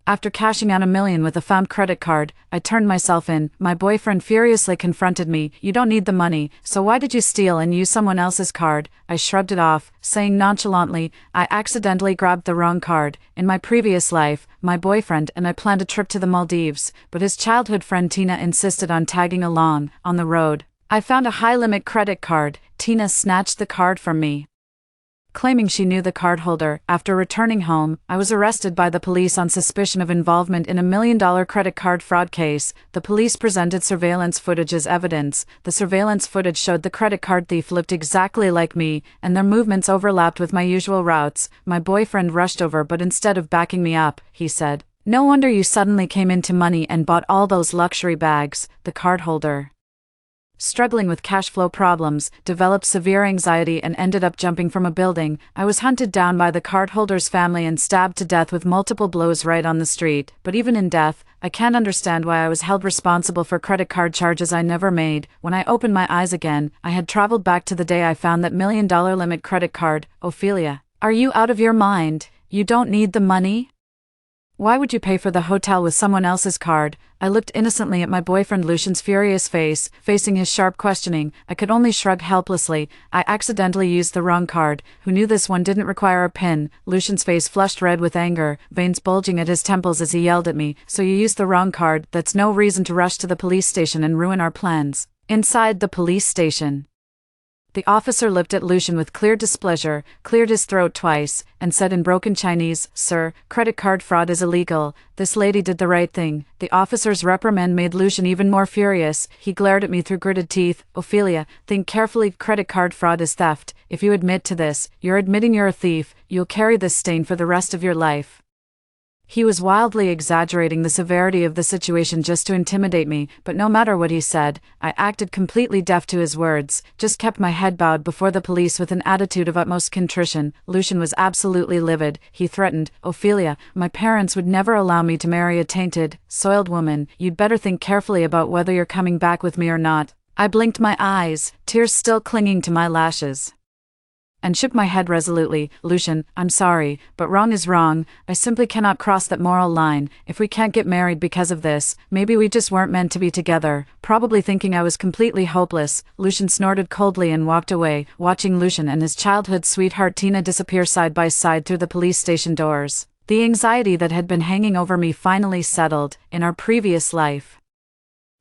After cashing out $1 million with a found credit card, I turned myself in. My boyfriend furiously confronted me. "You don't need the money, so why did you steal and use someone else's card?" I shrugged it off, saying nonchalantly, "I accidentally grabbed the wrong card. In my previous life, my boyfriend and I planned a trip to the Maldives, but his childhood friend Tina insisted on tagging along. On the road, I found a high-limit credit card. Tina snatched the card from me, claiming she knew the cardholder. After returning home, I was arrested by the police on suspicion of involvement in a $1 million credit card fraud case. The police presented surveillance footage as evidence. The surveillance footage showed the credit card thief looked exactly like me, and their movements overlapped with my usual routes. My boyfriend rushed over, but instead of backing me up, he said, "No wonder you suddenly came into money and bought all those luxury bags." The cardholder, struggling with cash flow problems, developed severe anxiety and ended up jumping from a building. I was hunted down by the cardholder's family and stabbed to death with multiple blows right on the street. But even in death, I can't understand why I was held responsible for credit card charges I never made. When I opened my eyes again, I had traveled back to the day I found that $1 million limit credit card. Ophelia, are you out of your mind? You don't need the money? Why would you pay for the hotel with someone else's card? I looked innocently at my boyfriend Lucian's furious face, facing his sharp questioning. I could only shrug helplessly. I accidentally used the wrong card. Who knew this one didn't require a PIN? Lucian's face flushed red with anger, veins bulging at his temples as he yelled at me. "So you used the wrong card? That's no reason to rush to the police station and ruin our plans." Inside the police station, the officer looked at Lucian with clear displeasure, cleared his throat twice, and said in broken Chinese, "Sir, credit card fraud is illegal. This lady did the right thing." The officer's reprimand made Lucian even more furious. He glared at me through gritted teeth. "Ophelia, think carefully. Credit card fraud is theft. If you admit to this, you're admitting you're a thief. You'll carry this stain for the rest of your life." He was wildly exaggerating the severity of the situation just to intimidate me, but no matter what he said, I acted completely deaf to his words, just kept my head bowed before the police with an attitude of utmost contrition. Lucian was absolutely livid. He threatened, "Ophelia, my parents would never allow me to marry a tainted, soiled woman. You'd better think carefully about whether you're coming back with me or not." I blinked my eyes, tears still clinging to my lashes, and shook my head resolutely. "Lucian, I'm sorry, but wrong is wrong. I simply cannot cross that moral line. If we can't get married because of this, maybe we just weren't meant to be together." Probably thinking I was completely hopeless, Lucian snorted coldly and walked away, watching Lucian and his childhood sweetheart Tina disappear side by side through the police station doors. The anxiety that had been hanging over me finally settled. In our previous life,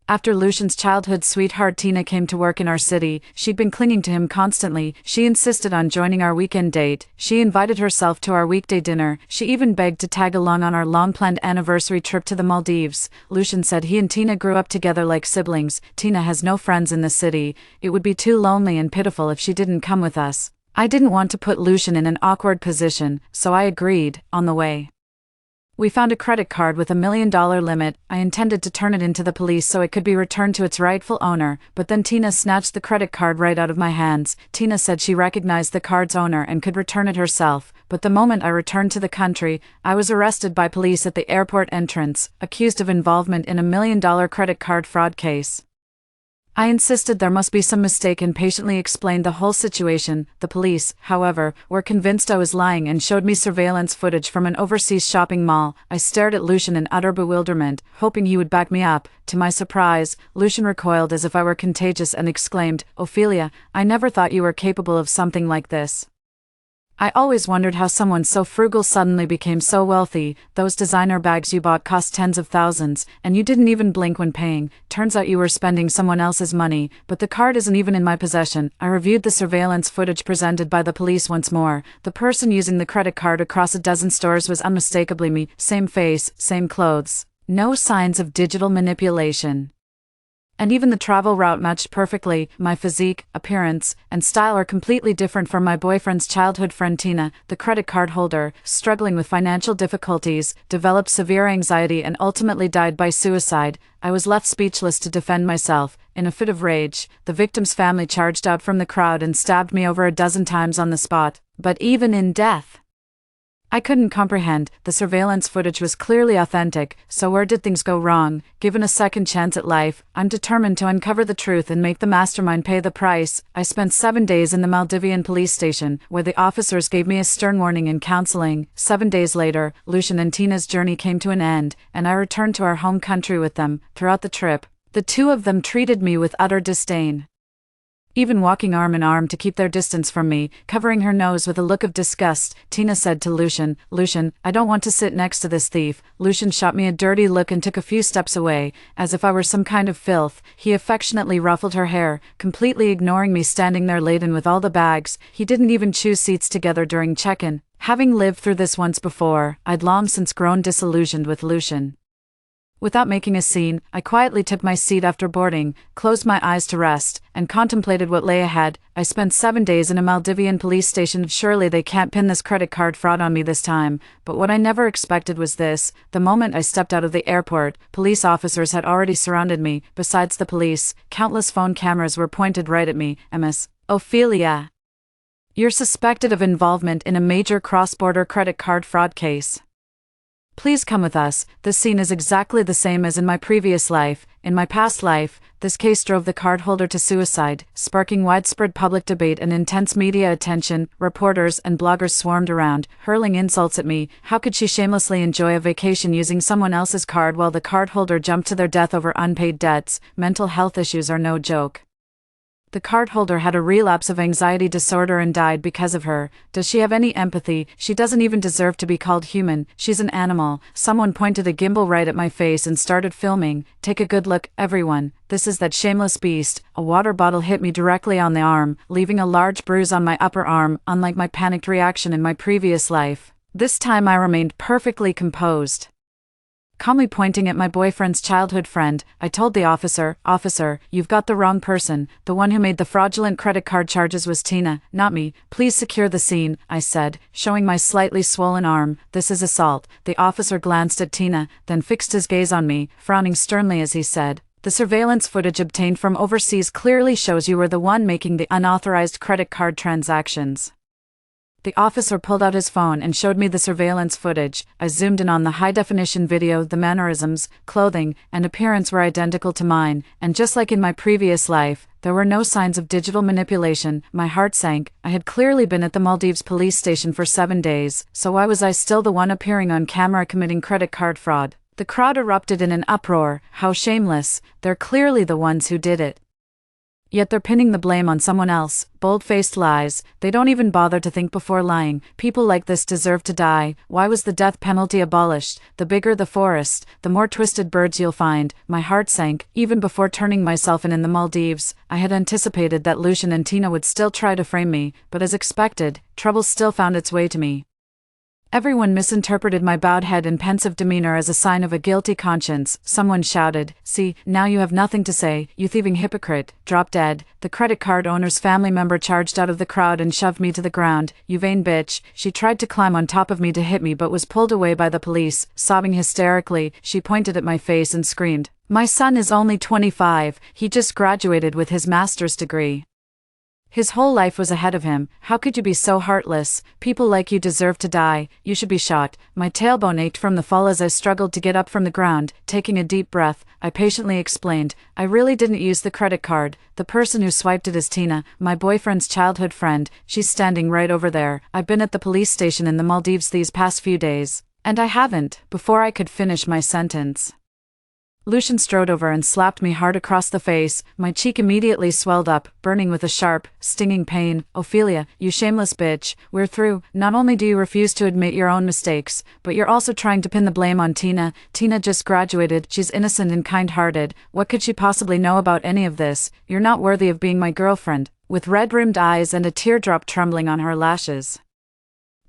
after Lucian's childhood sweetheart Tina came to work in our city, she'd been clinging to him constantly. She insisted on joining our weekend date. She invited herself to our weekday dinner. She even begged to tag along on our long-planned anniversary trip to the Maldives. Lucian said he and Tina grew up together like siblings. "Tina has no friends in the city. It would be too lonely and pitiful if she didn't come with us." I didn't want to put Lucian in an awkward position, so I agreed. On the way, we found a credit card with $1 million limit. I intended to turn it into the police so it could be returned to its rightful owner, but then Tina snatched the credit card right out of my hands. Tina said she recognized the card's owner and could return it herself, but the moment I returned to the country, I was arrested by police at the airport entrance, accused of involvement in a $1 million credit card fraud case. I insisted there must be some mistake and patiently explained the whole situation. The police, however, were convinced I was lying and showed me surveillance footage from an overseas shopping mall. I stared at Lucian in utter bewilderment, hoping he would back me up. To my surprise, Lucian recoiled as if I were contagious and exclaimed, "Ophelia, I never thought you were capable of something like this. I always wondered how someone so frugal suddenly became so wealthy. Those designer bags you bought cost tens of thousands, and you didn't even blink when paying. Turns out you were spending someone else's money, but the card isn't even in my possession." I reviewed the surveillance footage presented by the police once more. The person using the credit card across a dozen stores was unmistakably me. Same face, same clothes. No signs of digital manipulation. And even the travel route matched perfectly. My physique, appearance, and style are completely different from my boyfriend's childhood friend Tina. The credit card holder, struggling with financial difficulties, developed severe anxiety and ultimately died by suicide. I was left speechless to defend myself. In a fit of rage, the victim's family charged out from the crowd and stabbed me over a dozen times on the spot. But even in death, I couldn't comprehend. The surveillance footage was clearly authentic, so where did things go wrong? Given a second chance at life, I'm determined to uncover the truth and make the mastermind pay the price. I spent 7 days in the Maldivian police station, where the officers gave me a stern warning and counseling. 7 days later, Lucian and Tina's journey came to an end, and I returned to our home country with them. Throughout the trip, the two of them treated me with utter disdain, even walking arm in arm to keep their distance from me. Covering her nose with a look of disgust, Tina said to Lucian, "Lucian, I don't want to sit next to this thief." Lucian shot me a dirty look and took a few steps away, as if I were some kind of filth. He affectionately ruffled her hair, completely ignoring me standing there laden with all the bags. He didn't even choose seats together during check-in. Having lived through this once before, I'd long since grown disillusioned with Lucian. Without making a scene, I quietly took my seat after boarding, closed my eyes to rest, and contemplated what lay ahead. I spent 7 days in a Maldivian police station. Surely they can't pin this credit card fraud on me this time. But what I never expected was this. The moment I stepped out of the airport, police officers had already surrounded me. Besides the police, countless phone cameras were pointed right at me. "Miss Ophelia, you're suspected of involvement in a major cross-border credit card fraud case. Please come with us." This scene is exactly the same as in my previous life. In my past life, this case drove the cardholder to suicide, sparking widespread public debate and intense media attention. Reporters and bloggers swarmed around, hurling insults at me. How could she shamelessly enjoy a vacation using someone else's card while the cardholder jumped to their death over unpaid debts? Mental health issues are no joke. The cardholder had a relapse of anxiety disorder and died because of her. Does she have any empathy? She doesn't even deserve to be called human. She's an animal. Someone pointed a gimbal right at my face and started filming. "Take a good look, everyone. This is that shameless beast." A water bottle hit me directly on the arm, leaving a large bruise on my upper arm. Unlike my panicked reaction in my previous life, this time I remained perfectly composed. Calmly pointing at my boyfriend's childhood friend, I told the officer, "Officer, you've got the wrong person. The one who made the fraudulent credit card charges was Tina, not me. Please secure the scene," I said, showing my slightly swollen arm. "This is assault." The officer glanced at Tina, then fixed his gaze on me, frowning sternly as he said, "The surveillance footage obtained from overseas clearly shows you were the one making the unauthorized credit card transactions." The officer pulled out his phone and showed me the surveillance footage. I zoomed in on the high-definition video. The mannerisms, clothing, and appearance were identical to mine, and just like in my previous life, there were no signs of digital manipulation. My heart sank. I had clearly been at the Maldives police station for 7 days, so why was I still the one appearing on camera committing credit card fraud? The crowd erupted in an uproar. How shameless. They're clearly the ones who did it. Yet they're pinning the blame on someone else. Bold-faced lies. They don't even bother to think before lying. People like this deserve to die. Why was the death penalty abolished? The bigger the forest, the more twisted birds you'll find. My heart sank. Even before turning myself in the Maldives, I had anticipated that Lucian and Tina would still try to frame me, but as expected, trouble still found its way to me. Everyone misinterpreted my bowed head and pensive demeanor as a sign of a guilty conscience. Someone shouted, "See, now you have nothing to say, you thieving hypocrite." Drop dead. The credit card owner's family member charged out of the crowd and shoved me to the ground. "You vain bitch." She tried to climb on top of me to hit me but was pulled away by the police. Sobbing hysterically, she pointed at my face and screamed, "My son is only 25, he just graduated with his master's degree. His whole life was ahead of him. How could you be so heartless? People like you deserve to die. You should be shot." My tailbone ached from the fall as I struggled to get up from the ground. Taking a deep breath, I patiently explained, "I really didn't use the credit card. The person who swiped it is Tina, my boyfriend's childhood friend. She's standing right over there. I've been at the police station in the Maldives these past few days, and I haven't." Before I could finish my sentence, Lucian strode over and slapped me hard across the face. My cheek immediately swelled up, burning with a sharp, stinging pain. "Ophelia, you shameless bitch, we're through. Not only do you refuse to admit your own mistakes, but you're also trying to pin the blame on Tina. Tina just graduated, she's innocent and kind-hearted. What could she possibly know about any of this? You're not worthy of being my girlfriend." With red-rimmed eyes and a teardrop trembling on her lashes,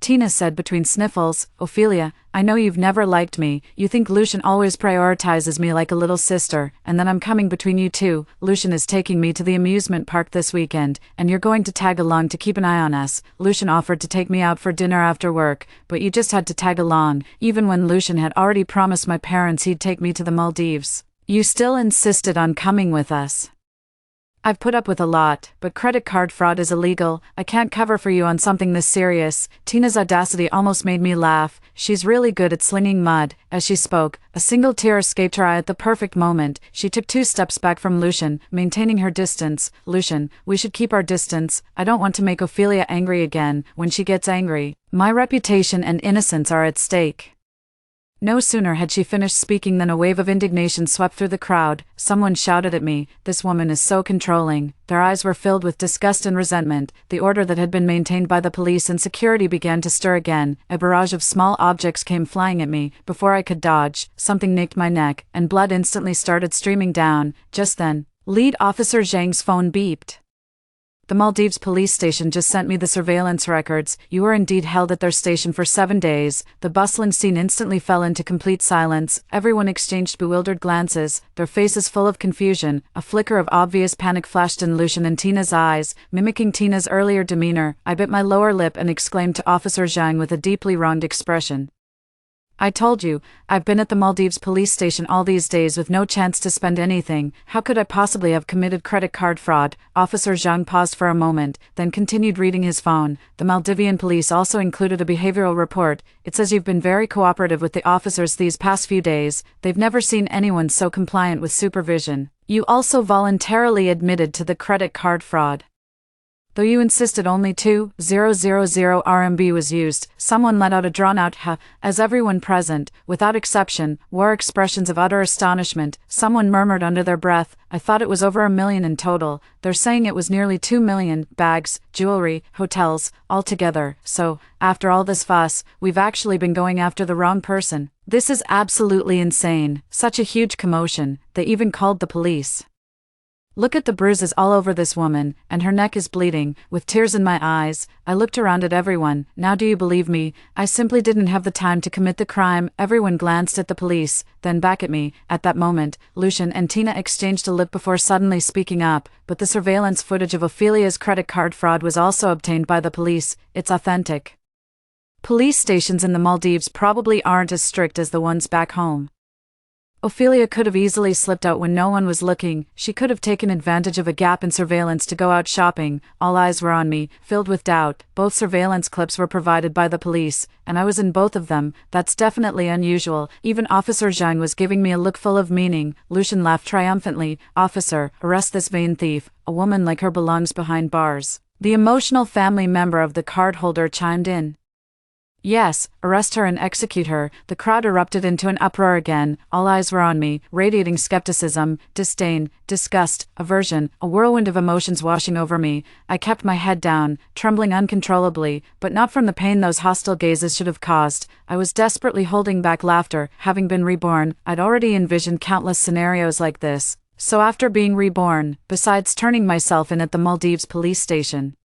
Tina said between sniffles, "Ophelia, I know you've never liked me. You think Lucian always prioritizes me like a little sister, and then I'm coming between you two. Lucian is taking me to the amusement park this weekend, and you're going to tag along to keep an eye on us. Lucian offered to take me out for dinner after work, but you just had to tag along, even when Lucian had already promised my parents he'd take me to the Maldives. You still insisted on coming with us." I've put up with a lot, but credit card fraud is illegal. I can't cover for you on something this serious. Tina's audacity almost made me laugh. She's really good at slinging mud. As she spoke, a single tear escaped her eye at the perfect moment. She took 2 steps back from Lucian, maintaining her distance. Lucian, we should keep our distance. I don't want to make Ophelia angry again. When she gets angry, my reputation and innocence are at stake. No sooner had she finished speaking than a wave of indignation swept through the crowd. Someone shouted at me, "This woman is so controlling." Their eyes were filled with disgust and resentment. The order that had been maintained by the police and security began to stir again. A barrage of small objects came flying at me. Before I could dodge, something nicked my neck, and blood instantly started streaming down. Just then, Lead Officer Zhang's phone beeped. "The Maldives police station just sent me the surveillance records. You were indeed held at their station for 7 days. The bustling scene instantly fell into complete silence. Everyone exchanged bewildered glances, their faces full of confusion. A flicker of obvious panic flashed in Lucian and Tina's eyes, mimicking Tina's earlier demeanor. I bit my lower lip and exclaimed to Officer Zhang with a deeply wronged expression, "I told you, I've been at the Maldives police station all these days with no chance to spend anything. How could I possibly have committed credit card fraud?" Officer Zhang paused for a moment, then continued reading his phone. "The Maldivian police also included a behavioral report. It says you've been very cooperative with the officers these past few days. They've never seen anyone so compliant with supervision. You also voluntarily admitted to the credit card fraud. Though you insisted only 2,000 RMB was used." Someone let out a drawn-out "ha," as everyone present, without exception, wore expressions of utter astonishment. Someone murmured under their breath, "I thought it was over 1 million in total. They're saying it was nearly 2 million, bags, jewelry, hotels, all together. So, after all this fuss, we've actually been going after the wrong person. This is absolutely insane. Such a huge commotion, they even called the police. Look at the bruises all over this woman, and her neck is bleeding." With tears in my eyes, I looked around at everyone. "Now do you believe me? I simply didn't have the time to commit the crime." Everyone glanced at the police, then back at me. At that moment, Lucian and Tina exchanged a look before suddenly speaking up. "But the surveillance footage of Ophelia's credit card fraud was also obtained by the police. It's authentic. Police stations in the Maldives probably aren't as strict as the ones back home. Ophelia could have easily slipped out when no one was looking. She could have taken advantage of a gap in surveillance to go out shopping." All eyes were on me, filled with doubt. Both surveillance clips were provided by the police, and I was in both of them. That's definitely unusual. Even Officer Zhang was giving me a look full of meaning. Lucian laughed triumphantly. "Officer, arrest this vain thief. A woman like her belongs behind bars." The emotional family member of the cardholder chimed in. "Yes, arrest her and execute her." The crowd erupted into an uproar again. All eyes were on me, radiating skepticism, disdain, disgust, aversion, a whirlwind of emotions washing over me. I kept my head down, trembling uncontrollably, but not from the pain those hostile gazes should have caused. I was desperately holding back laughter. Having been reborn, I'd already envisioned countless scenarios like this. So after being reborn, besides turning myself in at the Maldives police station,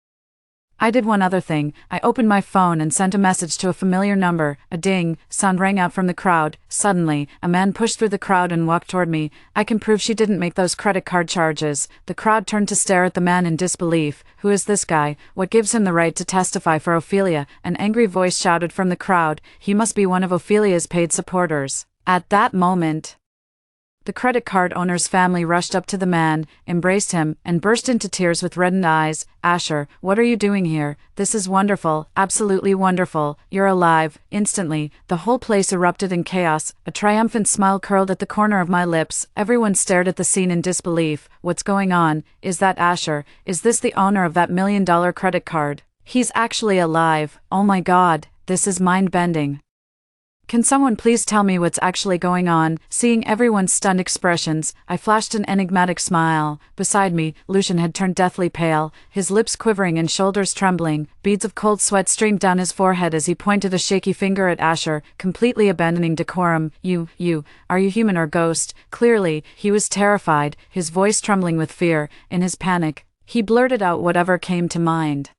I did one other thing. I opened my phone and sent a message to a familiar number. A ding sound rang out from the crowd. Suddenly, a man pushed through the crowd and walked toward me. "I can prove she didn't make those credit card charges." The crowd turned to stare at the man in disbelief. "Who is this guy? What gives him the right to testify for Ophelia?" An angry voice shouted from the crowd. "He must be one of Ophelia's paid supporters." At that moment, the credit card owner's family rushed up to the man, embraced him, and burst into tears with reddened eyes. "Asher, what are you doing here? This is wonderful, absolutely wonderful. You're alive." Instantly, the whole place erupted in chaos. A triumphant smile curled at the corner of my lips. Everyone stared at the scene in disbelief. "What's going on? Is that Asher? Is this the owner of that $1 million credit card? He's actually alive. Oh my God, this is mind-bending. Can someone please tell me what's actually going on?" Seeing everyone's stunned expressions, I flashed an enigmatic smile. Beside me, Lucian had turned deathly pale, his lips quivering and shoulders trembling. Beads of cold sweat streamed down his forehead as he pointed a shaky finger at Asher, completely abandoning decorum. You, are you human or ghost?" Clearly, he was terrified, his voice trembling with fear. In his panic, he blurted out whatever came to mind.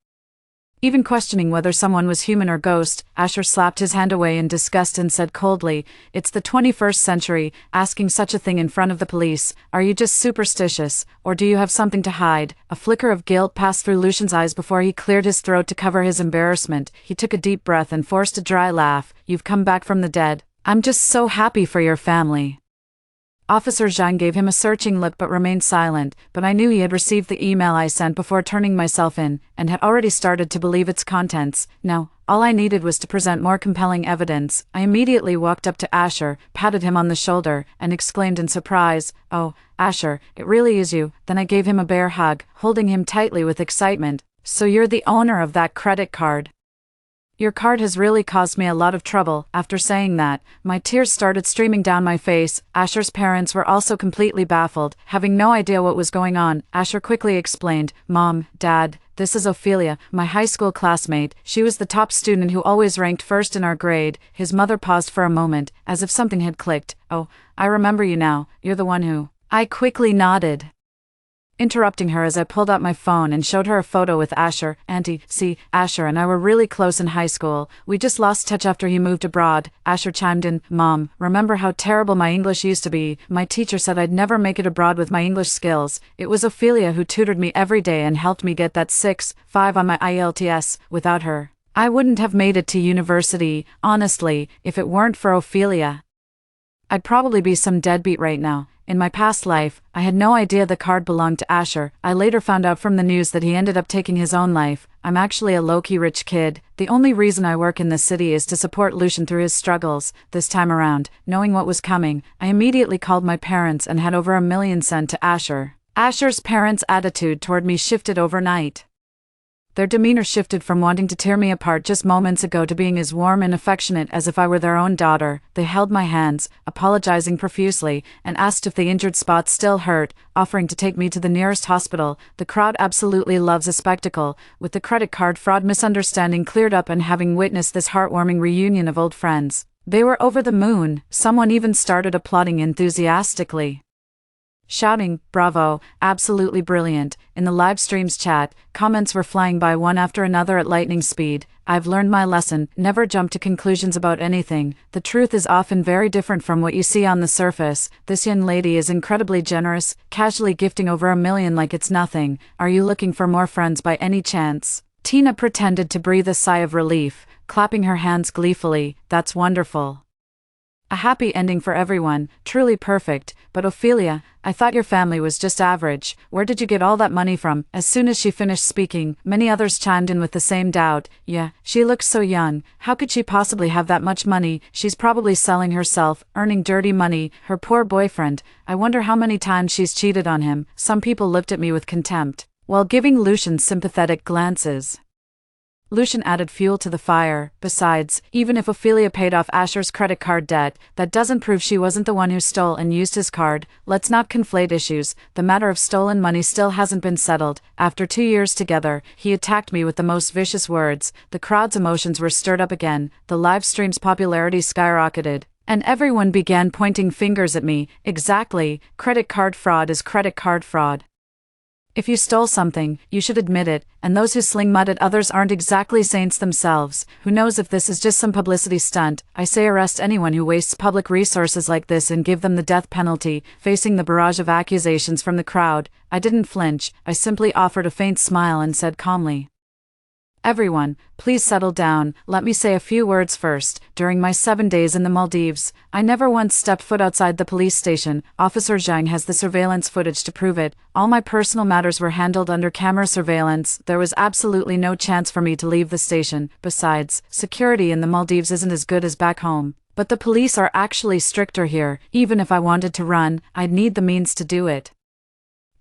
Even questioning whether someone was human or ghost, Asher slapped his hand away in disgust and said coldly, "It's the 21st century, asking such a thing in front of the police. Are you just superstitious, or do you have something to hide?" A flicker of guilt passed through Lucian's eyes before he cleared his throat to cover his embarrassment. He took a deep breath and forced a dry laugh. "You've come back from the dead. I'm just so happy for your family." Officer Zhang gave him a searching look but remained silent, but I knew he had received the email I sent before turning myself in, and had already started to believe its contents. Now, all I needed was to present more compelling evidence. I immediately walked up to Asher, patted him on the shoulder, and exclaimed in surprise, "Oh, Asher, it really is you." Then I gave him a bear hug, holding him tightly with excitement. "So you're the owner of that credit card? Your card has really caused me a lot of trouble." After saying that, my tears started streaming down my face. Asher's parents were also completely baffled, having no idea what was going on. Asher quickly explained, "Mom, Dad, this is Ophelia, my high school classmate. She was the top student who always ranked first in our grade." His mother paused for a moment, as if something had clicked. "Oh, I remember you now. You're the one who—" I quickly nodded, interrupting her as I pulled out my phone and showed her a photo with Asher. "Auntie, see, Asher and I were really close in high school. We just lost touch after he moved abroad." Asher chimed in, "Mom, remember how terrible my English used to be? My teacher said I'd never make it abroad with my English skills. It was Ophelia who tutored me every day and helped me get that 6.5 on my IELTS. Without her, I wouldn't have made it to university. Honestly, if it weren't for Ophelia, I'd probably be some deadbeat right now." In my past life, I had no idea the card belonged to Asher. I later found out from the news that he ended up taking his own life. I'm actually a low-key rich kid. The only reason I work in this city is to support Lucian through his struggles. This time around, knowing what was coming, I immediately called my parents and had over $1 million sent to Asher. Asher's parents' attitude toward me shifted overnight. Their demeanor shifted from wanting to tear me apart just moments ago to being as warm and affectionate as if I were their own daughter. They held my hands, apologizing profusely, and asked if the injured spots still hurt, offering to take me to the nearest hospital. The crowd absolutely loves a spectacle. With the credit card fraud misunderstanding cleared up and having witnessed this heartwarming reunion of old friends, they were over the moon. Someone even started applauding enthusiastically, shouting, "Bravo, absolutely brilliant." In the live stream's chat, comments were flying by one after another at lightning speed. "I've learned my lesson, never jump to conclusions about anything. The truth is often very different from what you see on the surface. This young lady is incredibly generous, casually gifting over $1 million like it's nothing. Are you looking for more friends by any chance?" Tina pretended to breathe a sigh of relief, clapping her hands gleefully. "That's wonderful. A happy ending for everyone, truly perfect. But Ophelia, I thought your family was just average. Where did you get all that money from?" As soon as she finished speaking, many others chimed in with the same doubt. "Yeah, she looks so young. How could she possibly have that much money? She's probably selling herself, earning dirty money. Her poor boyfriend. I wonder how many times she's cheated on him." Some people looked at me with contempt, while giving Lucian sympathetic glances. Lucian added fuel to the fire. "Besides, even if Ophelia paid off Asher's credit card debt, that doesn't prove she wasn't the one who stole and used his card. Let's not conflate issues. The matter of stolen money still hasn't been settled." After 2 years together, he attacked me with the most vicious words. The crowd's emotions were stirred up again. The live stream's popularity skyrocketed, and everyone began pointing fingers at me. Exactly, credit card fraud is credit card fraud. If you stole something, you should admit it, and those who sling mud at others aren't exactly saints themselves. Who knows if this is just some publicity stunt? I say arrest anyone who wastes public resources like this and give them the death penalty. Facing the barrage of accusations from the crowd, I didn't flinch. I simply offered a faint smile and said calmly, "Everyone, please settle down. Let me say a few words first. During my 7 days in the Maldives, I never once stepped foot outside the police station. Officer Zhang has the surveillance footage to prove it. All my personal matters were handled under camera surveillance. There was absolutely no chance for me to leave the station. Besides, security in the Maldives isn't as good as back home. But the police are actually stricter here. Even if I wanted to run, I'd need the means to do it.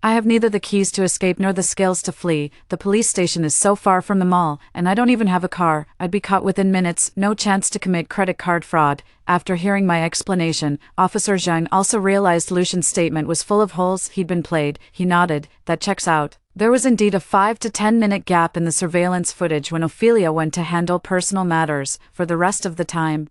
I have neither the keys to escape nor the skills to flee. The police station is so far from the mall, and I don't even have a car. I'd be caught within minutes, no chance to commit credit card fraud." After hearing my explanation, Officer Zhang also realized Lucian's statement was full of holes. He'd been played. He nodded. "That checks out." There was indeed a 5 to 10 minute gap in the surveillance footage when Ophelia went to handle personal matters. For the rest of the time,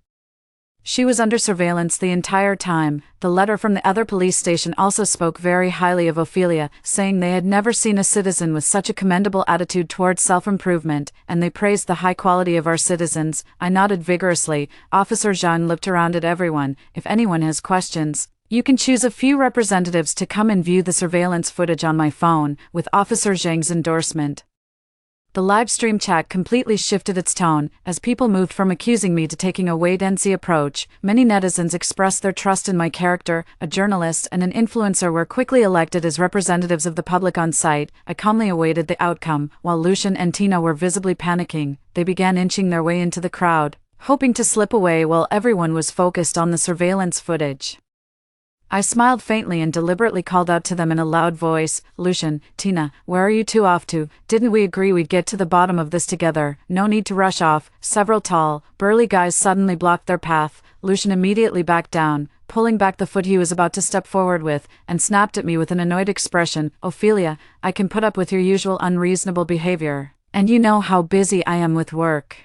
she was under surveillance the entire time. The letter from the other police station also spoke very highly of Ophelia, saying they had never seen a citizen with such a commendable attitude towards self-improvement, and they praised the high quality of our citizens. I nodded vigorously. Officer Zhang looked around at everyone. "If anyone has questions, you can choose a few representatives to come and view the surveillance footage on my phone," with Officer Zhang's endorsement. The live stream chat completely shifted its tone, as people moved from accusing me to taking a wait-and-see approach. Many netizens expressed their trust in my character. A journalist and an influencer were quickly elected as representatives of the public on site. I calmly awaited the outcome, while Lucian and Tina were visibly panicking. They began inching their way into the crowd, hoping to slip away while everyone was focused on the surveillance footage. I smiled faintly and deliberately called out to them in a loud voice, "Lucian, Tina, where are you two off to? Didn't we agree we'd get to the bottom of this together? No need to rush off." Several tall, burly guys suddenly blocked their path. Lucian immediately backed down, pulling back the foot he was about to step forward with, and snapped at me with an annoyed expression. "Ophelia, I can put up with your usual unreasonable behavior, and you know how busy I am with work.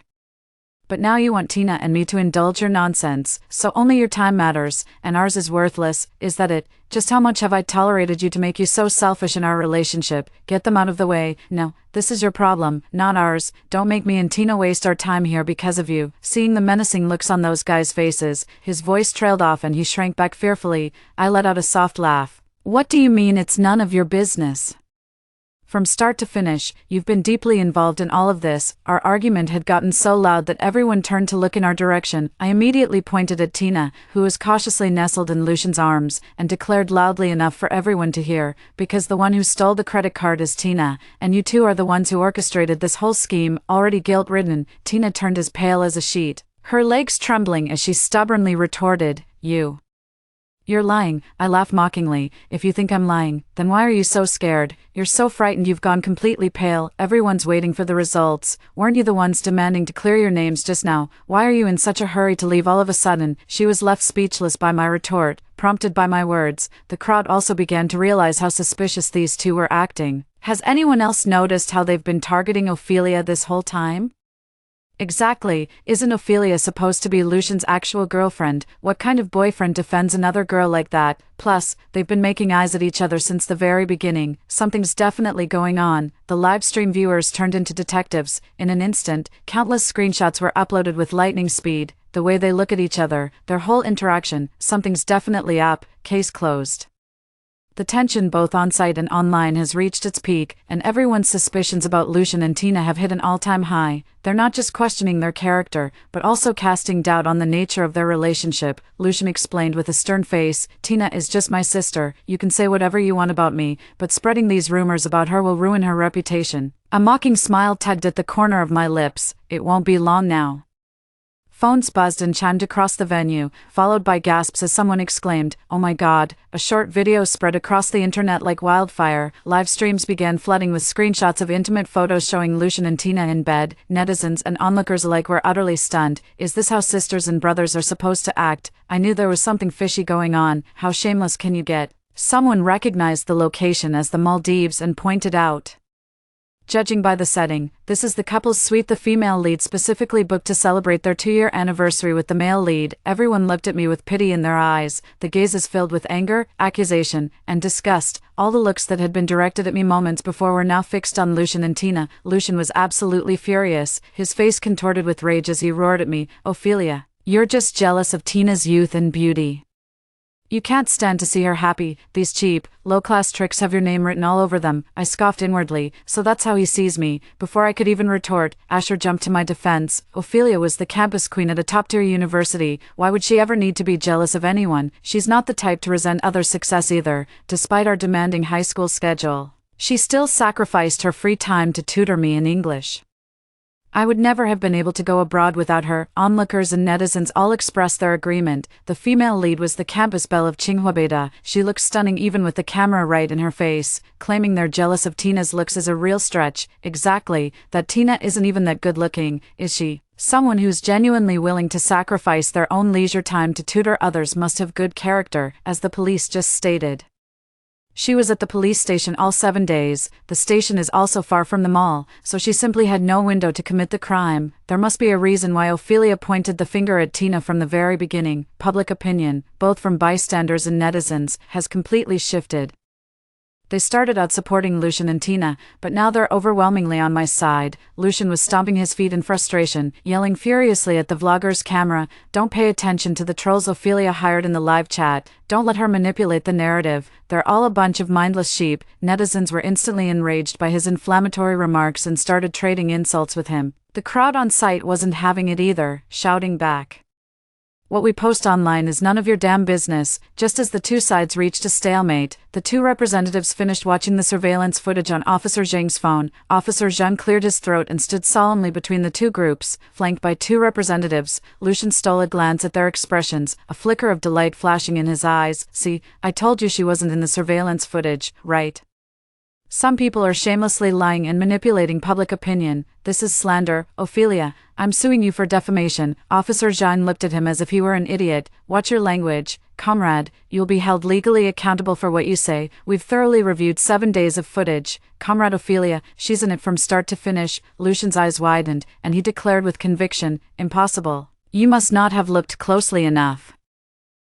But now you want Tina and me to indulge your nonsense, so only your time matters, and ours is worthless. Is that it? Just how much have I tolerated you to make you so selfish in our relationship? Get them out of the way. No, this is your problem, not ours. Don't make me and Tina waste our time here because of you." Seeing the menacing looks on those guys' faces, his voice trailed off and he shrank back fearfully. I let out a soft laugh. "What do you mean it's none of your business? From start to finish, you've been deeply involved in all of this." Our argument had gotten so loud that everyone turned to look in our direction. I immediately pointed at Tina, who was cautiously nestled in Lucian's arms, and declared loudly enough for everyone to hear, "Because the one who stole the credit card is Tina, and you two are the ones who orchestrated this whole scheme." Already guilt-ridden, Tina turned as pale as a sheet, her legs trembling as she stubbornly retorted, "You're lying." I laughed mockingly. "If you think I'm lying, then why are you so scared? You're so frightened you've gone completely pale. Everyone's waiting for the results. Weren't you the ones demanding to clear your names just now? Why are you in such a hurry to leave all of a sudden?" She was left speechless by my retort, prompted by my words. The crowd also began to realize how suspicious these two were acting. Has anyone else noticed how they've been targeting Ophelia this whole time? Exactly, isn't Ophelia supposed to be Lucian's actual girlfriend? What kind of boyfriend defends another girl like that? Plus, they've been making eyes at each other since the very beginning. Something's definitely going on. The livestream viewers turned into detectives. In an instant, countless screenshots were uploaded with lightning speed. The way they look at each other, their whole interaction, something's definitely up. Case closed. The tension both on-site and online has reached its peak, and everyone's suspicions about Lucian and Tina have hit an all-time high. They're not just questioning their character, but also casting doubt on the nature of their relationship. Lucian explained with a stern face, "Tina is just my sister. You can say whatever you want about me, but spreading these rumors about her will ruin her reputation." A mocking smile tugged at the corner of my lips. "It won't be long now." Phones buzzed and chimed across the venue, followed by gasps as someone exclaimed, "Oh my God." A short video spread across the internet like wildfire. Live streams began flooding with screenshots of intimate photos showing Lucian and Tina in bed. Netizens and onlookers alike were utterly stunned. Is this how sisters and brothers are supposed to act? I knew there was something fishy going on. How shameless can you get? Someone recognized the location as the Maldives and pointed out. Judging by the setting, this is the couple's suite, the female lead specifically booked to celebrate their 2-year anniversary with the male lead. Everyone looked at me with pity in their eyes, the gazes filled with anger, accusation, and disgust. All the looks that had been directed at me moments before were now fixed on Lucian and Tina. Lucian was absolutely furious, his face contorted with rage as he roared at me, "Ophelia, you're just jealous of Tina's youth and beauty. You can't stand to see her happy. These cheap, low-class tricks have your name written all over them." I scoffed inwardly. "So that's how he sees me." Before I could even retort, Asher jumped to my defense. "Ophelia was the campus queen at a top-tier university. Why would she ever need to be jealous of anyone? She's not the type to resent others' success either. Despite our demanding high school schedule, she still sacrificed her free time to tutor me in English. I would never have been able to go abroad without her." Onlookers and netizens all expressed their agreement. The female lead was the campus belle of Tsinghua. She looked stunning even with the camera right in her face. Claiming they're jealous of Tina's looks is a real stretch. Exactly, that Tina isn't even that good looking, is she? Someone who's genuinely willing to sacrifice their own leisure time to tutor others must have good character, as the police just stated. She was at the police station all 7 days. The station is also far from the mall, so she simply had no window to commit the crime. There must be a reason why Ophelia pointed the finger at Tina from the very beginning. Public opinion, both from bystanders and netizens, has completely shifted. They started out supporting Lucian and Tina, but now they're overwhelmingly on my side. Lucian was stomping his feet in frustration, yelling furiously at the vlogger's camera, "Don't pay attention to the trolls Ophelia hired in the live chat. Don't let her manipulate the narrative. They're all a bunch of mindless sheep." Netizens were instantly enraged by his inflammatory remarks and started trading insults with him. The crowd on site wasn't having it either, shouting back, "What we post online is none of your damn business." Just as the two sides reached a stalemate, the two representatives finished watching the surveillance footage on Officer Zhang's phone. Officer Zhang cleared his throat and stood solemnly between the two groups, flanked by two representatives. Lucian stole a glance at their expressions, a flicker of delight flashing in his eyes. "See, I told you she wasn't in the surveillance footage, right? Some people are shamelessly lying and manipulating public opinion. This is slander. Ophelia, I'm suing you for defamation." Officer Zhang looked at him as if he were an idiot. "Watch your language, comrade. You'll be held legally accountable for what you say. We've thoroughly reviewed 7 days of footage. Comrade Ophelia, she's in it from start to finish." Lucian's eyes widened, and he declared with conviction, "Impossible. You must not have looked closely enough.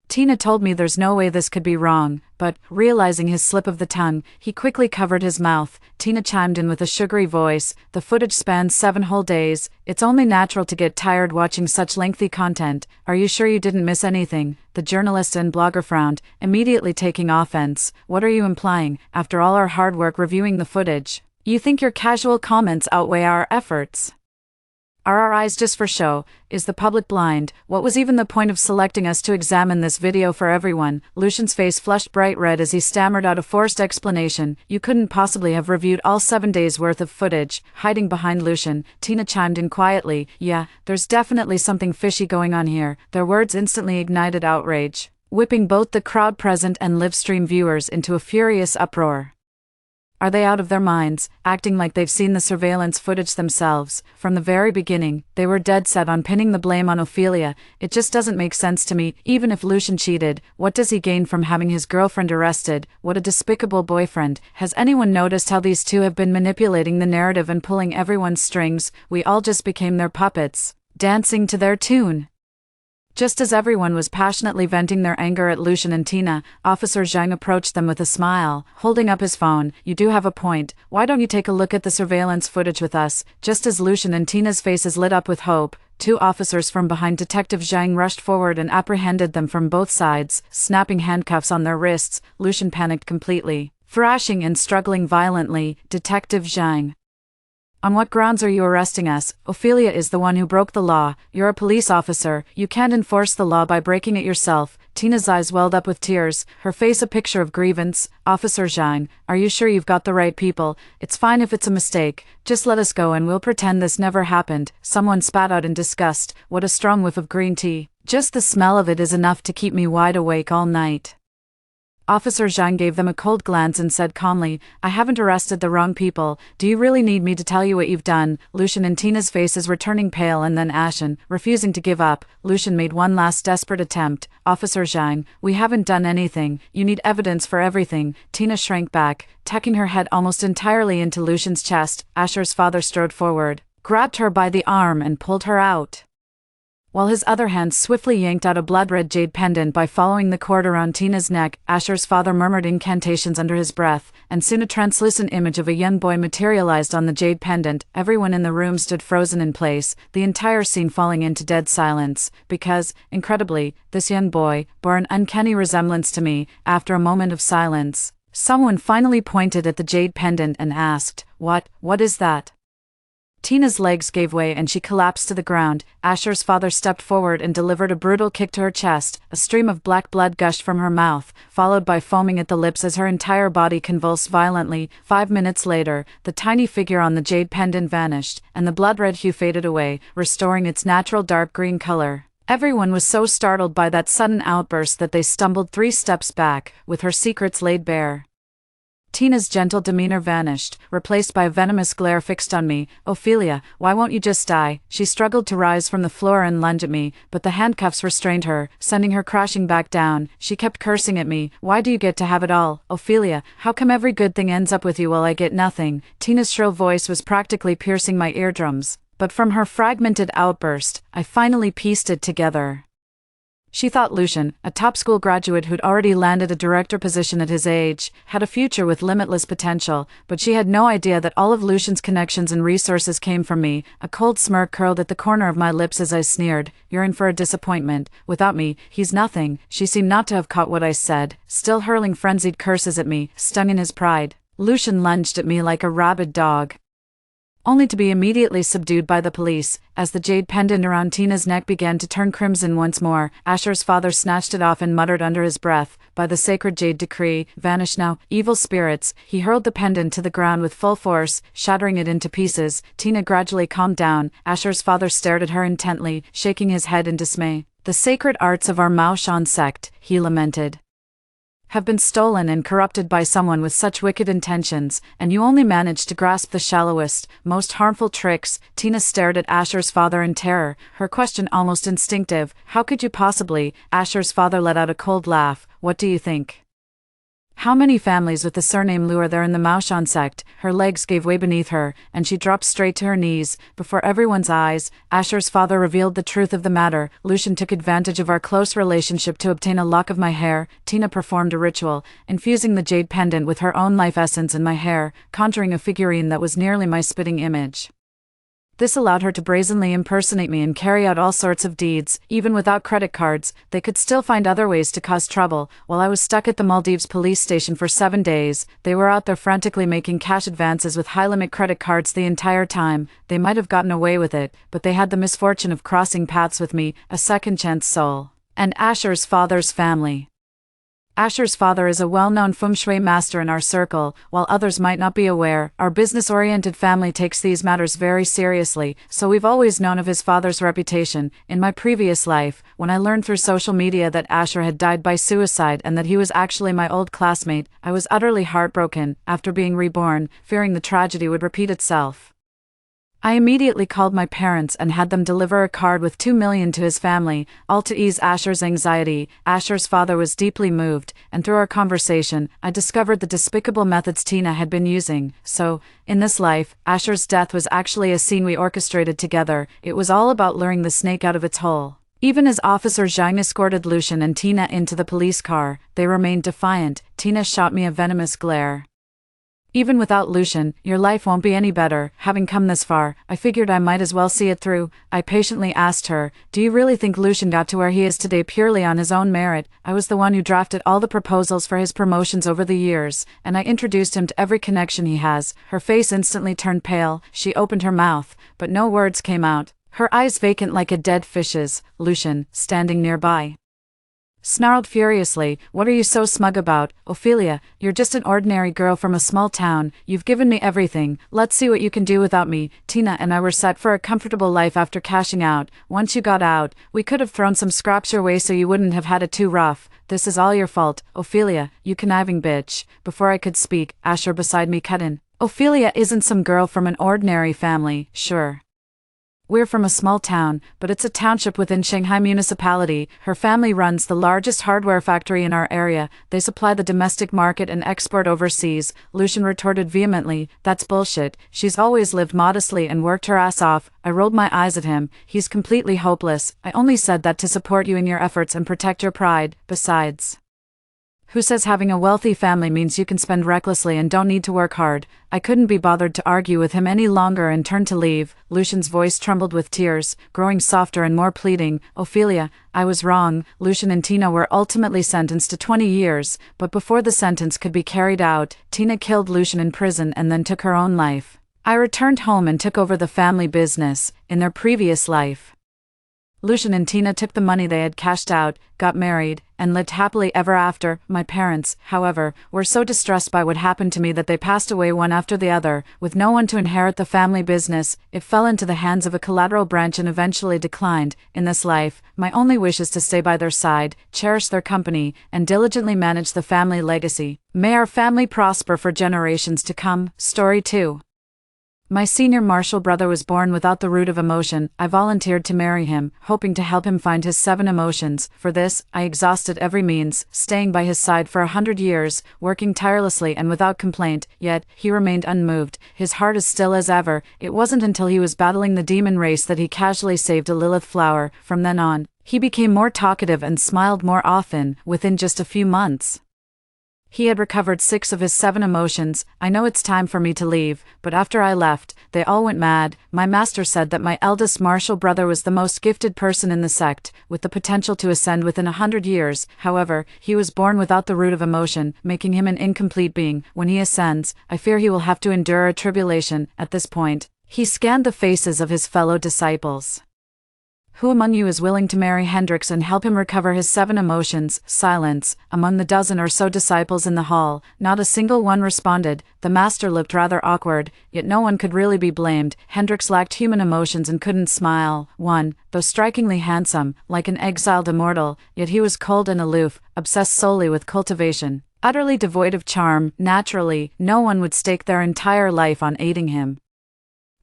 Tina told me there's no way this could be wrong," but, realizing his slip of the tongue, he quickly covered his mouth. Tina chimed in with a sugary voice, "The footage spans 7 whole days. It's only natural to get tired watching such lengthy content. Are you sure you didn't miss anything?" The journalist and blogger frowned, immediately taking offense. "What are you implying? After all our hard work reviewing the footage, you think your casual comments outweigh our efforts? Are our eyes just for show? Is the public blind? What was even the point of selecting us to examine this video for everyone?" Lucian's face flushed bright red as he stammered out a forced explanation. "You couldn't possibly have reviewed all 7 days' worth of footage." Hiding behind Lucian, Tina chimed in quietly, "Yeah, there's definitely something fishy going on here." Their words instantly ignited outrage, whipping both the crowd present and live-stream viewers into a furious uproar. Are they out of their minds, acting like they've seen the surveillance footage themselves? From the very beginning, they were dead set on pinning the blame on Ophelia. "It just doesn't make sense to me. Even if Lucian cheated, what does he gain from having his girlfriend arrested? What a despicable boyfriend. Has anyone noticed how these two have been manipulating the narrative and pulling everyone's strings? We all just became their puppets, dancing to their tune." Just as everyone was passionately venting their anger at Lucian and Tina, Officer Zhang approached them with a smile, holding up his phone. "You do have a point. Why don't you take a look at the surveillance footage with us?" Just as Lucian and Tina's faces lit up with hope, 2 officers from behind Detective Zhang rushed forward and apprehended them from both sides, snapping handcuffs on their wrists. Lucian panicked completely, thrashing and struggling violently. "Detective Zhang, on what grounds are you arresting us? Ophelia is the one who broke the law. You're a police officer. You can't enforce the law by breaking it yourself." Tina's eyes welled up with tears, her face a picture of grievance. "Officer Zhang, are you sure you've got the right people? It's fine if it's a mistake. Just let us go and we'll pretend this never happened." Someone spat out in disgust. "What a strong whiff of green tea. Just the smell of it is enough to keep me wide awake all night." Officer Zhang gave them a cold glance and said calmly, "I haven't arrested the wrong people. Do you really need me to tell you what you've done?" Lucian and Tina's faces were turning pale and then ashen, refusing to give up. Lucian made one last desperate attempt. "Officer Zhang, we haven't done anything. You need evidence for everything." Tina shrank back, tucking her head almost entirely into Lucian's chest. Asher's father strode forward, grabbed her by the arm and pulled her out, while his other hand swiftly yanked out a blood-red jade pendant. By following the cord around Tina's neck, Asher's father murmured incantations under his breath, and soon a translucent image of a young boy materialized on the jade pendant. Everyone in the room stood frozen in place, the entire scene falling into dead silence, because, incredibly, this young boy bore an uncanny resemblance to me. After a moment of silence, someone finally pointed at the jade pendant and asked, What is that?" Tina's legs gave way and she collapsed to the ground. Asher's father stepped forward and delivered a brutal kick to her chest. A stream of black blood gushed from her mouth, followed by foaming at the lips as her entire body convulsed violently. 5 minutes later, the tiny figure on the jade pendant vanished, and the blood-red hue faded away, restoring its natural dark green color. Everyone was so startled by that sudden outburst that they stumbled 3 steps back, with her secrets laid bare. Tina's gentle demeanor vanished, replaced by a venomous glare fixed on me. "Ophelia, why won't you just die?" She struggled to rise from the floor and lunge at me, but the handcuffs restrained her, sending her crashing back down. She kept cursing at me. "Why do you get to have it all? Ophelia, how come every good thing ends up with you while I get nothing?" Tina's shrill voice was practically piercing my eardrums, but from her fragmented outburst, I finally pieced it together. She thought Lucian, a top school graduate who'd already landed a director position at his age, had a future with limitless potential, but she had no idea that all of Lucian's connections and resources came from me. A cold smirk curled at the corner of my lips as I sneered, "You're in for a disappointment. Without me, he's nothing." She seemed not to have caught what I said, still hurling frenzied curses at me, stung in his pride. Lucian lunged at me like a rabid dog, only to be immediately subdued by the police. As the jade pendant around Tina's neck began to turn crimson once more, Asher's father snatched it off and muttered under his breath, "By the sacred jade decree, vanish now, evil spirits." He hurled the pendant to the ground with full force, shattering it into pieces. Tina gradually calmed down. Asher's father stared at her intently, shaking his head in dismay. "The sacred arts of our Mao Shan sect," he lamented, "have been stolen and corrupted by someone with such wicked intentions, and you only managed to grasp the shallowest, most harmful tricks." Tina stared at Asher's father in terror, her question almost instinctive. "How could you possibly?" Asher's father let out a cold laugh. "What do you think? How many families with the surname Liu are there in the Mao Shan sect?" Her legs gave way beneath her, and she dropped straight to her knees. Before everyone's eyes, Asher's father revealed the truth of the matter. "Lucian took advantage of our close relationship to obtain a lock of my hair." Tina performed a ritual, infusing the jade pendant with her own life essence in my hair, conjuring a figurine that was nearly my spitting image. This allowed her to brazenly impersonate me and carry out all sorts of deeds. Even without credit cards, they could still find other ways to cause trouble. While I was stuck at the Maldives police station for 7 days, they were out there frantically making cash advances with high-limit credit cards the entire time. They might have gotten away with it, but they had the misfortune of crossing paths with me, a second-chance soul. And Asher's father's family. Asher's father is a well-known feng shui master in our circle. While others might not be aware, our business-oriented family takes these matters very seriously, so we've always known of his father's reputation. In my previous life, when I learned through social media that Asher had died by suicide and that he was actually my old classmate, I was utterly heartbroken. After being reborn, fearing the tragedy would repeat itself, I immediately called my parents and had them deliver a card with 2 million to his family, all to ease Asher's anxiety. Asher's father was deeply moved, and through our conversation, I discovered the despicable methods Tina had been using. So, in this life, Asher's death was actually a scene we orchestrated together. It was all about luring the snake out of its hole. Even as Officer Zhang escorted Lucian and Tina into the police car, they remained defiant. Tina shot me a venomous glare. "Even without Lucian, your life won't be any better." Having come this far, I figured I might as well see it through. I patiently asked her, "Do you really think Lucian got to where he is today purely on his own merit? I was the one who drafted all the proposals for his promotions over the years, and I introduced him to every connection he has." Her face instantly turned pale. She opened her mouth, but no words came out. Her eyes vacant like a dead fish's. Lucian, standing nearby, snarled furiously, "What are you so smug about, Ophelia? You're just an ordinary girl from a small town. You've given me everything. Let's see what you can do without me." Tina and I were set for a comfortable life after cashing out. Once you got out, we could have thrown some scraps your way so you wouldn't have had it too rough. "This is all your fault, Ophelia, you conniving bitch." Before I could speak, Asher beside me cut in. "Ophelia isn't some girl from an ordinary family, sure. We're from a small town, but it's a township within Shanghai municipality. Her family runs the largest hardware factory in our area. They supply the domestic market and export overseas." Lucian retorted vehemently, "That's bullshit. She's always lived modestly and worked her ass off." I rolled my eyes at him. "He's completely hopeless. I only said that to support you in your efforts and protect your pride. Besides, who says having a wealthy family means you can spend recklessly and don't need to work hard?" I couldn't be bothered to argue with him any longer and turned to leave. Lucian's voice trembled with tears, growing softer and more pleading. "Ophelia, I was wrong." Lucian and Tina were ultimately sentenced to 20 years, but before the sentence could be carried out, Tina killed Lucian in prison and then took her own life. I returned home and took over the family business. In their previous life, Lucian and Tina took the money they had cashed out, got married, and lived happily ever after. My parents, however, were so distressed by what happened to me that they passed away one after the other. With no one to inherit the family business, it fell into the hands of a collateral branch and eventually declined. In this life, my only wish is to stay by their side, cherish their company, and diligently manage the family legacy. May our family prosper for generations to come. Story 2. My senior Marshall brother was born without the root of emotion. I volunteered to marry him, hoping to help him find his 7 emotions. For this, I exhausted every means, staying by his side for 100 years, working tirelessly and without complaint, yet, he remained unmoved, his heart as still as ever. It wasn't until he was battling the demon race that he casually saved a Lilith flower. From then on, He became more talkative and smiled more often, within just a few months. He had recovered 6 of his 7 emotions. I know it's time for me to leave, but after I left, they all went mad. My master said that my eldest martial brother was the most gifted person in the sect, with the potential to ascend within 100 years. However, he was born without the root of emotion, making him an incomplete being. When he ascends, I fear he will have to endure a tribulation. At this point, he scanned the faces of his fellow disciples. Who among you is willing to marry Hendrix and help him recover his 7 emotions? Silence. Among the dozen or so disciples in the hall, not a single one responded. The master looked rather awkward, yet no one could really be blamed. Hendrix lacked human emotions and couldn't smile. 1. Though strikingly handsome, like an exiled immortal, yet he was cold and aloof, obsessed solely with cultivation. Utterly devoid of charm. Naturally, no one would stake their entire life on aiding him.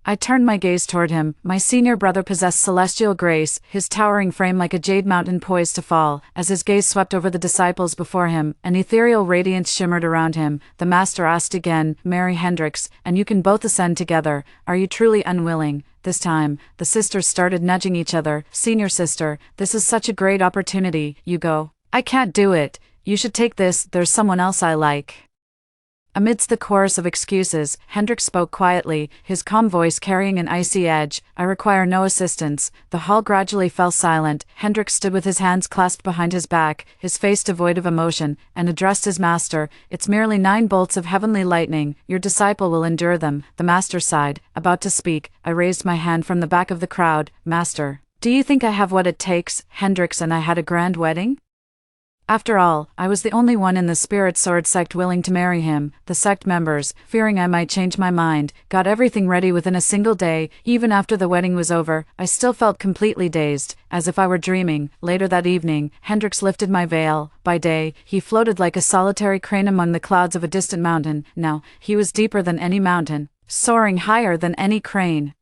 I turned my gaze toward him. My senior brother possessed celestial grace, his towering frame like a jade mountain poised to fall. As his gaze swept over the disciples before him, an ethereal radiance shimmered around him. The master asked again, "Marry Hendrix, and you can both ascend together. Are you truly unwilling?" This time, the sisters started nudging each other. "Senior sister, this is such a great opportunity. You go." "I can't do it. You should take this. There's someone else I like." Amidst the chorus of excuses, Hendrix spoke quietly, his calm voice carrying an icy edge. "I require no assistance." The hall gradually fell silent. Hendrix stood with his hands clasped behind his back, his face devoid of emotion, and addressed his master. "It's merely 9 bolts of heavenly lightning. Your disciple will endure them." The master sighed. About to speak, I raised my hand from the back of the crowd. "Master, do you think I have what it takes? Hendrix and I had a grand wedding?" After all, I was the only one in the Spirit Sword sect willing to marry him. The sect members, fearing I might change my mind, got everything ready within a single day. Even after the wedding was over, I still felt completely dazed, as if I were dreaming. Later that evening, Hendrix lifted my veil. By day, he floated like a solitary crane among the clouds of a distant mountain. Now, he was deeper than any mountain, soaring higher than any crane.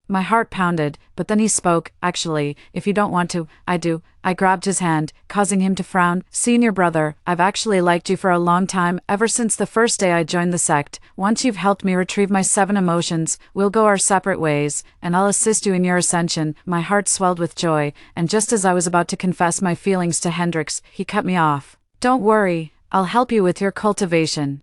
My heart pounded, but then he spoke. "Actually, if you don't want to, I do." I grabbed his hand, causing him to frown. "Senior brother, I've actually liked you for a long time, ever since the first day I joined the sect. Once you've helped me retrieve my 7 emotions, we'll go our separate ways, and I'll assist you in your ascension." My heart swelled with joy, and just as I was about to confess my feelings to Hendrix, he cut me off. "Don't worry, I'll help you with your cultivation."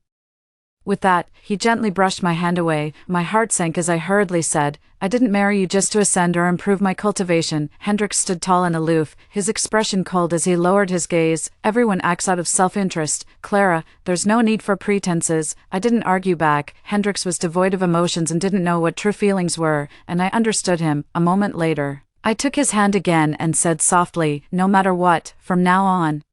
With that, he gently brushed my hand away. My heart sank as I hurriedly said, "I didn't marry you just to ascend or improve my cultivation." Hendrix stood tall and aloof, his expression cold as he lowered his gaze. "Everyone acts out of self-interest. Clara, there's no need for pretenses." I didn't argue back. Hendrix was devoid of emotions and didn't know what true feelings were, and I understood him. A moment later, I took his hand again and said softly, "No matter what, from now on,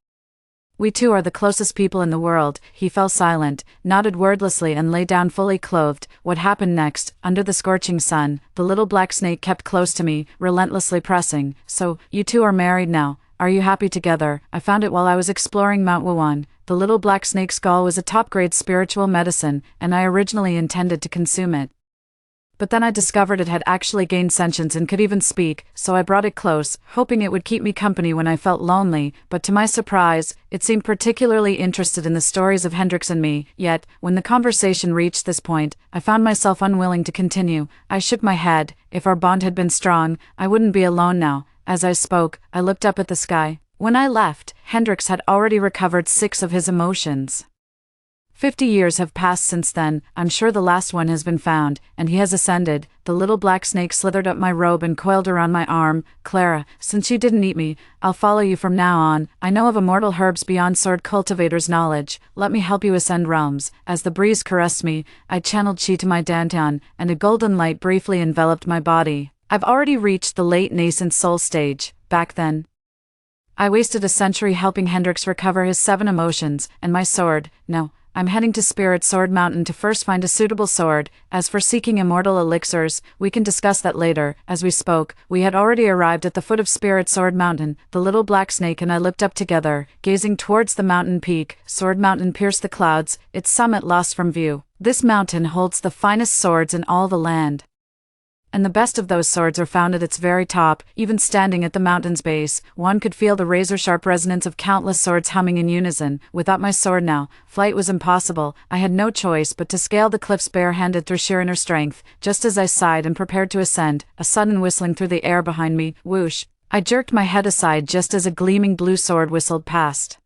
we two are the closest people in the world." He fell silent, nodded wordlessly and lay down fully clothed. What happened next? Under the scorching sun, the little black snake kept close to me, relentlessly pressing. "So, you two are married now. Are you happy together?" I found it while I was exploring Mount Wuhan. The little black snake's gall was a top-grade spiritual medicine, and I originally intended to consume it. But then I discovered it had actually gained sentience and could even speak, so I brought it close, hoping it would keep me company when I felt lonely, but to my surprise, it seemed particularly interested in the stories of Hendrix and me. Yet, when the conversation reached this point, I found myself unwilling to continue. I shook my head. If our bond had been strong, I wouldn't be alone now. As I spoke, I looked up at the sky. When I left, Hendrix had already recovered 6 of his emotions. 50 years have passed since then. I'm sure the last one has been found, and he has ascended. The little black snake slithered up my robe and coiled around my arm. "Clara, since you didn't eat me, I'll follow you from now on. I know of immortal herbs beyond sword cultivators' knowledge. Let me help you ascend realms." As the breeze caressed me, I channeled chi to my dantian, and a golden light briefly enveloped my body. I've already reached the late nascent soul stage. Back then, I wasted a century helping Hendrix recover his 7 emotions, and my sword. Now, I'm heading to Spirit Sword Mountain to first find a suitable sword. As for seeking immortal elixirs, we can discuss that later. As we spoke, we had already arrived at the foot of Spirit Sword Mountain. The little black snake and I looked up together, gazing towards the mountain peak. Sword Mountain pierced the clouds, its summit lost from view. This mountain holds the finest swords in all the land, and the best of those swords are found at its very top. Even standing at the mountain's base, one could feel the razor-sharp resonance of countless swords humming in unison. Without my sword now, flight was impossible. I had no choice but to scale the cliffs barehanded through sheer inner strength. Just as I sighed and prepared to ascend, a sudden whistling through the air behind me. Whoosh! I jerked my head aside just as a gleaming blue sword whistled past.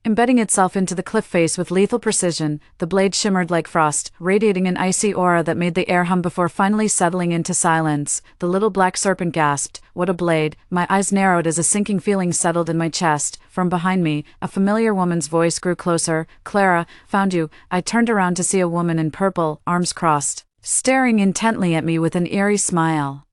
Embedding itself into the cliff face with lethal precision, the blade shimmered like frost, radiating an icy aura that made the air hum before finally settling into silence. The little black serpent gasped, "What a blade!" My eyes narrowed as a sinking feeling settled in my chest. From behind me, a familiar woman's voice grew closer. "Clara, found you." I turned around to see a woman in purple, arms crossed, staring intently at me with an eerie smile.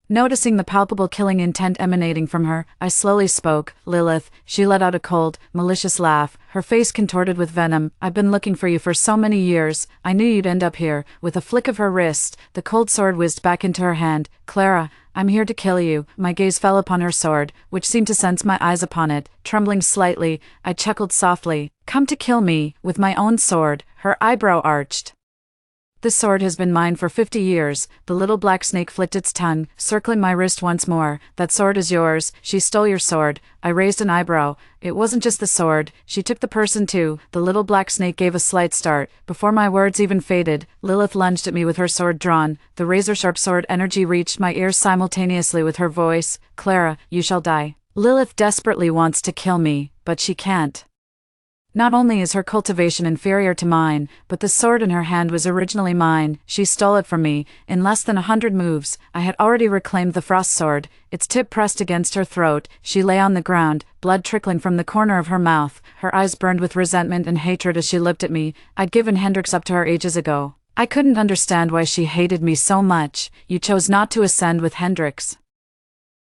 Noticing the palpable killing intent emanating from her, I slowly spoke. "Lilith." She let out a cold, malicious laugh, her face contorted with venom. "I've been looking for you for so many years. I knew you'd end up here." With a flick of her wrist, the cold sword whizzed back into her hand. "Clara, I'm here to kill you." My gaze fell upon her sword, which seemed to sense my eyes upon it. Trembling slightly, I chuckled softly. "Come to kill me, with my own sword." Her eyebrow arched. "This sword has been mine for 50 years. The little black snake flicked its tongue, circling my wrist once more. "That sword is yours." "She stole your sword." I raised an eyebrow. "It wasn't just the sword. She took the person too." The little black snake gave a slight start. Before my words even faded, Lilith lunged at me with her sword drawn. The razor-sharp sword energy reached my ears simultaneously with her voice. "Clara, you shall die." Lilith desperately wants to kill me, but she can't. Not only is her cultivation inferior to mine, but the sword in her hand was originally mine. She stole it from me. In less than 100 moves, I had already reclaimed the frost sword, its tip pressed against her throat. She lay on the ground, blood trickling from the corner of her mouth. Her eyes burned with resentment and hatred as she looked at me. I'd given Hendrix up to her ages ago. I couldn't understand why she hated me so much. "You chose not to ascend with Hendrix.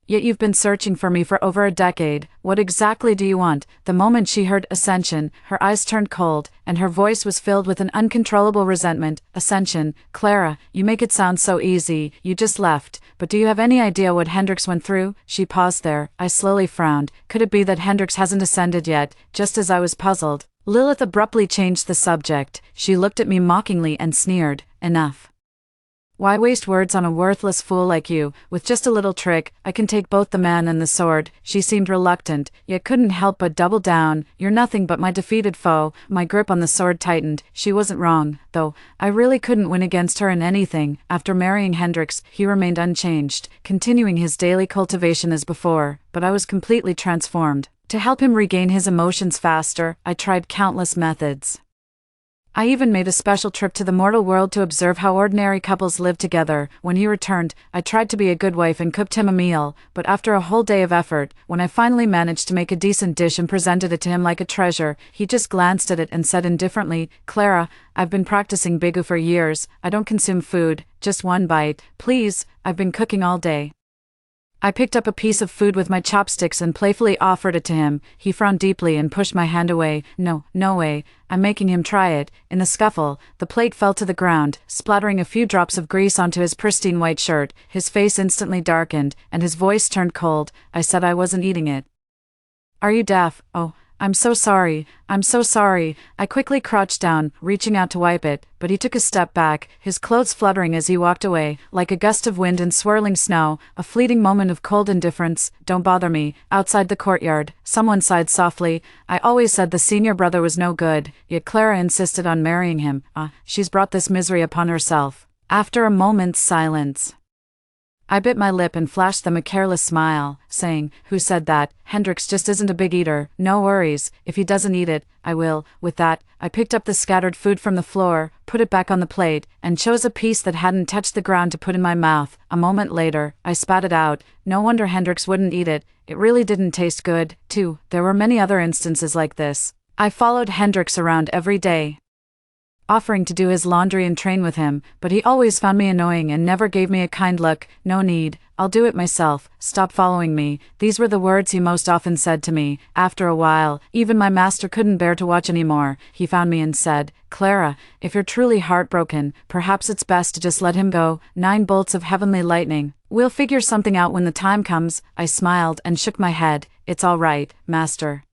Yet you've been searching for me for over a decade. What exactly do you want?" The moment she heard ascension, her eyes turned cold, and her voice was filled with an uncontrollable resentment. "Ascension? Clara, you make it sound so easy. You just left. But do you have any idea what Hendrix went through?" She paused there. I slowly frowned. Could it be that Hendrix hasn't ascended yet? Just as I was puzzled, Lilith abruptly changed the subject. She looked at me mockingly and sneered. "Enough. Why waste words on a worthless fool like you? With just a little trick, I can take both the man and the sword." She seemed reluctant, yet couldn't help but double down. "You're nothing but my defeated foe." My grip on the sword tightened. She wasn't wrong, though. I really couldn't win against her in anything. After marrying Hendrix, he remained unchanged, continuing his daily cultivation as before, but I was completely transformed. To help him regain his emotions faster, I tried countless methods. I even made a special trip to the mortal world to observe how ordinary couples live together. When he returned, I tried to be a good wife and cooked him a meal, but after a whole day of effort, when I finally managed to make a decent dish and presented it to him like a treasure, he just glanced at it and said indifferently, "Clara, I've been practicing Bigu for years. I don't consume food, just one bite. Please, I've been cooking all day." I picked up a piece of food with my chopsticks and playfully offered it to him. He frowned deeply and pushed my hand away. "No, no way. I'm making him try it." In the scuffle, the plate fell to the ground, splattering a few drops of grease onto his pristine white shirt. His face instantly darkened, and his voice turned cold. I said I wasn't eating it. "Are you deaf?" "Oh, I'm so sorry. I'm so sorry." I quickly crouched down, reaching out to wipe it, but he took a step back, his clothes fluttering as he walked away, like a gust of wind and swirling snow, a fleeting moment of cold indifference. "Don't bother me." Outside the courtyard, someone sighed softly. "I always said the senior brother was no good, yet Clara insisted on marrying him. She's brought this misery upon herself." After a moment's silence, I bit my lip and flashed them a careless smile, saying, "Who said that? Hendrix just isn't a big eater." "No worries, if he doesn't eat it, I will." With that, I picked up the scattered food from the floor, put it back on the plate, and chose a piece that hadn't touched the ground to put in my mouth. A moment later, I spat it out. No wonder Hendrix wouldn't eat it. It really didn't taste good, too. There were many other instances like this. I followed Hendrix around every day, offering to do his laundry and train with him, but he always found me annoying and never gave me a kind look. "No need, I'll do it myself. Stop following me." These were the words he most often said to me. After a while, even my master couldn't bear to watch anymore. He found me and said, "Clara, if you're truly heartbroken, perhaps it's best to just let him go." 9 bolts of heavenly lightning. "We'll figure something out when the time comes." I smiled and shook my head. "It's all right, master.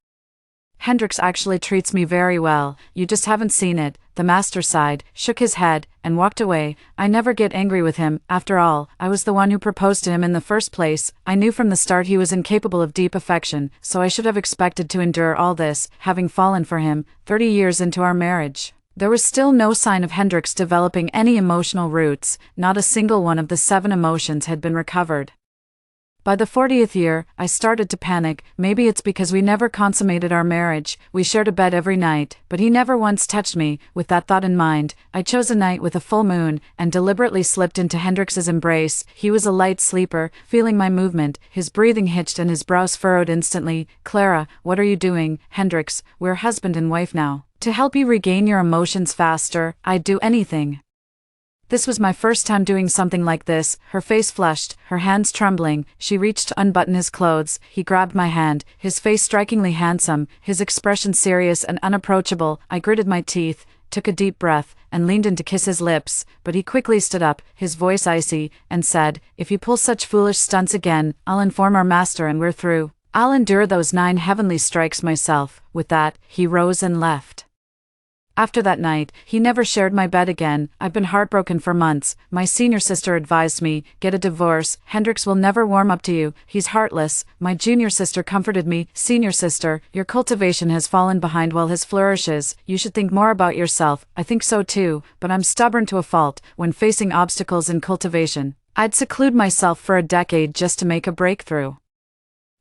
Hendrix actually treats me very well. You just haven't seen it." The master sighed, shook his head, and walked away. "I never get angry with him. After all, I was the one who proposed to him in the first place. I knew from the start he was incapable of deep affection, so I should have expected to endure all this, having fallen for him, 30 years into our marriage." There was still no sign of Hendrix developing any emotional roots. Not a single one of the 7 emotions had been recovered. By the 40th year, I started to panic. Maybe it's because we never consummated our marriage. We shared a bed every night, but he never once touched me. With that thought in mind, I chose a night with a full moon, and deliberately slipped into Hendrix's embrace. He was a light sleeper, feeling my movement, his breathing hitched and his brows furrowed instantly. "Clara, what are you doing?" "Hendrix, we're husband and wife now. To help you regain your emotions faster, I'd do anything." This was my first time doing something like this. Her face flushed, her hands trembling. She reached to unbutton his clothes. He grabbed my hand, his face strikingly handsome, his expression serious and unapproachable. I gritted my teeth, took a deep breath, and leaned in to kiss his lips, but he quickly stood up, his voice icy, and said, "If you pull such foolish stunts again, I'll inform our master and we're through. I'll endure those 9 heavenly strikes myself." With that, he rose and left. After that night, he never shared my bed again. I've been heartbroken for months. My senior sister advised me, "Get a divorce. Hendrix will never warm up to you. He's heartless." My junior sister comforted me, "Senior sister, your cultivation has fallen behind while his flourishes. You should think more about yourself." I think so too, but I'm stubborn to a fault when facing obstacles in cultivation. I'd seclude myself for a decade just to make a breakthrough.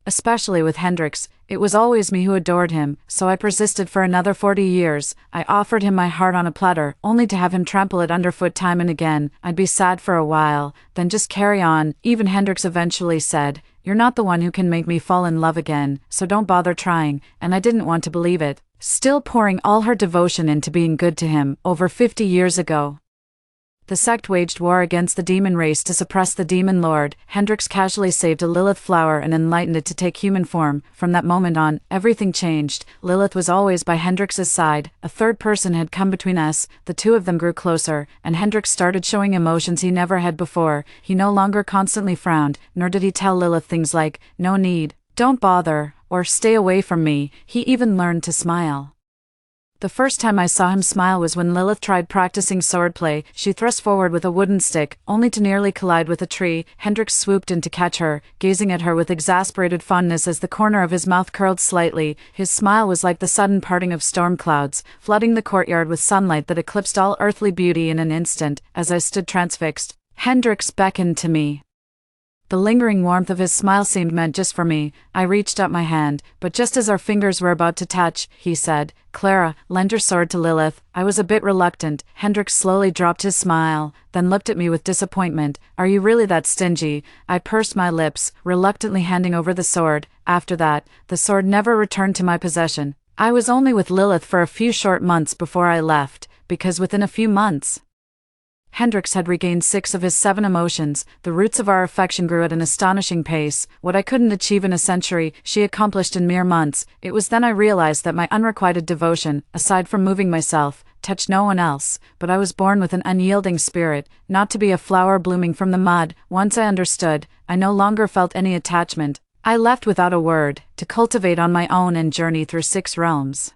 Especially with Hendrix, it was always me who adored him, so I persisted for another 40 years. I offered him my heart on a platter, only to have him trample it underfoot time and again. I'd be sad for a while, then just carry on. Even Hendrix eventually said, "You're not the one who can make me fall in love again, so don't bother trying," and I didn't want to believe it. Still pouring all her devotion into being good to him, over 50 years ago. The sect waged war against the demon race to suppress the demon lord. Hendrix casually saved a Lilith flower and enlightened it to take human form. From that moment on, everything changed. Lilith was always by Hendrix's side. A third person had come between us. The two of them grew closer, and Hendrix started showing emotions he never had before. He no longer constantly frowned, nor did he tell Lilith things like, "No need," "Don't bother," or "Stay away from me." He even learned to smile. The first time I saw him smile was when Lilith tried practicing swordplay. She thrust forward with a wooden stick, only to nearly collide with a tree. Hendrix swooped in to catch her, gazing at her with exasperated fondness as the corner of his mouth curled slightly. His smile was like the sudden parting of storm clouds, flooding the courtyard with sunlight that eclipsed all earthly beauty in an instant. As I stood transfixed, Hendrix beckoned to me. The lingering warmth of his smile seemed meant just for me. I reached out my hand, but just as our fingers were about to touch, he said, "Clara, lend your sword to Lilith." I was a bit reluctant. Hendrix slowly dropped his smile, then looked at me with disappointment. "Are you really that stingy?" I pursed my lips, reluctantly handing over the sword. After that, the sword never returned to my possession. I was only with Lilith for a few short months before I left, because within a few months, Hendrix had regained 6 of his 7 emotions. The roots of our affection grew at an astonishing pace. What I couldn't achieve in a century, she accomplished in mere months. It was then I realized that my unrequited devotion, aside from moving myself, touched no one else. But I was born with an unyielding spirit, not to be a flower blooming from the mud. Once I understood, I no longer felt any attachment. I left without a word, to cultivate on my own and journey through 6 realms.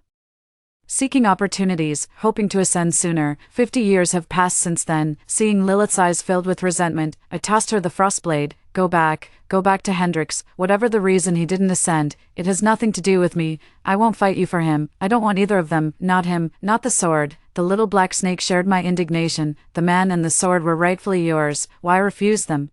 Seeking opportunities, hoping to ascend sooner. 50 years have passed since then. Seeing Lilith's eyes filled with resentment, I tossed her the frostblade. Go back to Hendrix. Whatever the reason he didn't ascend, it has nothing to do with me. I won't fight you for him. I don't want either of them. Not him, not the sword." The little black snake shared my indignation. "The man and the sword were rightfully yours. Why refuse them?"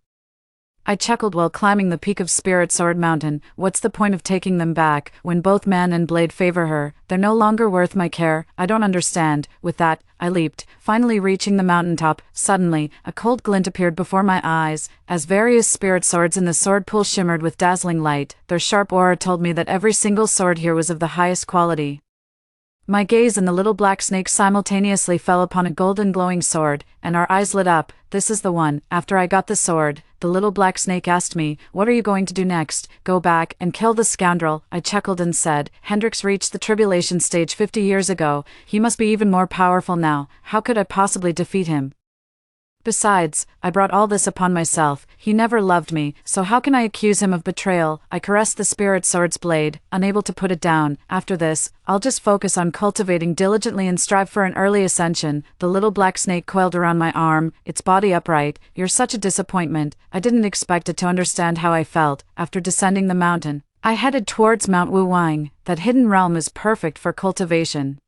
I chuckled while climbing the peak of Spirit Sword Mountain. "What's the point of taking them back, when both man and blade favor her? They're no longer worth my care. I don't understand." With that, I leaped, finally reaching the mountaintop. Suddenly, a cold glint appeared before my eyes, as various spirit swords in the sword pool shimmered with dazzling light. Their sharp aura told me that every single sword here was of the highest quality. My gaze and the little black snake simultaneously fell upon a golden glowing sword, and our eyes lit up. "This is the one." After I got the sword, the little black snake asked me, "What are you going to do next?" "Go back and kill the scoundrel," I chuckled and said. "Hendrix reached the tribulation stage 50 years ago. He must be even more powerful now. How could I possibly defeat him? Besides, I brought all this upon myself. He never loved me, so how can I accuse him of betrayal?" I caressed the spirit sword's blade, unable to put it down. "After this, I'll just focus on cultivating diligently and strive for an early ascension." The little black snake coiled around my arm, its body upright. "You're such a disappointment." I didn't expect it to understand how I felt. After descending the mountain, I headed towards Mount Wu Wang. That hidden realm is perfect for cultivation.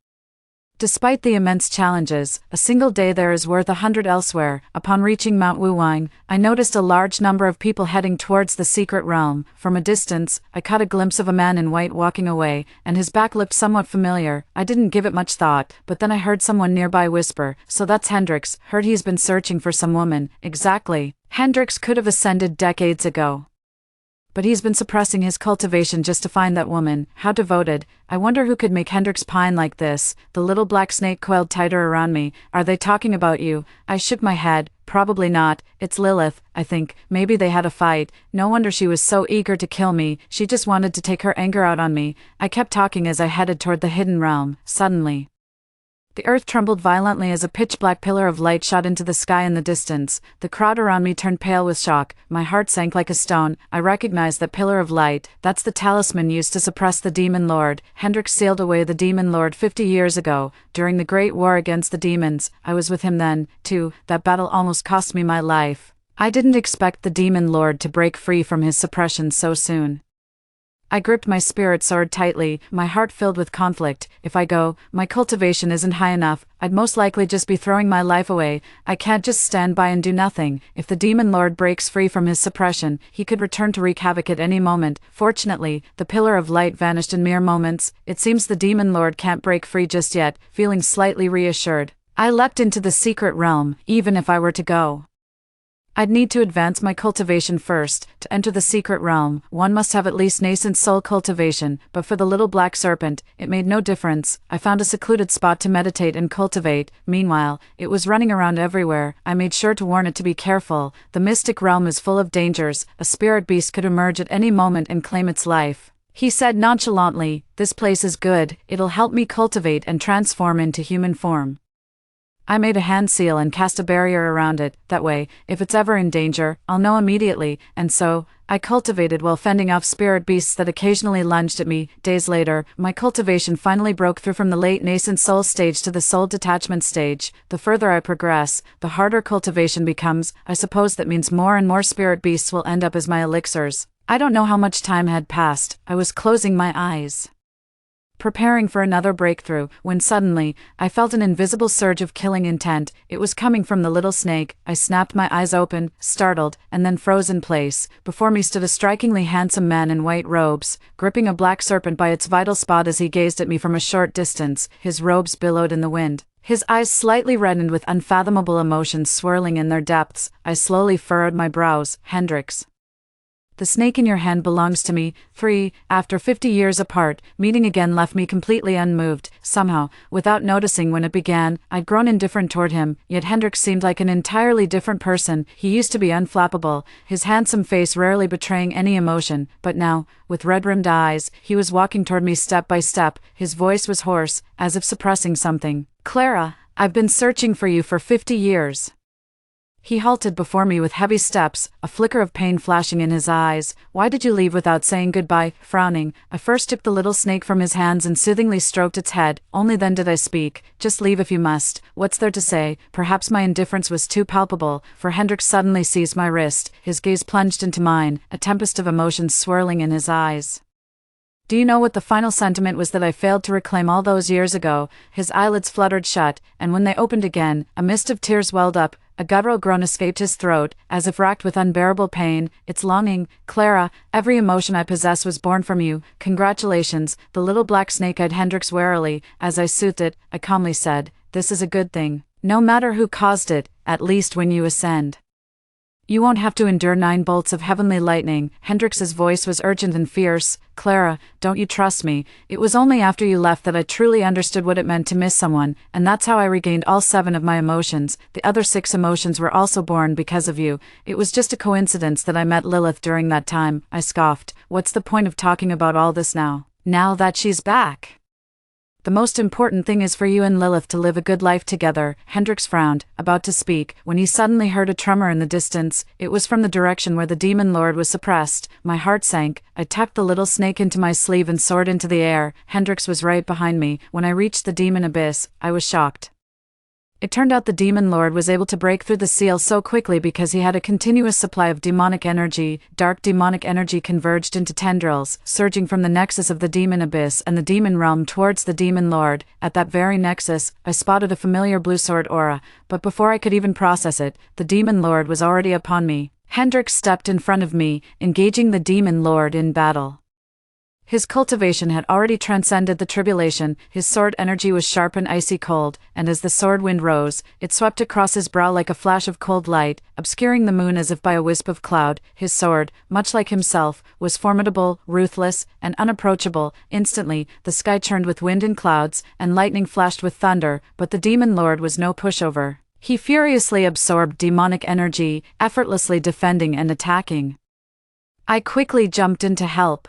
Despite the immense challenges, a single day there is worth 100 elsewhere. Upon reaching Mount Wuwang, I noticed a large number of people heading towards the secret realm. From a distance, I caught a glimpse of a man in white walking away, and his back looked somewhat familiar. I didn't give it much thought, but then I heard someone nearby whisper, "So that's Hendrix. Heard he's been searching for some woman." Exactly. Hendrix could have ascended decades ago, but he's been suppressing his cultivation just to find that woman. How devoted. I wonder who could make Hendrix pine like this. The little black snake coiled tighter around me. Are they talking about you? I shook my head. Probably not. It's Lilith, I think. Maybe they had a fight. No wonder she was so eager to kill me. She just wanted to take her anger out on me. I kept talking as I headed toward the hidden realm. Suddenly, the earth trembled violently as a pitch-black pillar of light shot into the sky in the distance. The crowd around me turned pale with shock. My heart sank like a stone. I recognized that pillar of light. That's the talisman used to suppress the Demon Lord. Hendrix sealed away the Demon Lord 50 years ago, during the Great War against the demons. I was with him then, too. That battle almost cost me my life. I didn't expect the Demon Lord to break free from his suppression so soon. I gripped my spirit sword tightly, my heart filled with conflict. If I go, my cultivation isn't high enough. I'd most likely just be throwing my life away. I can't just stand by and do nothing. If the Demon Lord breaks free from his suppression, he could return to wreak havoc at any moment. Fortunately, the pillar of light vanished in mere moments. It seems the Demon Lord can't break free just yet. Feeling slightly reassured, I leapt into the secret realm. Even if I were to go, I'd need to advance my cultivation first. To enter the secret realm, one must have at least nascent soul cultivation, but for the little black serpent, it made no difference. I found a secluded spot to meditate and cultivate. Meanwhile, it was running around everywhere. I made sure to warn it to be careful. The mystic realm is full of dangers. A spirit beast could emerge at any moment and claim its life. He said nonchalantly, "This place is good. It'll help me cultivate and transform into human form." I made a hand seal and cast a barrier around it. That way, if it's ever in danger, I'll know immediately. And so, I cultivated while fending off spirit beasts that occasionally lunged at me. Days later, my cultivation finally broke through from the late nascent soul stage to the soul detachment stage. The further I progress, the harder cultivation becomes. I suppose that means more and more spirit beasts will end up as my elixirs. I don't know how much time had passed. I was closing my eyes, preparing for another breakthrough, when suddenly, I felt an invisible surge of killing intent. It was coming from the little snake. I snapped my eyes open, startled, and then froze in place. Before me stood a strikingly handsome man in white robes, gripping a black serpent by its vital spot as he gazed at me from a short distance. His robes billowed in the wind, his eyes slightly reddened with unfathomable emotions swirling in their depths. I slowly furrowed my brows. "Hendrix, the snake in your hand belongs to me." After 50 years apart, meeting again left me completely unmoved. Somehow, without noticing when it began, I'd grown indifferent toward him, yet Hendrix seemed like an entirely different person. He used to be unflappable, his handsome face rarely betraying any emotion, but now, with red-rimmed eyes, he was walking toward me step by step. His voice was hoarse, as if suppressing something. "Clara, I've been searching for you for 50 years. He halted before me with heavy steps, a flicker of pain flashing in his eyes. "Why did you leave without saying goodbye?" Frowning, I first took the little snake from his hands and soothingly stroked its head. Only then did I speak. "Just leave if you must. What's there to say?" Perhaps my indifference was too palpable, for Hendrix suddenly seized my wrist. His gaze plunged into mine, a tempest of emotions swirling in his eyes. "Do you know what the final sentiment was that I failed to reclaim all those years ago?" His eyelids fluttered shut, and when they opened again, a mist of tears welled up. A guttural groan escaped his throat, as if racked with unbearable pain. "It's longing. Clara, every emotion I possess was born from you. Congratulations." The little black snake eyed Hendrix warily. As I soothed it, I calmly said, "This is a good thing. No matter who caused it, at least when you ascend, you won't have to endure 9 bolts of heavenly lightning." Hendrix's voice was urgent and fierce. "Clara, don't you trust me? It was only after you left that I truly understood what it meant to miss someone, and that's how I regained all 7 of my emotions. The other 6 emotions were also born because of you. It was just a coincidence that I met Lilith during that time." I scoffed. "What's the point of talking about all this now? Now that she's back? The most important thing is for you and Lilith to live a good life together." Hendrix frowned, about to speak, when he suddenly heard a tremor in the distance. It was from the direction where the Demon Lord was suppressed. My heart sank. I tucked the little snake into my sleeve and soared into the air. Hendrix was right behind me. When I reached the demon abyss, I was shocked. It turned out the demon lord was able to break through the seal so quickly because he had a continuous supply of demonic energy. Dark demonic energy converged into tendrils, surging from the nexus of the demon abyss and the demon realm towards the demon lord. At that very nexus, I spotted a familiar blue sword aura, but before I could even process it, the demon lord was already upon me. Hendrix stepped in front of me, engaging the demon lord in battle. His cultivation had already transcended the tribulation, his sword energy was sharp and icy cold, and as the sword wind rose, it swept across his brow like a flash of cold light, obscuring the moon as if by a wisp of cloud. His sword, much like himself, was formidable, ruthless, and unapproachable. Instantly, the sky churned with wind and clouds, and lightning flashed with thunder, but the demon lord was no pushover. He furiously absorbed demonic energy, effortlessly defending and attacking. I quickly jumped in to help.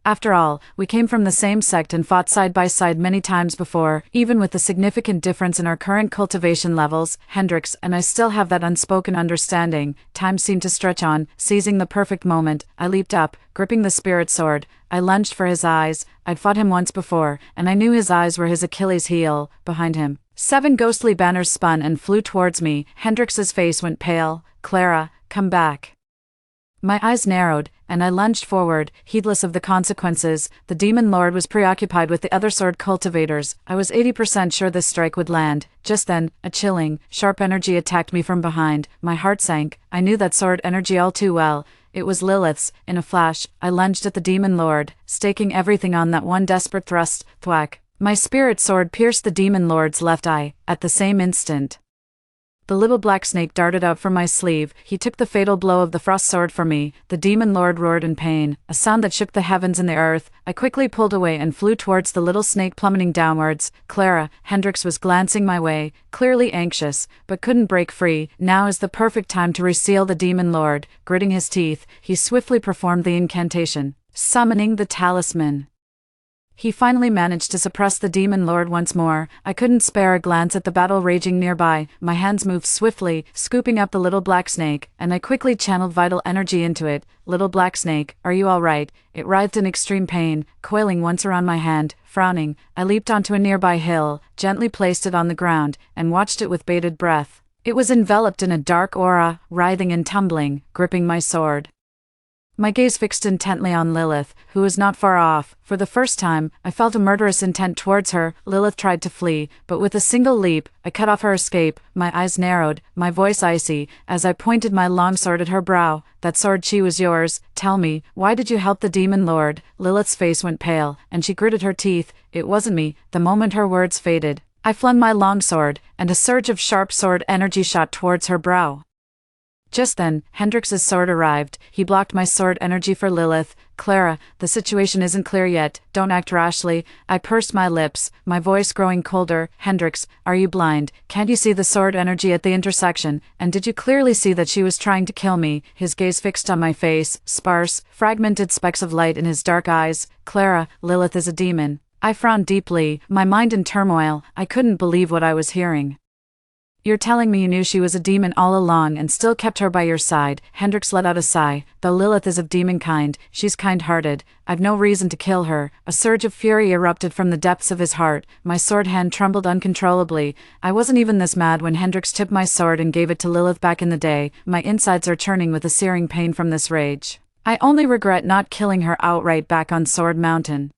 After all, we came from the same sect and fought side by side many times before. Even with the significant difference in our current cultivation levels, Hendrix and I still have that unspoken understanding. Time seemed to stretch on. Seizing the perfect moment, I leaped up, gripping the spirit sword. I lunged for his eyes. I'd fought him once before, and I knew his eyes were his Achilles' heel. Behind him, 7 ghostly banners spun and flew towards me. Hendrix's face went pale. "Clara, come back." My eyes narrowed, and I lunged forward, heedless of the consequences. The demon lord was preoccupied with the other sword cultivators. I was 80% sure this strike would land. Just then, a chilling, sharp energy attacked me from behind. My heart sank. I knew that sword energy all too well. It was Lilith's. In a flash, I lunged at the demon lord, staking everything on that one desperate thrust. Thwack! My spirit sword pierced the demon lord's left eye. At the same instant, the little black snake darted out from my sleeve. He took the fatal blow of the frost sword for me. The demon lord roared in pain, a sound that shook the heavens and the earth. I quickly pulled away and flew towards the little snake, plummeting downwards. "Clara," Hendrix was glancing my way, clearly anxious, but couldn't break free. Now is the perfect time to reseal the demon lord. Gritting his teeth, he swiftly performed the incantation, summoning the talisman. He finally managed to suppress the demon lord once more. I couldn't spare a glance at the battle raging nearby. My hands moved swiftly, scooping up the little black snake, and I quickly channeled vital energy into it. "Little black snake, are you all right?" It writhed in extreme pain, coiling once around my hand. Frowning, I leaped onto a nearby hill, gently placed it on the ground, and watched it with bated breath. It was enveloped in a dark aura, writhing and tumbling, gripping my sword. My gaze fixed intently on Lilith, who was not far off. For the first time, I felt a murderous intent towards her. Lilith tried to flee, but with a single leap, I cut off her escape. My eyes narrowed, my voice icy, as I pointed my long sword at her brow. "That sword, she was yours. Tell me, why did you help the demon lord?" Lilith's face went pale, and she gritted her teeth. "It wasn't me." The moment her words faded, I flung my long sword, and a surge of sharp sword energy shot towards her brow. Just then, Hendrix's sword arrived. He blocked my sword energy for Lilith. "Clara, the situation isn't clear yet. Don't act rashly." I pursed my lips, my voice growing colder. "Hendrix, are you blind? Can't you see the sword energy at the intersection? And did you clearly see that she was trying to kill me?" His gaze fixed on my face, sparse, fragmented specks of light in his dark eyes. "Clara, Lilith is a demon." I frowned deeply, my mind in turmoil. I couldn't believe what I was hearing. "You're telling me you knew she was a demon all along and still kept her by your side?" Hendrix let out a sigh. "Though Lilith is of demon kind, she's kind-hearted. I've no reason to kill her." A surge of fury erupted from the depths of his heart. My sword hand trembled uncontrollably. I wasn't even this mad when Hendrix tipped my sword and gave it to Lilith back in the day. My insides are churning with a searing pain from this rage. I only regret not killing her outright back on Sword Mountain.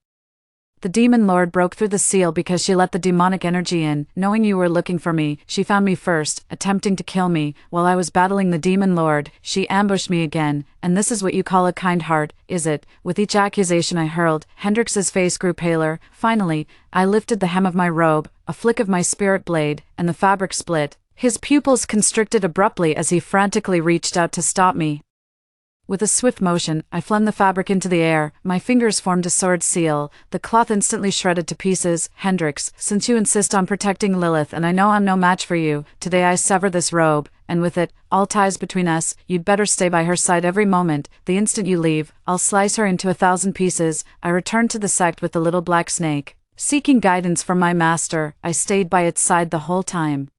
"The demon lord broke through the seal because she let the demonic energy in. Knowing you were looking for me, she found me first, attempting to kill me. While I was battling the demon lord, she ambushed me again. And this is what you call a kind heart, is it?" With each accusation I hurled, Hendrix's face grew paler. Finally, I lifted the hem of my robe, a flick of my spirit blade, and the fabric split. His pupils constricted abruptly as he frantically reached out to stop me. With a swift motion, I flung the fabric into the air. My fingers formed a sword seal. The cloth instantly shredded to pieces. "Hendrix, since you insist on protecting Lilith and I know I'm no match for you, today I sever this robe, and with it, all ties between us. You'd better stay by her side every moment. The instant you leave, I'll slice her into 1,000 pieces." I returned to the sect with the little black snake. Seeking guidance from my master, I stayed by its side the whole time.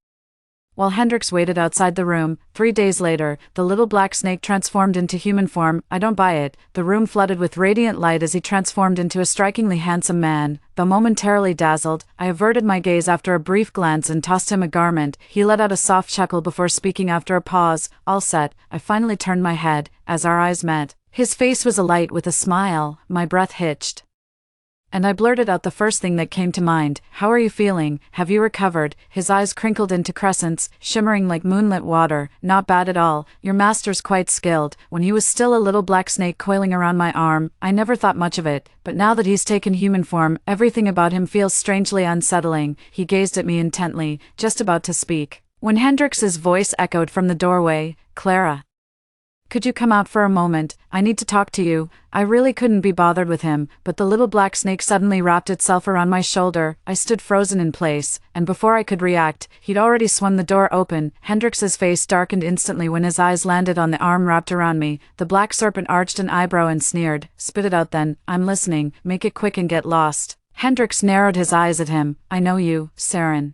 While Hendrix waited outside the room, 3 days later, the little black snake transformed into human form. I don't buy it. The room flooded with radiant light as he transformed into a strikingly handsome man. Though momentarily dazzled, I averted my gaze after a brief glance and tossed him a garment. He let out a soft chuckle before speaking after a pause. All set, I finally turned my head, as our eyes met. His face was alight with a smile, my breath hitched. And I blurted out the first thing that came to mind. How are you feeling? Have you recovered? His eyes crinkled into crescents, shimmering like moonlit water. Not bad at all. Your master's quite skilled. When he was still a little black snake coiling around my arm, I never thought much of it. But now that he's taken human form, everything about him feels strangely unsettling. He gazed at me intently, just about to speak, when Hendrix's voice echoed from the doorway. Clara, could you come out for a moment? I need to talk to you. I really couldn't be bothered with him, but the little black snake suddenly wrapped itself around my shoulder. I stood frozen in place, and before I could react, he'd already swung the door open. Hendrix's face darkened instantly when his eyes landed on the arm wrapped around me. The black serpent arched an eyebrow and sneered. Spit it out then. I'm listening. Make it quick and get lost. Hendrix narrowed his eyes at him. I know you, Saren.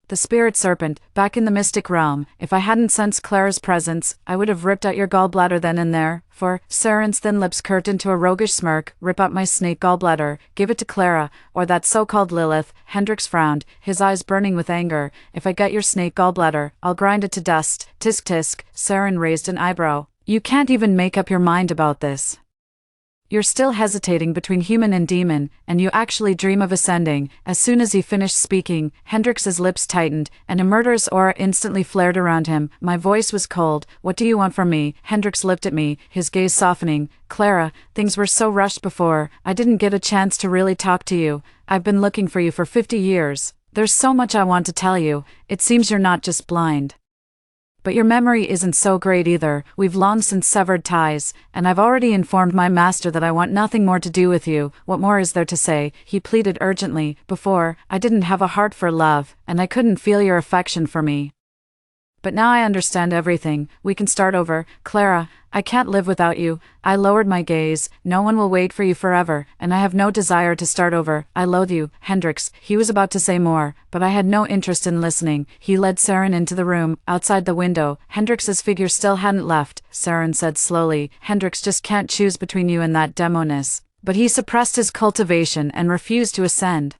The spirit serpent, back in the mystic realm. If I hadn't sensed Clara's presence, I would have ripped out your gallbladder then and there. For Saren's thin lips curved into a roguish smirk. Rip out my snake gallbladder, give it to Clara, or that so-called Lilith. Hendrix frowned, his eyes burning with anger. If I get your snake gallbladder, I'll grind it to dust. Tisk tisk. Saren raised an eyebrow. You can't even make up your mind about this. You're still hesitating between human and demon, and you actually dream of ascending. As soon as he finished speaking, Hendrix's lips tightened, and a murderous aura instantly flared around him. My voice was cold. What do you want from me? Hendrix looked at me, his gaze softening. Clara, things were so rushed before, I didn't get a chance to really talk to you. I've been looking for you for 50 years. There's so much I want to tell you. It seems you're not just blind. But your memory isn't so great either. We've long since severed ties, and I've already informed my master that I want nothing more to do with you. What more is there to say? He pleaded urgently. Before, I didn't have a heart for love, and I couldn't feel your affection for me. But now I understand everything. We can start over. Clara, I can't live without you. I lowered my gaze. No one will wait for you forever, and I have no desire to start over. I loathe you, Hendrix. He was about to say more, but I had no interest in listening. He led Saren into the room, outside the window. Hendrix's figure still hadn't left. Saren said slowly, Hendrix just can't choose between you and that demoness. But he suppressed his cultivation and refused to ascend.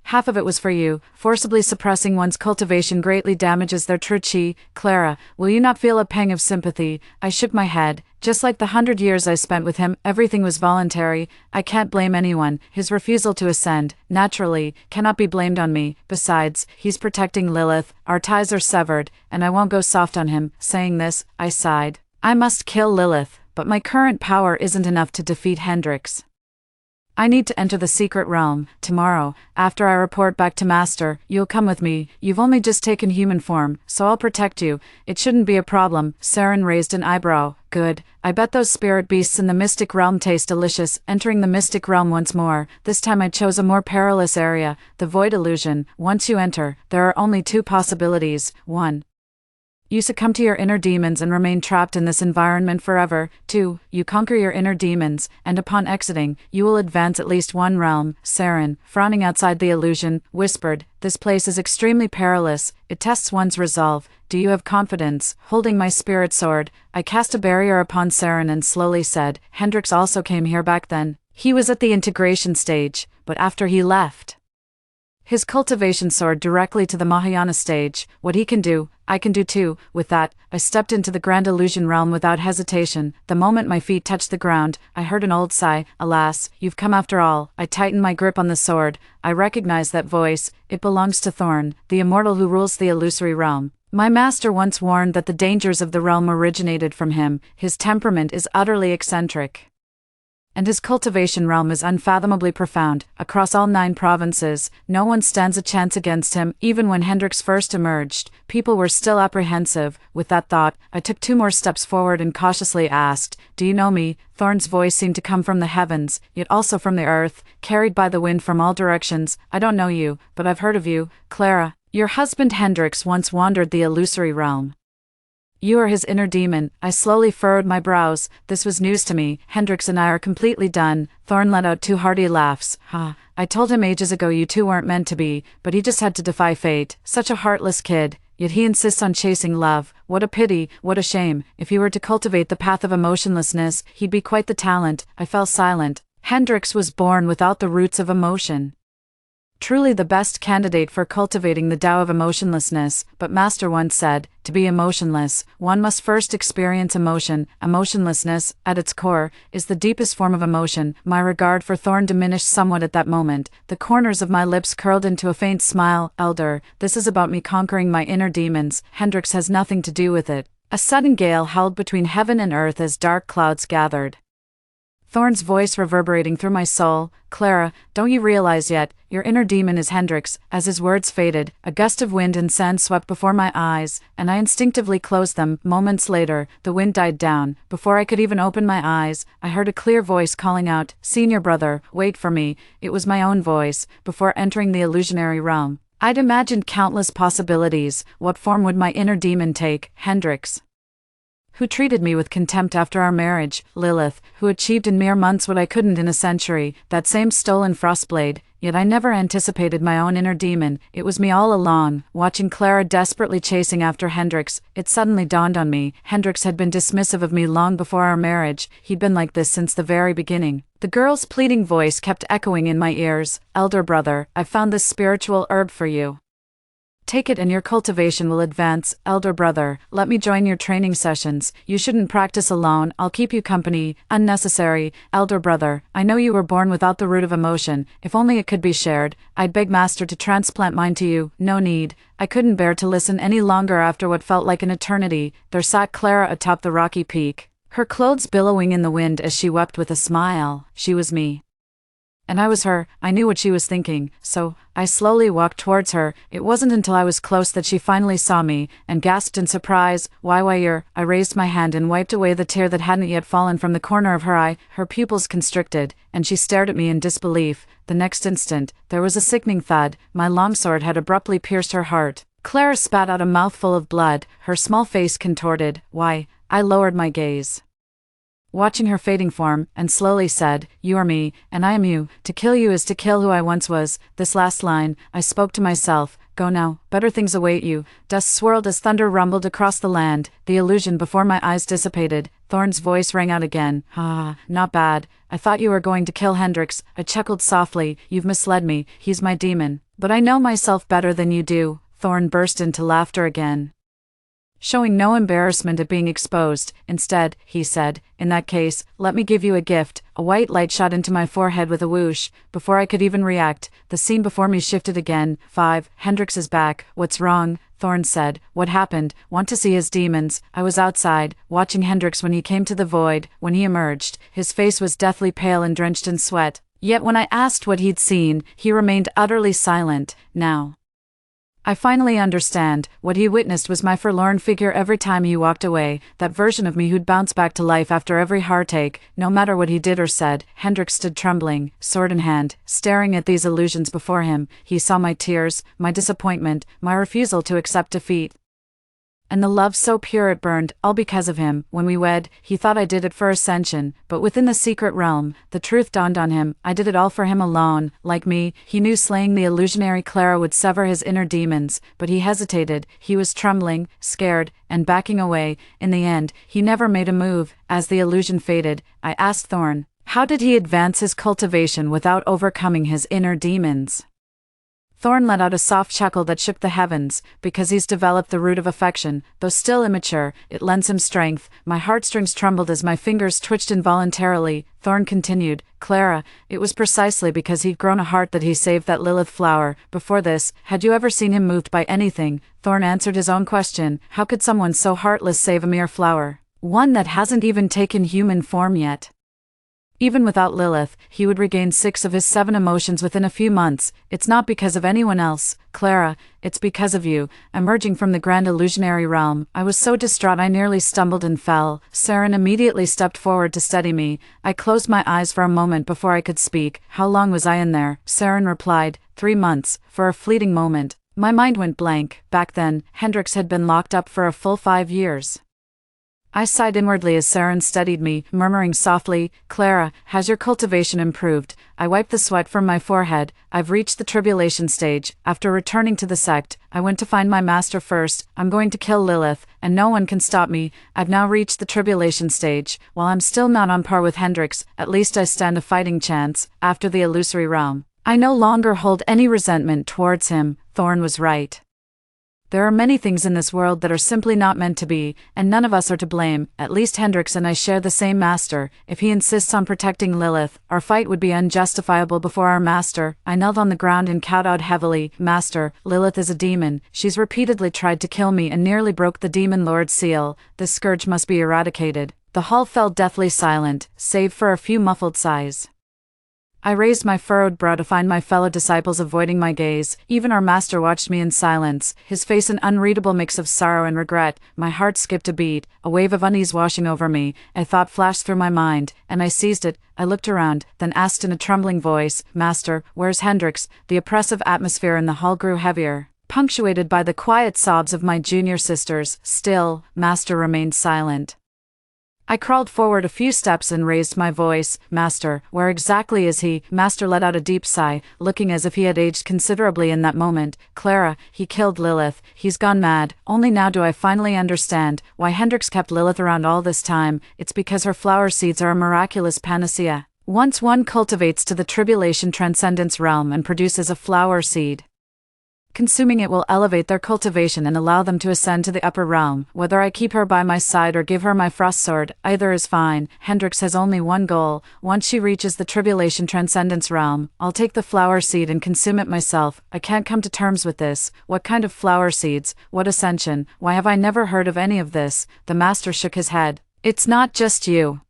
Half of it was for you. Forcibly suppressing one's cultivation greatly damages their true chi. Clara, will you not feel a pang of sympathy? I shook my head. Just like the 100 years I spent with him, everything was voluntary. I can't blame anyone. His refusal to ascend, naturally, cannot be blamed on me. Besides, he's protecting Lilith. Our ties are severed, and I won't go soft on him. Saying this, I sighed. I must kill Lilith, but my current power isn't enough to defeat Hendrix. I need to enter the secret realm. Tomorrow, after I report back to Master, you'll come with me. You've only just taken human form, so I'll protect you. It shouldn't be a problem. Saren raised an eyebrow. Good. I bet those spirit beasts in the mystic realm taste delicious. Entering the mystic realm once more. This time I chose a more perilous area, the void illusion. Once you enter, there are only two possibilities. 1. You succumb to your inner demons and remain trapped in this environment forever. 2. You conquer your inner demons, and upon exiting, you will advance at least one realm. Saren, frowning outside the illusion, whispered, This place is extremely perilous. It tests one's resolve. Do you have confidence? Holding my spirit sword, I cast a barrier upon Saren and slowly said, Hendrix also came here back then. He was at the integration stage, but after he left, his cultivation soared directly to the Mahayana stage. What he can do, I can do too. With that, I stepped into the grand illusion realm without hesitation. The moment my feet touched the ground, I heard an old sigh. Alas, you've come after all. I tightened my grip on the sword. I recognized that voice. It belongs to Thorn, the immortal who rules the illusory realm. My master once warned that the dangers of the realm originated from him. His temperament is utterly eccentric, and his cultivation realm is unfathomably profound. Across all 9 provinces, no one stands a chance against him. Even when Hendrix first emerged, people were still apprehensive. With that thought, I took 2 more steps forward and cautiously asked, Do you know me? Thorn's voice seemed to come from the heavens, yet also from the earth, carried by the wind from all directions. I don't know you, but I've heard of you. Clara, your husband Hendrix once wandered the illusory realm. You are his inner demon. I slowly furrowed my brows. This was news to me. Hendrix and I are completely done. Thorn let out 2 hearty laughs. I told him ages ago you two weren't meant to be, but he just had to defy fate. Such a heartless kid. yet he insists on chasing love. What a pity, what a shame. If he were to cultivate the path of emotionlessness, he'd be quite the talent. I fell silent. Hendrix was born without the roots of emotion. Truly the best candidate for cultivating the Tao of emotionlessness, but Master once said, to be emotionless, one must first experience emotion. Emotionlessness, at its core, is the deepest form of emotion. My regard for Thorn diminished somewhat at that moment. The corners of my lips curled into a faint smile. Elder, this is about me conquering my inner demons. Hendrix has nothing to do with it. A sudden gale howled between heaven and earth as dark clouds gathered. Thorn's voice reverberating through my soul. Clara, don't you realize yet, your inner demon is Hendrix. As his words faded, a gust of wind and sand swept before my eyes, and I instinctively closed them. Moments later, the wind died down. Before I could even open my eyes, I heard a clear voice calling out, Senior brother, wait for me. It was my own voice. Before entering the illusionary realm, I'd imagined countless possibilities. What form would my inner demon take? Hendrix, who treated me with contempt after our marriage. Lilith, who achieved in mere months what I couldn't in a century. That same stolen frostblade. Yet I never anticipated my own inner demon. It was me all along. Watching Clara desperately chasing after Hendrix, it suddenly dawned on me. Hendrix had been dismissive of me long before our marriage. He'd been like this since the very beginning. The girl's pleading voice kept echoing in my ears. Elder brother, I've found this spiritual herb for you. Take it and your cultivation will advance. Elder brother, let me join your training sessions. You shouldn't practice alone. I'll keep you company. Unnecessary. Elder brother, I know you were born without the root of emotion. If only it could be shared. I'd beg Master to transplant mine to you. No need. I couldn't bear to listen any longer after what felt like an eternity. There sat Clara atop the rocky peak, her clothes billowing in the wind as she wept with a smile. She was me, and I was her. I knew what she was thinking, so I slowly walked towards her. It wasn't until I was close that she finally saw me, and gasped in surprise, why you're... I raised my hand and wiped away the tear that hadn't yet fallen from the corner of her eye. Her pupils constricted, and she stared at me in disbelief. The next instant, there was a sickening thud. My longsword had abruptly pierced her heart. Clara spat out a mouthful of blood, her small face contorted. Why? I lowered my gaze, watching her fading form, and slowly said, you are me, and I am you. To kill you is to kill who I once was. This last line, I spoke to myself. Go now, better things await you. Dust swirled as thunder rumbled across the land. The illusion before my eyes dissipated. Thorn's voice rang out again. Not bad. I thought you were going to kill Hendrix. I chuckled softly. You've misled me. He's my demon. But I know myself better than you do. Thorn burst into laughter again, showing no embarrassment at being exposed. Instead, he said, in that case, let me give you a gift. A white light shot into my forehead with a whoosh. Before I could even react, the scene before me shifted again. 5. Hendrix is back. What's wrong? Thorn said. What happened? Want to see his demons? I was outside, watching Hendrix when he came to the void. When he emerged, his face was deathly pale and drenched in sweat. Yet when I asked what he'd seen, he remained utterly silent. Now I finally understand. What he witnessed was my forlorn figure every time he walked away, that version of me who'd bounce back to life after every heartache, no matter what he did or said. Hendrix stood trembling, sword in hand, staring at these illusions before him. He saw my tears, my disappointment, my refusal to accept defeat, and the love so pure it burned, all because of him. When we wed, he thought I did it for ascension, but within the secret realm, the truth dawned on him. I did it all for him alone. Like me, he knew slaying the illusionary Clara would sever his inner demons, but he hesitated. He was trembling, scared, and backing away. In the end, he never made a move. As the illusion faded, I asked Thorn, how did he advance his cultivation without overcoming his inner demons? Thorn let out a soft chuckle that shook the heavens. Because he's developed the root of affection, though still immature, it lends him strength. My heartstrings trembled as my fingers twitched involuntarily. Thorn continued, Clara, it was precisely because he'd grown a heart that he saved that Lilith flower. Before this, had you ever seen him moved by anything? Thorn answered his own question. How could someone so heartless save a mere flower? One that hasn't even taken human form yet. Even without Lilith, he would regain 6 of his 7 emotions within a few months. It's not because of anyone else, Clara, it's because of you. Emerging from the grand illusionary realm, I was so distraught I nearly stumbled and fell. Saren immediately stepped forward to steady me. I closed my eyes for a moment before I could speak. How long was I in there? Saren replied, 3 months. For a fleeting moment, my mind went blank. Back then, Hendrix had been locked up for a full 5 years. I sighed inwardly as Saren studied me, murmuring softly, "Clara, has your cultivation improved?" I wiped the sweat from my forehead. "I've reached the tribulation stage. After returning to the sect, I went to find my master first. I'm going to kill Lilith, and no one can stop me. I've now reached the tribulation stage. While I'm still not on par with Hendrix, at least I stand a fighting chance. After the illusory realm, I no longer hold any resentment towards him." Thorn was right. There are many things in this world that are simply not meant to be, and none of us are to blame. At least Hendrix and I share the same master. If he insists on protecting Lilith, our fight would be unjustifiable before our master. I knelt on the ground and kowtowed heavily. "Master, Lilith is a demon. She's repeatedly tried to kill me and nearly broke the demon lord's seal. This scourge must be eradicated." The hall fell deathly silent, save for a few muffled sighs. I raised my furrowed brow to find my fellow disciples avoiding my gaze. Even our master watched me in silence, his face an unreadable mix of sorrow and regret. My heart skipped a beat, a wave of unease washing over me. A thought flashed through my mind, and I seized it. I looked around, then asked in a trembling voice, "Master, where's Hendrix?" The oppressive atmosphere in the hall grew heavier, punctuated by the quiet sobs of my junior sisters. Still, Master remained silent. I crawled forward a few steps and raised my voice, "Master, where exactly is he?" Master let out a deep sigh, looking as if he had aged considerably in that moment. "Clara, he killed Lilith. He's gone mad. Only now do I finally understand why Hendrix kept Lilith around all this time. It's because her flower seeds are a miraculous panacea. Once one cultivates to the tribulation transcendence realm and produces a flower seed, consuming it will elevate their cultivation and allow them to ascend to the upper realm. Whether I keep her by my side or give her my frost sword, either is fine. Hendrix has only one goal. Once she reaches the tribulation transcendence realm, I'll take the flower seed and consume it myself. I can't come to terms with this. What kind of flower seeds? What ascension? Why have I never heard of any of this?" The master shook his head. "It's not just you.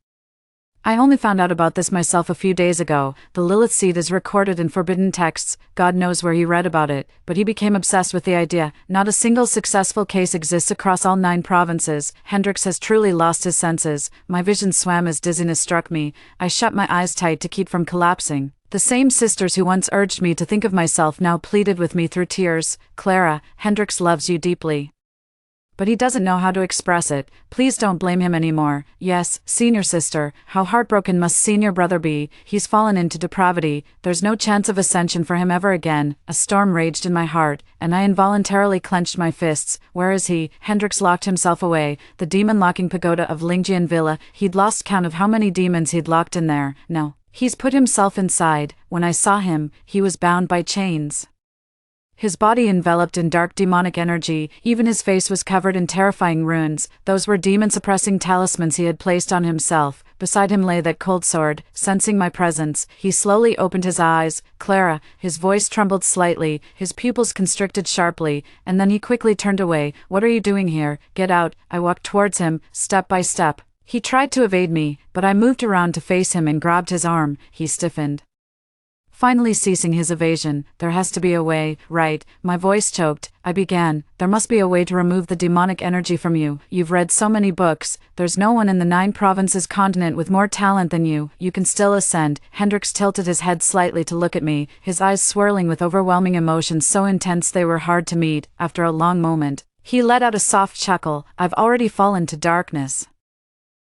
I only found out about this myself a few days ago. The Lilith seed is recorded in forbidden texts. God knows where he read about it, but he became obsessed with the idea. Not a single successful case exists across all 9 provinces. Hendrix has truly lost his senses. My vision swam as dizziness struck me. I shut my eyes tight to keep from collapsing. The same sisters who once urged me to think of myself now pleaded with me through tears. "Clara, Hendrix loves you deeply, but he doesn't know how to express it. Please don't blame him anymore." "Yes, senior sister, how heartbroken must senior brother be? He's fallen into depravity. There's no chance of ascension for him ever again." A storm raged in my heart, and I involuntarily clenched my fists. "Where is he?" Hendrix locked himself away. The demon-locking pagoda of Lingjian Villa. He'd lost count of how many demons he'd locked in there. No, he's put himself inside. When I saw him, he was bound by chains, his body enveloped in dark demonic energy. Even his face was covered in terrifying runes. Those were demon-suppressing talismans he had placed on himself. Beside him lay that cold sword. Sensing my presence, he slowly opened his eyes. "Clara," his voice trembled slightly, his pupils constricted sharply, and then he quickly turned away. "What are you doing here? Get out." I walked towards him, step by step. He tried to evade me, but I moved around to face him and grabbed his arm. He stiffened, finally ceasing his evasion. "There has to be a way, right?" My voice choked. I began, "There must be a way to remove the demonic energy from you. You've read so many books. There's no one in the 9 provinces continent with more talent than you. You can still ascend." Hendrix tilted his head slightly to look at me, his eyes swirling with overwhelming emotions so intense they were hard to meet. After a long moment, he let out a soft chuckle. "I've already fallen to darkness.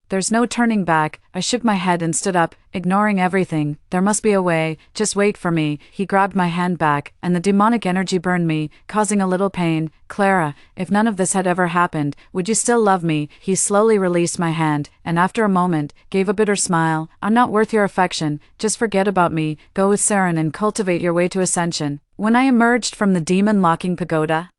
There's no turning back." I shook my head and stood up, ignoring everything. "There must be a way, just wait for me." He grabbed my hand back, and the demonic energy burned me, causing a little pain. "Clara, if none of this had ever happened, would you still love me?" He slowly released my hand, and after a moment, gave a bitter smile. "I'm not worth your affection. Just forget about me. Go with Saren and cultivate your way to ascension." When I emerged from the demon-locking pagoda,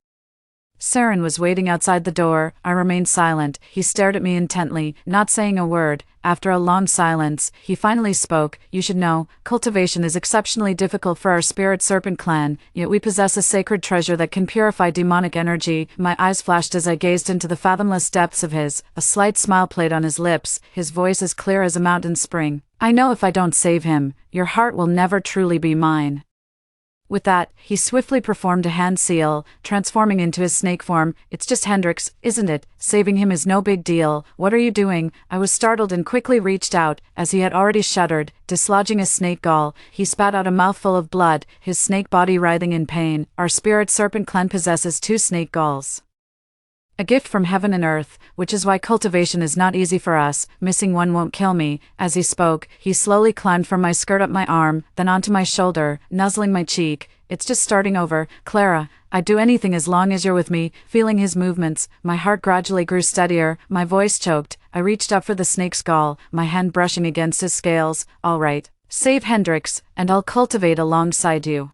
Saren was waiting outside the door. I remained silent. He stared at me intently, not saying a word. After a long silence, he finally spoke. "You should know, cultivation is exceptionally difficult for our spirit serpent clan, yet we possess a sacred treasure that can purify demonic energy." My eyes flashed as I gazed into the fathomless depths of his. A slight smile played on his lips, his voice as clear as a mountain spring. "I know if I don't save him, your heart will never truly be mine." With that, he swiftly performed a hand seal, transforming into his snake form. "It's just Hendrix, isn't it? Saving him is no big deal. What are you doing?" I was startled and quickly reached out, as he had already shuddered, dislodging a snake gall. He spat out a mouthful of blood, his snake body writhing in pain. "Our spirit serpent clan possesses 2 snake galls. A gift from heaven and earth, which is why cultivation is not easy for us. Missing one won't kill me. As he spoke, he slowly climbed from my skirt up my arm, then onto my shoulder, nuzzling my cheek. It's just starting over, Clara. I'd do anything as long as you're with me. Feeling his movements, my heart gradually grew steadier, my voice choked. I reached up for the snake's gall, my hand brushing against his scales. All right. Save Hendrix, and I'll cultivate alongside you.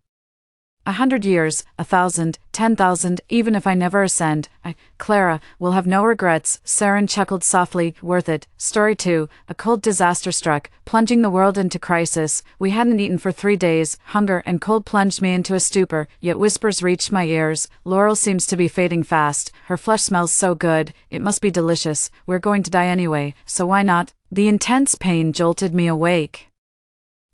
100 years, 1,000, 10,000, even if I never ascend, Clara, will have no regrets. Saren chuckled softly. Worth it. Story 2. A cold disaster struck, plunging the world into crisis. We hadn't eaten for 3 days. Hunger and cold plunged me into a stupor, yet whispers reached my ears. Laurel seems to be fading fast. Her flesh smells so good. It must be delicious. We're going to die anyway, so why not? The intense pain jolted me awake.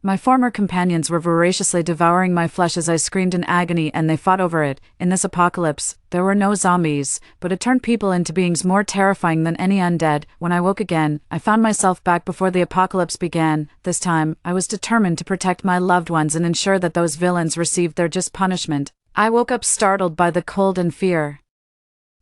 My former companions were voraciously devouring my flesh as I screamed in agony, and they fought over it. In this apocalypse, there were no zombies, but it turned people into beings more terrifying than any undead. When I woke again, I found myself back before the apocalypse began. This time, I was determined to protect my loved ones and ensure that those villains received their just punishment. I woke up startled by the cold and fear,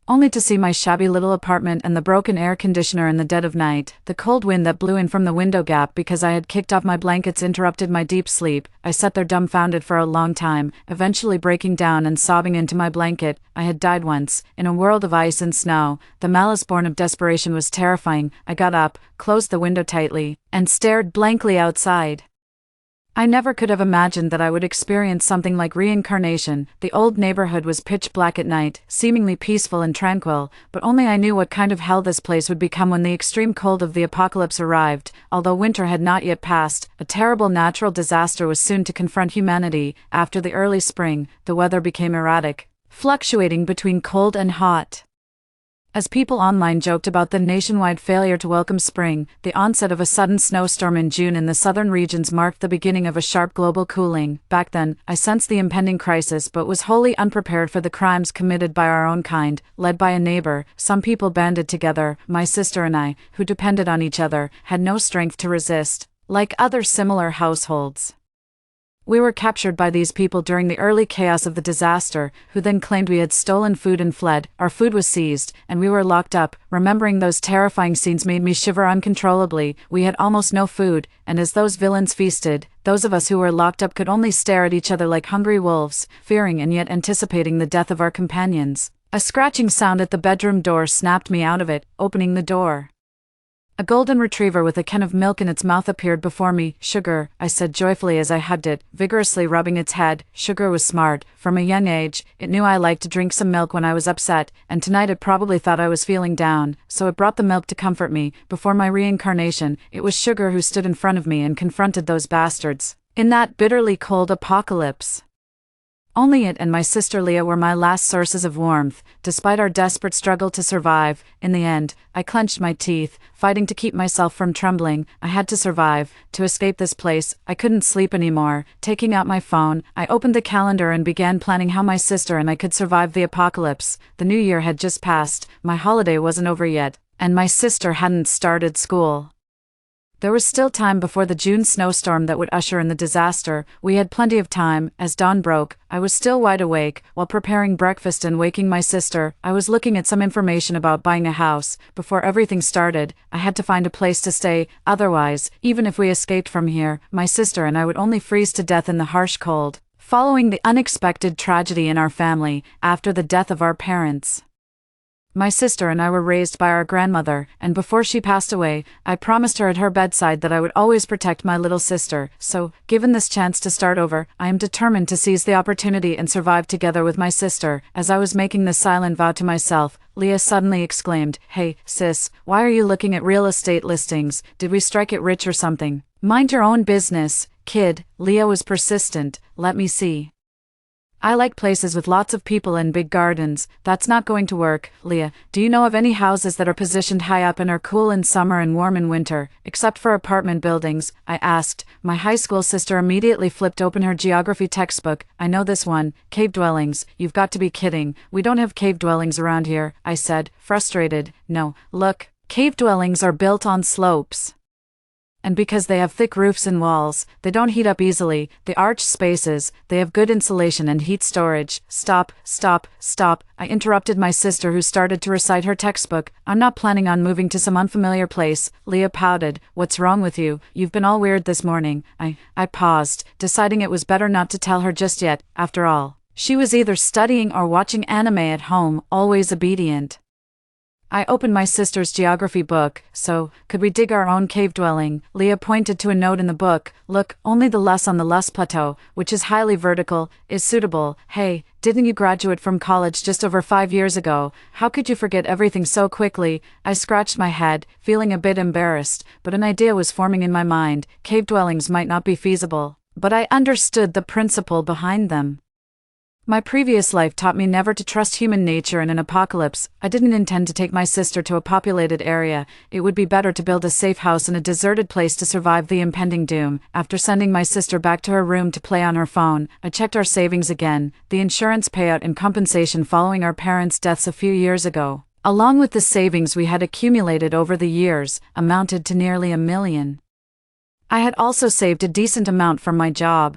only to see my shabby little apartment and the broken air conditioner in the dead of night. The cold wind that blew in from the window gap because I had kicked off my blankets interrupted my deep sleep. I sat there dumbfounded for a long time, eventually breaking down and sobbing into my blanket. I had died once, in a world of ice and snow. The malice born of desperation was terrifying. I got up, closed the window tightly, and stared blankly outside. I never could have imagined that I would experience something like reincarnation. The old neighborhood was pitch black at night, seemingly peaceful and tranquil, but only I knew what kind of hell this place would become when the extreme cold of the apocalypse arrived. Although winter had not yet passed, a terrible natural disaster was soon to confront humanity. After the early spring, the weather became erratic, fluctuating between cold and hot. As people online joked about the nationwide failure to welcome spring, the onset of a sudden snowstorm in June in the southern regions marked the beginning of a sharp global cooling. Back then, I sensed the impending crisis but was wholly unprepared for the crimes committed by our own kind. Led by a neighbor, some people banded together. My sister and I, who depended on each other, had no strength to resist. Like other similar households, we were captured by these people during the early chaos of the disaster, who then claimed we had stolen food and fled. Our food was seized, and we were locked up. Remembering those terrifying scenes made me shiver uncontrollably. We had almost no food, and as those villains feasted, those of us who were locked up could only stare at each other like hungry wolves, fearing and yet anticipating the death of our companions. A scratching sound at the bedroom door snapped me out of it. Opening the door, a golden retriever with a can of milk in its mouth appeared before me. Sugar, I said joyfully as I hugged it, vigorously rubbing its head. Sugar was smart. From a young age, it knew I liked to drink some milk when I was upset, and tonight it probably thought I was feeling down, so it brought the milk to comfort me. Before my reincarnation, it was Sugar who stood in front of me and confronted those bastards. In that bitterly cold apocalypse, only it and my sister Leah were my last sources of warmth. Despite our desperate struggle to survive, in the end, I clenched my teeth, fighting to keep myself from trembling. I had to survive, to escape this place. I couldn't sleep anymore. Taking out my phone, I opened the calendar and began planning how my sister and I could survive the apocalypse. The new year had just passed, my holiday wasn't over yet, and my sister hadn't started school. There was still time before the June snowstorm that would usher in the disaster. We had plenty of time. As dawn broke, I was still wide awake. While preparing breakfast and waking my sister, I was looking at some information about buying a house. Before everything started, I had to find a place to stay. Otherwise, even if we escaped from here, my sister and I would only freeze to death in the harsh cold. Following the unexpected tragedy in our family, after the death of our parents, my sister and I were raised by our grandmother, and before she passed away, I promised her at her bedside that I would always protect my little sister. So, given this chance to start over, I am determined to seize the opportunity and survive together with my sister. As I was making this silent vow to myself, Leah suddenly exclaimed, "Hey, sis, why are you looking at real estate listings? Did we strike it rich or something?" "Mind your own business, kid," Leah was persistent. "Let me see. I like places with lots of people and big gardens." "That's not going to work, Leah. Do you know of any houses that are positioned high up and are cool in summer and warm in winter, except for apartment buildings?" I asked. My high school sister immediately flipped open her geography textbook. "I know this one. Cave dwellings. You've got to be kidding. We don't have cave dwellings around here," I said, frustrated. "No, look. Cave dwellings are built on slopes. And because they have thick roofs and walls, they don't heat up easily. The arched spaces, they have good insulation and heat storage. Stop. I interrupted my sister, who started to recite her textbook. I'm not planning on moving to some unfamiliar place. Leah pouted. What's wrong with you? You've been all weird this morning. I paused, deciding it was better not to tell her just yet. After all, she was either studying or watching anime at home, always obedient. I opened my sister's geography book. So, could we dig our own cave dwelling? Leah pointed to a note in the book. Look, only the less on the less plateau, which is highly vertical, is suitable. Hey, didn't you graduate from college just over 5 years ago? How could you forget everything so quickly? I scratched my head, feeling a bit embarrassed, but an idea was forming in my mind. Cave dwellings might not be feasible, but I understood the principle behind them. My previous life taught me never to trust human nature in an apocalypse. I didn't intend to take my sister to a populated area. It would be better to build a safe house in a deserted place to survive the impending doom. After sending my sister back to her room to play on her phone, I checked our savings again. The insurance payout and compensation following our parents' deaths a few years ago, along with the savings we had accumulated over the years, amounted to nearly $1 million. I had also saved a decent amount from my job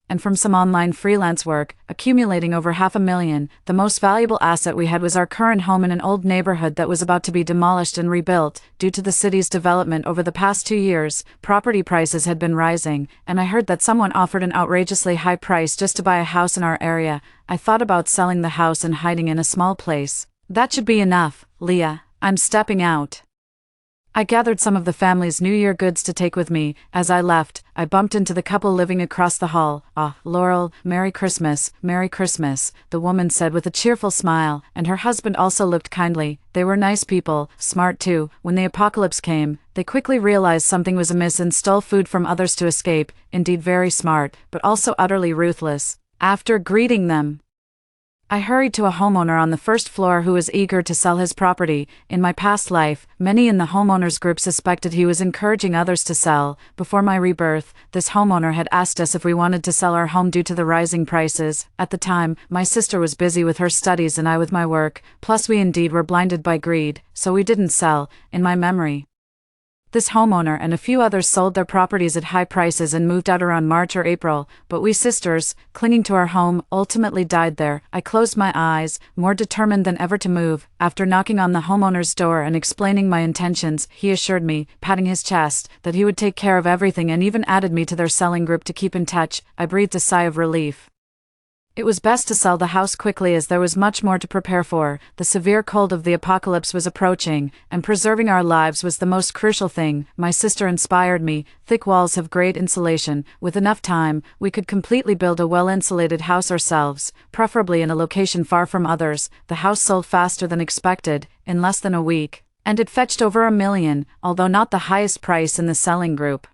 and from some online freelance work, accumulating over $500,000. The most valuable asset we had was our current home in an old neighborhood that was about to be demolished and rebuilt. Due to the city's development over the past 2 years, property prices had been rising, and I heard that someone offered an outrageously high price just to buy a house in our area. I thought about selling the house and hiding in a small place. That should be enough, Leah. I'm stepping out. I gathered some of the family's New Year goods to take with me. As I left, I bumped into the couple living across the hall. "Ah, Laurel, Merry Christmas, Merry Christmas," the woman said with a cheerful smile, and her husband also looked kindly. They were nice people, smart too. When the apocalypse came, they quickly realized something was amiss and stole food from others to escape. Indeed, very smart, but also utterly ruthless. After greeting them, I hurried to a homeowner on the first floor who was eager to sell his property. In my past life, many in the homeowners group suspected he was encouraging others to sell. Before my rebirth, this homeowner had asked us if we wanted to sell our home due to the rising prices. At the time, my sister was busy with her studies and I with my work, plus we indeed were blinded by greed, so we didn't sell. In my memory, this homeowner and a few others sold their properties at high prices and moved out around March or April, but we sisters, clinging to our home, ultimately died there. I closed my eyes, more determined than ever to move. After knocking on the homeowner's door and explaining my intentions, he assured me, patting his chest, that he would take care of everything and even added me to their selling group to keep in touch. I breathed a sigh of relief. It was best to sell the house quickly as there was much more to prepare for. The severe cold of the apocalypse was approaching, and preserving our lives was the most crucial thing. My sister inspired me. Thick walls have great insulation. With enough time, we could completely build a well-insulated house ourselves, preferably in a location far from others. The house sold faster than expected, in less than a week, and it fetched over $1 million, although not the highest price in the selling group.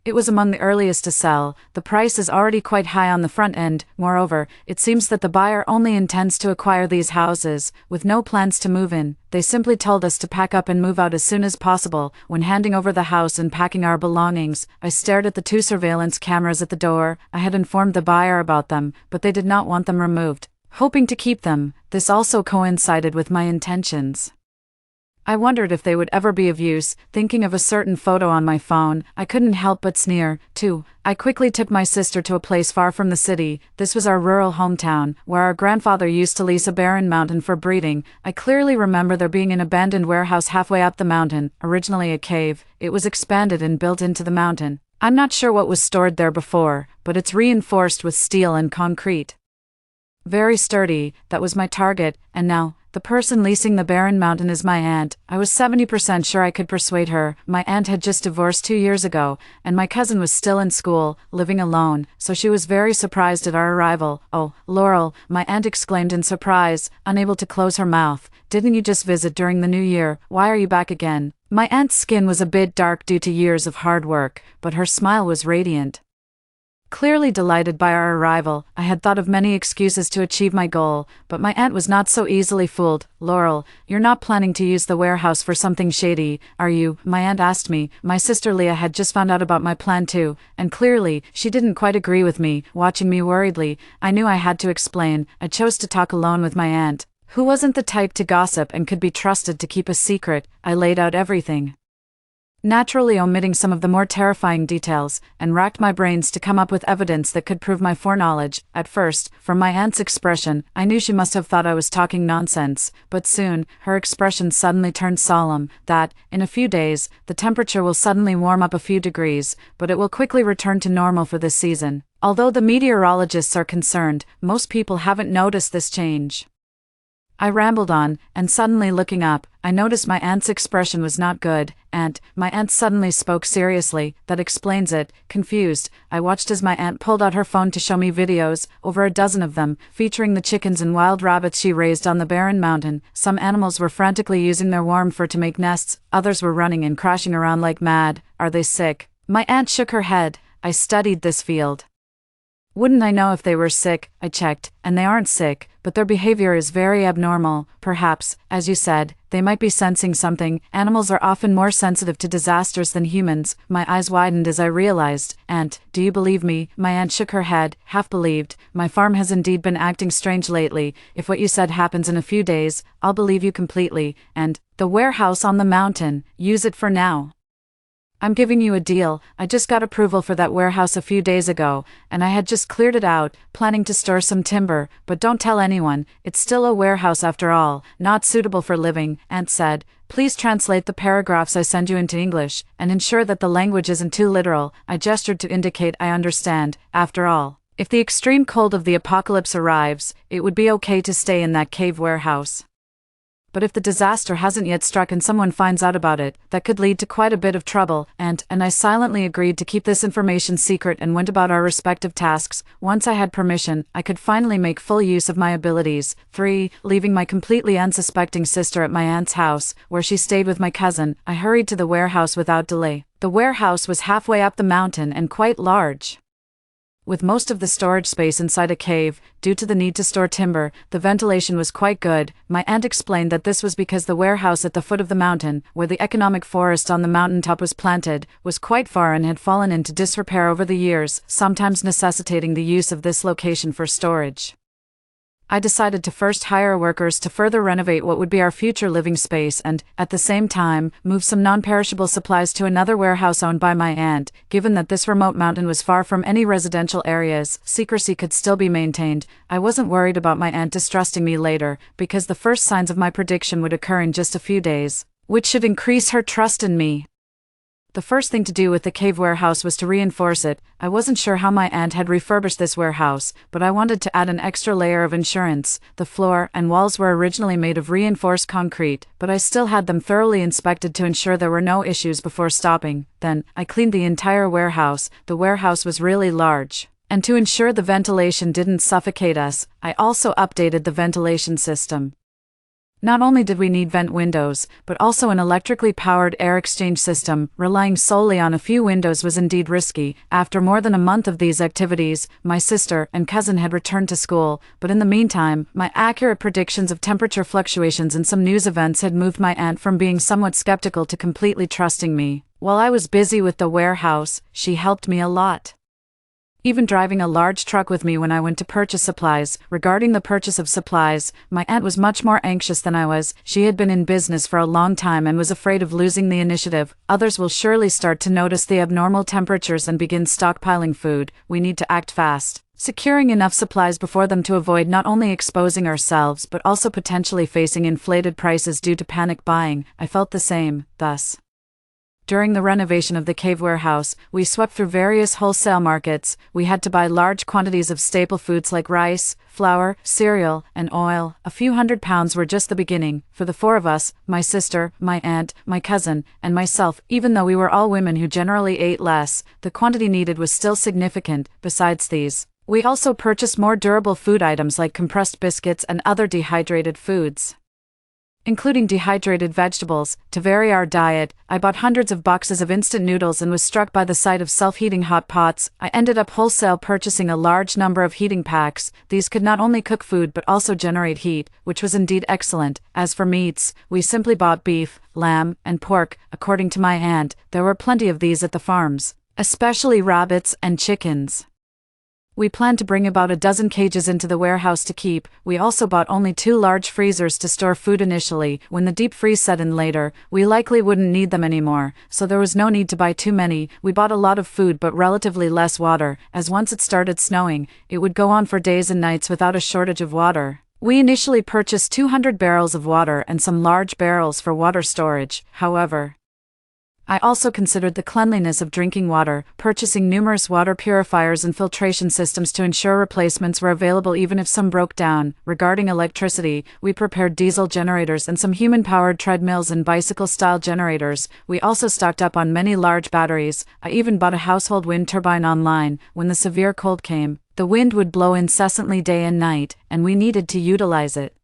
It was among the earliest to sell. The price is already quite high on the front end. Moreover, it seems that the buyer only intends to acquire these houses, with no plans to move in. They simply told us to pack up and move out as soon as possible. When handing over the house and packing our belongings, I stared at the 2 surveillance cameras at the door. I had informed the buyer about them, but they did not want them removed, hoping to keep them. This also coincided with my intentions. I wondered if they would ever be of use. Thinking of a certain photo on my phone, I couldn't help but sneer, too. I quickly took my sister to a place far from the city. This was our rural hometown, where our grandfather used to lease a barren mountain for breeding. I clearly remember there being an abandoned warehouse halfway up the mountain, originally a cave. It was expanded and built into the mountain. I'm not sure what was stored there before, but it's reinforced with steel and concrete. Very sturdy. That was my target, and now, the person leasing the barren mountain is my aunt. I was 70% sure I could persuade her. My aunt had just divorced 2 years ago, and my cousin was still in school, living alone, so she was very surprised at our arrival. "Oh, Laurel," my aunt exclaimed in surprise, unable to close her mouth. "Didn't you just visit during the New Year? Why are you back again?" My aunt's skin was a bit dark due to years of hard work, but her smile was radiant. Clearly delighted by our arrival, I had thought of many excuses to achieve my goal, but my aunt was not so easily fooled. "Laurel, you're not planning to use the warehouse for something shady, are you?" my aunt asked me. My sister Leah had just found out about my plan too, and clearly, she didn't quite agree with me. Watching me worriedly, I knew I had to explain. I chose to talk alone with my aunt, who wasn't the type to gossip and could be trusted to keep a secret. I laid out everything. naturally omitting some of the more terrifying details, and racked my brains to come up with evidence that could prove my foreknowledge. At first, from my aunt's expression, I knew she must have thought I was talking nonsense, but soon, her expression suddenly turned solemn, that, in a few days, the temperature will suddenly warm up a few degrees, but it will quickly return to normal for this season. Although the meteorologists are concerned, most people haven't noticed this change. I rambled on, and suddenly looking up, I noticed my aunt's expression was not good. "Aunt," my aunt suddenly spoke seriously. "That explains it." Confused, I watched as my aunt pulled out her phone to show me videos, over a dozen of them, featuring the chickens and wild rabbits she raised on the barren mountain. Some animals were frantically using their warm fur to make nests, others were running and crashing around like mad. "Are they sick?" My aunt shook her head. "I studied this field. Wouldn't I know if they were sick?" I checked, and they aren't sick, but their behavior is very abnormal. Perhaps, as you said, they might be sensing something. Animals are often more sensitive to disasters than humans. My eyes widened as I realized. "Aunt, do you believe me?" My aunt shook her head, half believed. "My farm has indeed been acting strange lately. If what you said happens in a few days, I'll believe you completely. And, the warehouse on the mountain, use it for now. I'm giving you a deal. I just got approval for that warehouse a few days ago, and I had just cleared it out, planning to store some timber, but don't tell anyone, it's still a warehouse after all, not suitable for living," Aunt said. "Please translate the paragraphs I send you into English, and ensure that the language isn't too literal." I gestured to indicate I understand. After all, if the extreme cold of the apocalypse arrives, it would be okay to stay in that cave warehouse. But if the disaster hasn't yet struck and someone finds out about it, that could lead to quite a bit of trouble, and I silently agreed to keep this information secret and went about our respective tasks. Once I had permission, I could finally make full use of my abilities. 3. Leaving my completely unsuspecting sister at my aunt's house, where she stayed with my cousin, I hurried to the warehouse without delay. The warehouse was halfway up the mountain and quite large. With most of the storage space inside a cave, due to the need to store timber, the ventilation was quite good. My aunt explained that this was because the warehouse at the foot of the mountain, where the economic forest on the mountaintop was planted, was quite far and had fallen into disrepair over the years, sometimes necessitating the use of this location for storage. I decided to first hire workers to further renovate what would be our future living space and, at the same time, move some non-perishable supplies to another warehouse owned by my aunt. Given that this remote mountain was far from any residential areas, secrecy could still be maintained. I wasn't worried about my aunt distrusting me later, because the first signs of my prediction would occur in just a few days, which should increase her trust in me. The first thing to do with the cave warehouse was to reinforce it. I wasn't sure how my aunt had refurbished this warehouse, but I wanted to add an extra layer of insurance. The floor and walls were originally made of reinforced concrete, but I still had them thoroughly inspected to ensure there were no issues before stopping. Then, I cleaned the entire warehouse. The warehouse was really large, and to ensure the ventilation didn't suffocate us, I also updated the ventilation system. Not only did we need vent windows, but also an electrically powered air exchange system. Relying solely on a few windows was indeed risky. After more than a month of these activities, my sister and cousin had returned to school, but in the meantime, my accurate predictions of temperature fluctuations and some news events had moved my aunt from being somewhat skeptical to completely trusting me. While I was busy with the warehouse, she helped me a lot, even driving a large truck with me when I went to purchase supplies. Regarding the purchase of supplies, my aunt was much more anxious than I was. She had been in business for a long time and was afraid of losing the initiative. Others will surely start to notice the abnormal temperatures and begin stockpiling food. We need to act fast, securing enough supplies before them to avoid not only exposing ourselves but also potentially facing inflated prices due to panic buying. I felt the same, thus. During the renovation of the cave warehouse, we swept through various wholesale markets. We had to buy large quantities of staple foods like rice, flour, cereal, and oil. A few £100s were just the beginning. For the 4 of us, my sister, my aunt, my cousin, and myself, even though we were all women who generally ate less, the quantity needed was still significant. Besides these, we also purchased more durable food items like compressed biscuits and other dehydrated foods, including dehydrated vegetables. To vary our diet, I bought hundreds of boxes of instant noodles and was struck by the sight of self-heating hot pots. I ended up wholesale purchasing a large number of heating packs. These could not only cook food but also generate heat, which was indeed excellent. As for meats, we simply bought beef, lamb, and pork. According to my aunt, there were plenty of these at the farms, especially rabbits and chickens. We planned to bring about a dozen cages into the warehouse to keep. We also bought only 2 large freezers to store food initially. When the deep freeze set in later, we likely wouldn't need them anymore, so there was no need to buy too many. We bought a lot of food but relatively less water, as once it started snowing, it would go on for days and nights without a shortage of water. We initially purchased 200 barrels of water and some large barrels for water storage, however. I also considered the cleanliness of drinking water, purchasing numerous water purifiers and filtration systems to ensure replacements were available even if some broke down. Regarding electricity, we prepared diesel generators and some human-powered treadmills and bicycle-style generators. We also stocked up on many large batteries. I even bought a household wind turbine online. When the severe cold came, the wind would blow incessantly day and night, and we needed to utilize it.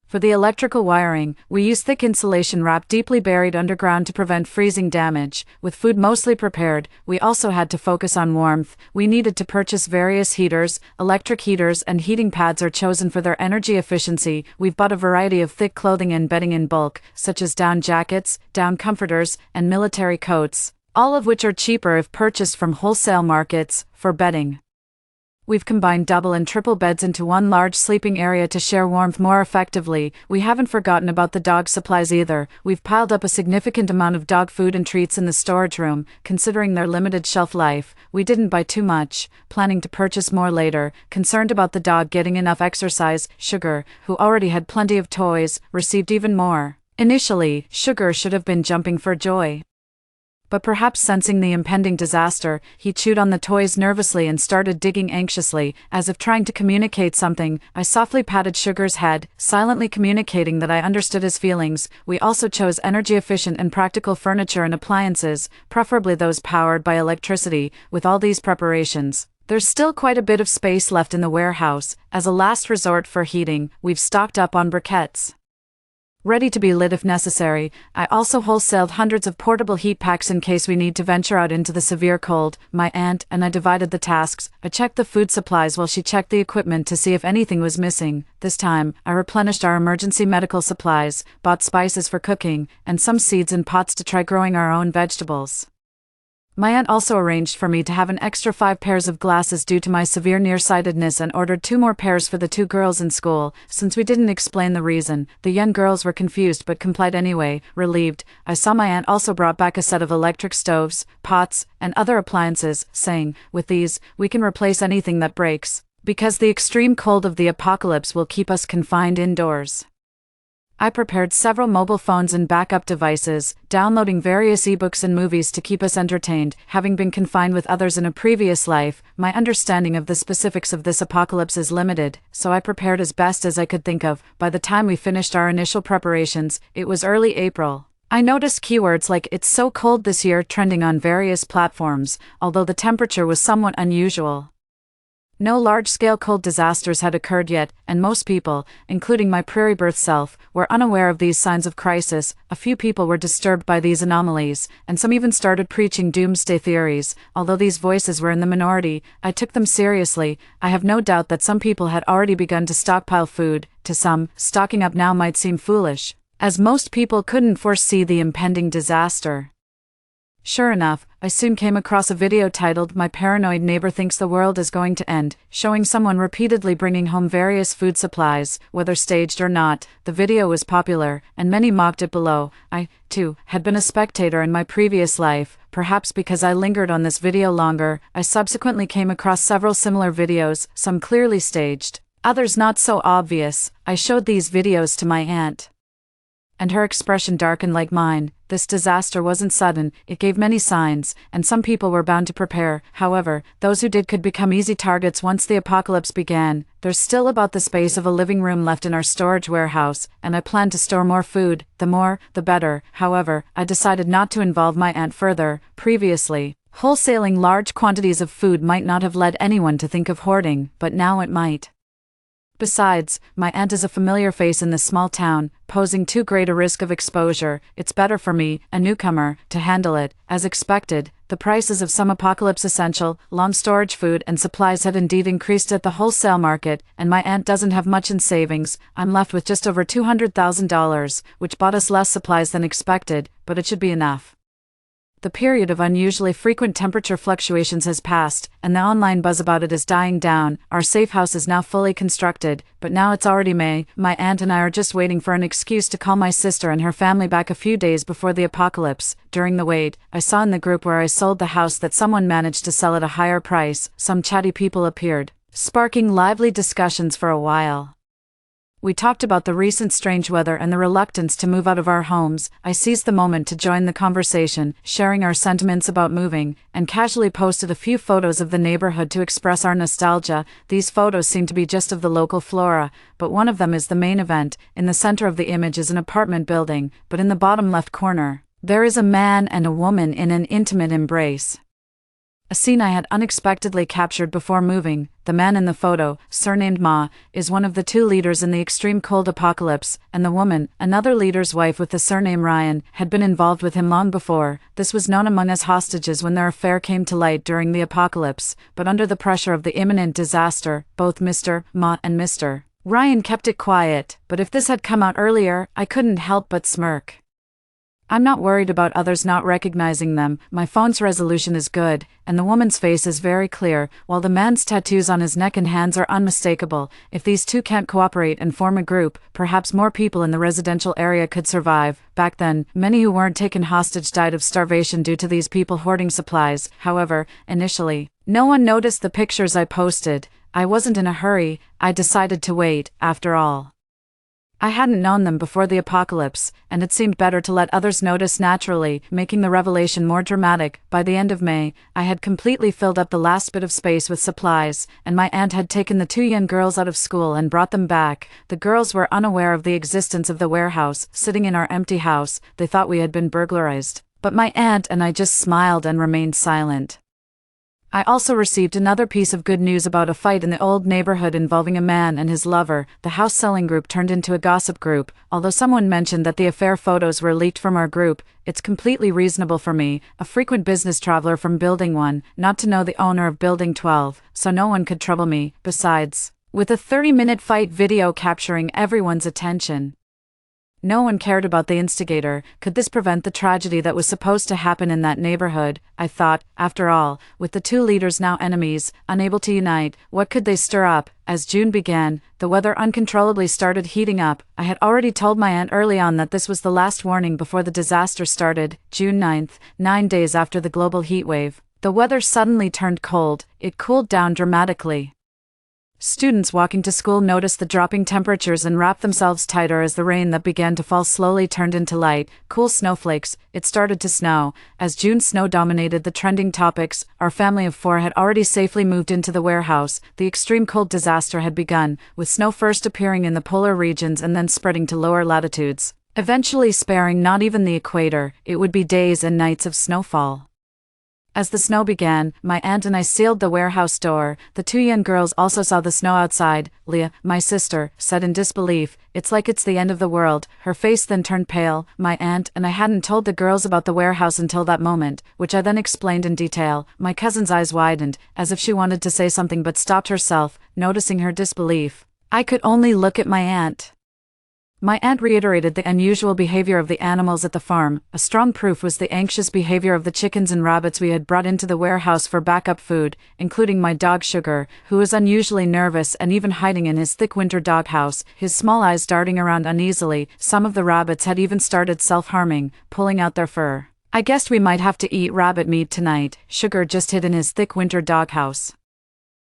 For the electrical wiring, we used thick insulation wrap deeply buried underground to prevent freezing damage. With food mostly prepared, we also had to focus on warmth. We needed to purchase various heaters. Electric heaters and heating pads are chosen for their energy efficiency. We've bought a variety of thick clothing and bedding in bulk, such as down jackets, down comforters, and military coats, all of which are cheaper if purchased from wholesale markets. For bedding, we've combined double and triple beds into one large sleeping area to share warmth more effectively. We haven't forgotten about the dog supplies either. We've piled up a significant amount of dog food and treats in the storage room. Considering their limited shelf life, we didn't buy too much, planning to purchase more later. Concerned about the dog getting enough exercise, Sugar, who already had plenty of toys, received even more. Initially, Sugar should have been jumping for joy. But perhaps sensing the impending disaster, he chewed on the toys nervously and started digging anxiously, as if trying to communicate something. I softly patted Sugar's head, silently communicating that I understood his feelings. We also chose energy-efficient and practical furniture and appliances, preferably those powered by electricity. With all these preparations, there's still quite a bit of space left in the warehouse. As a last resort for heating, we've stocked up on briquettes, ready to be lit if necessary. I also wholesaled hundreds of portable heat packs in case we need to venture out into the severe cold. My aunt and I divided the tasks. I checked the food supplies while she checked the equipment to see if anything was missing. This time, I replenished our emergency medical supplies, bought spices for cooking, and some seeds in pots to try growing our own vegetables. My aunt also arranged for me to have an extra 5 pairs of glasses due to my severe nearsightedness and ordered 2 more pairs for the 2 girls in school. Since we didn't explain the reason, the young girls were confused but complied anyway. Relieved, I saw my aunt also brought back a set of electric stoves, pots, and other appliances, saying, "With these, we can replace anything that breaks, because the extreme cold of the apocalypse will keep us confined indoors." I prepared several mobile phones and backup devices, downloading various ebooks and movies to keep us entertained. Having been confined with others in a previous life, my understanding of the specifics of this apocalypse is limited, so I prepared as best as I could think of. By the time we finished our initial preparations, it was early April. I noticed keywords like "it's so cold this year" trending on various platforms, although the temperature was somewhat unusual. No large-scale cold disasters had occurred yet, and most people, including my prairie birth self, were unaware of these signs of crisis. A few people were disturbed by these anomalies, and some even started preaching doomsday theories. Although these voices were in the minority, I took them seriously. I have no doubt that some people had already begun to stockpile food. To some, stocking up now might seem foolish, as most people couldn't foresee the impending disaster. Sure enough, I soon came across a video titled "My Paranoid Neighbor Thinks the World is Going to End," showing someone repeatedly bringing home various food supplies, whether staged or not. The video was popular, and many mocked it below. I, too, had been a spectator in my previous life. Perhaps because I lingered on this video longer, I subsequently came across several similar videos, some clearly staged, others not so obvious. I showed these videos to my aunt, and her expression darkened like mine. This disaster wasn't sudden, it gave many signs, and some people were bound to prepare. However, those who did could become easy targets once the apocalypse began. There's still about the space of a living room left in our storage warehouse, and I plan to store more food. The more, the better. However, I decided not to involve my aunt further. Previously, wholesaling large quantities of food might not have led anyone to think of hoarding, but now it might. Besides, my aunt is a familiar face in this small town, posing too great a risk of exposure. It's better for me, a newcomer, to handle it. As expected, the prices of some apocalypse essential, long storage food and supplies had indeed increased at the wholesale market, and my aunt doesn't have much in savings. I'm left with just over $200,000, which bought us less supplies than expected, but it should be enough. The period of unusually frequent temperature fluctuations has passed, and the online buzz about it is dying down. Our safe house is now fully constructed, but now it's already May. My aunt and I are just waiting for an excuse to call my sister and her family back a few days before the apocalypse. During the wait, I saw in the group where I sold the house that someone managed to sell at a higher price. Some chatty people appeared, sparking lively discussions for a while. We talked about the recent strange weather and the reluctance to move out of our homes. I seized the moment to join the conversation, sharing our sentiments about moving, and casually posted a few photos of the neighborhood to express our nostalgia. These photos seem to be just of the local flora, but one of them is the main event. In the center of the image is an apartment building, but in the bottom left corner, there is a man and a woman in an intimate embrace. A scene I had unexpectedly captured before moving. The man in the photo, surnamed Ma, is one of the two leaders in the extreme cold apocalypse, and the woman, another leader's wife with the surname Ryan, had been involved with him long before. This was known among us hostages when their affair came to light during the apocalypse, but under the pressure of the imminent disaster, both Mr. Ma and Mr. Ryan kept it quiet, but if this had come out earlier, I couldn't help but smirk. I'm not worried about others not recognizing them. My phone's resolution is good, and the woman's face is very clear, while the man's tattoos on his neck and hands are unmistakable. If these two can't cooperate and form a group, perhaps more people in the residential area could survive. Back then, many who weren't taken hostage died of starvation due to these people hoarding supplies. However, initially, no one noticed the pictures I posted. I wasn't in a hurry. I decided to wait, after all. I hadn't known them before the apocalypse, and it seemed better to let others notice naturally, making the revelation more dramatic. By the end of May, I had completely filled up the last bit of space with supplies, and my aunt had taken the two young girls out of school and brought them back. The girls were unaware of the existence of the warehouse. Sitting in our empty house, they thought we had been burglarized, but my aunt and I just smiled and remained silent. I also received another piece of good news about a fight in the old neighborhood involving a man and his lover. The house selling group turned into a gossip group. Although someone mentioned that the affair photos were leaked from our group, it's completely reasonable for me, a frequent business traveler from Building 1, not to know the owner of Building 12, so no one could trouble me. Besides, with a 30-minute fight video capturing everyone's attention, no one cared about the instigator. Could this prevent the tragedy that was supposed to happen in that neighborhood? I thought, after all, with the two leaders now enemies, unable to unite, what could they stir up? As June began, the weather uncontrollably started heating up. I had already told my aunt early on that this was the last warning before the disaster started. June 9th, 9 days after the global heat wave, the weather suddenly turned cold. It cooled down dramatically. Students walking to school noticed the dropping temperatures and wrapped themselves tighter as the rain that began to fall slowly turned into light, cool snowflakes. It started to snow. As June's snow dominated the trending topics, our family of 4 had already safely moved into the warehouse. The extreme cold disaster had begun, with snow first appearing in the polar regions and then spreading to lower latitudes, eventually sparing not even the equator. It would be days and nights of snowfall. As the snow began, my aunt and I sealed the warehouse door. The two young girls also saw the snow outside. Leah, my sister, said in disbelief, "It's like it's the end of the world." Her face then turned pale. My aunt and I hadn't told the girls about the warehouse until that moment, which I then explained in detail. My cousin's eyes widened, as if she wanted to say something but stopped herself, noticing her disbelief. I could only look at my aunt. My aunt reiterated the unusual behavior of the animals at the farm. A strong proof was the anxious behavior of the chickens and rabbits we had brought into the warehouse for backup food, including my dog Sugar, who was unusually nervous and even hiding in his thick winter doghouse, his small eyes darting around uneasily. Some of the rabbits had even started self-harming, pulling out their fur. "I guessed we might have to eat rabbit meat tonight," Sugar just hid in his thick winter doghouse,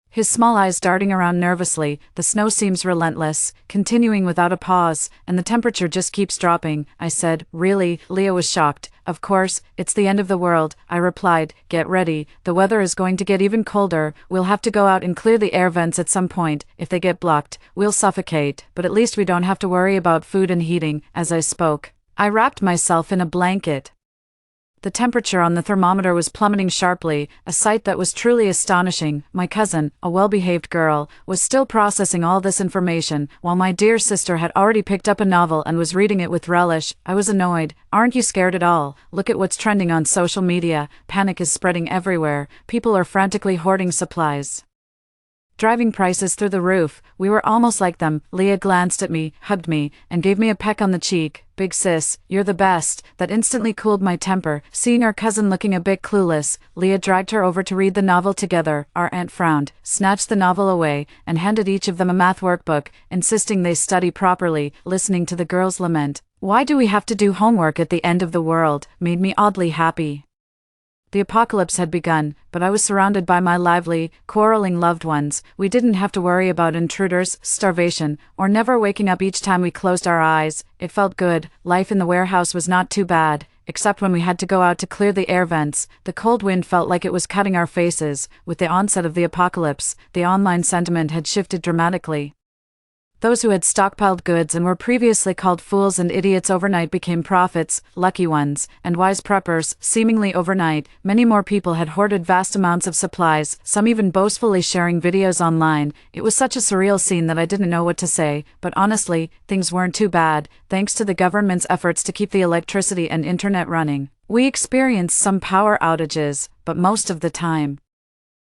his small eyes darting around nervously. "The snow seems relentless, continuing without a pause, and the temperature just keeps dropping," I said. "Really?" Leah was shocked. "Of course, it's the end of the world," I replied. "Get ready, the weather is going to get even colder. We'll have to go out and clear the air vents at some point. If they get blocked, we'll suffocate, but at least we don't have to worry about food and heating." As I spoke, I wrapped myself in a blanket. The temperature on the thermometer was plummeting sharply, a sight that was truly astonishing. My cousin, a well-behaved girl, was still processing all this information, while my dear sister had already picked up a novel and was reading it with relish. I was annoyed. "Aren't you scared at all? Look at what's trending on social media. Panic is spreading everywhere. People are frantically hoarding supplies." driving prices through the roof. We were almost like them. Leah glanced at me, hugged me, and gave me a peck on the cheek. Big sis, you're the best. That instantly cooled my temper. Seeing our cousin looking a bit clueless, Leah dragged her over to read the novel together. Our aunt frowned, snatched the novel away, and handed each of them a math workbook, insisting they study properly. Listening to the girls lament, "Why do we have to do homework at the end of the world?" made me oddly happy. The apocalypse had begun, but I was surrounded by my lively, quarreling loved ones. We didn't have to worry about intruders, starvation, or never waking up each time we closed our eyes. It felt good. Life in the warehouse was not too bad, except when we had to go out to clear the air vents. The cold wind felt like it was cutting our faces. With the onset of the apocalypse, the online sentiment had shifted dramatically. Those who had stockpiled goods and were previously called fools and idiots overnight became prophets, lucky ones, and wise preppers. Seemingly overnight, many more people had hoarded vast amounts of supplies, some even boastfully sharing videos online. It was such a surreal scene that I didn't know what to say, but honestly, things weren't too bad, thanks to the government's efforts to keep the electricity and internet running. We experienced some power outages, but most of the time,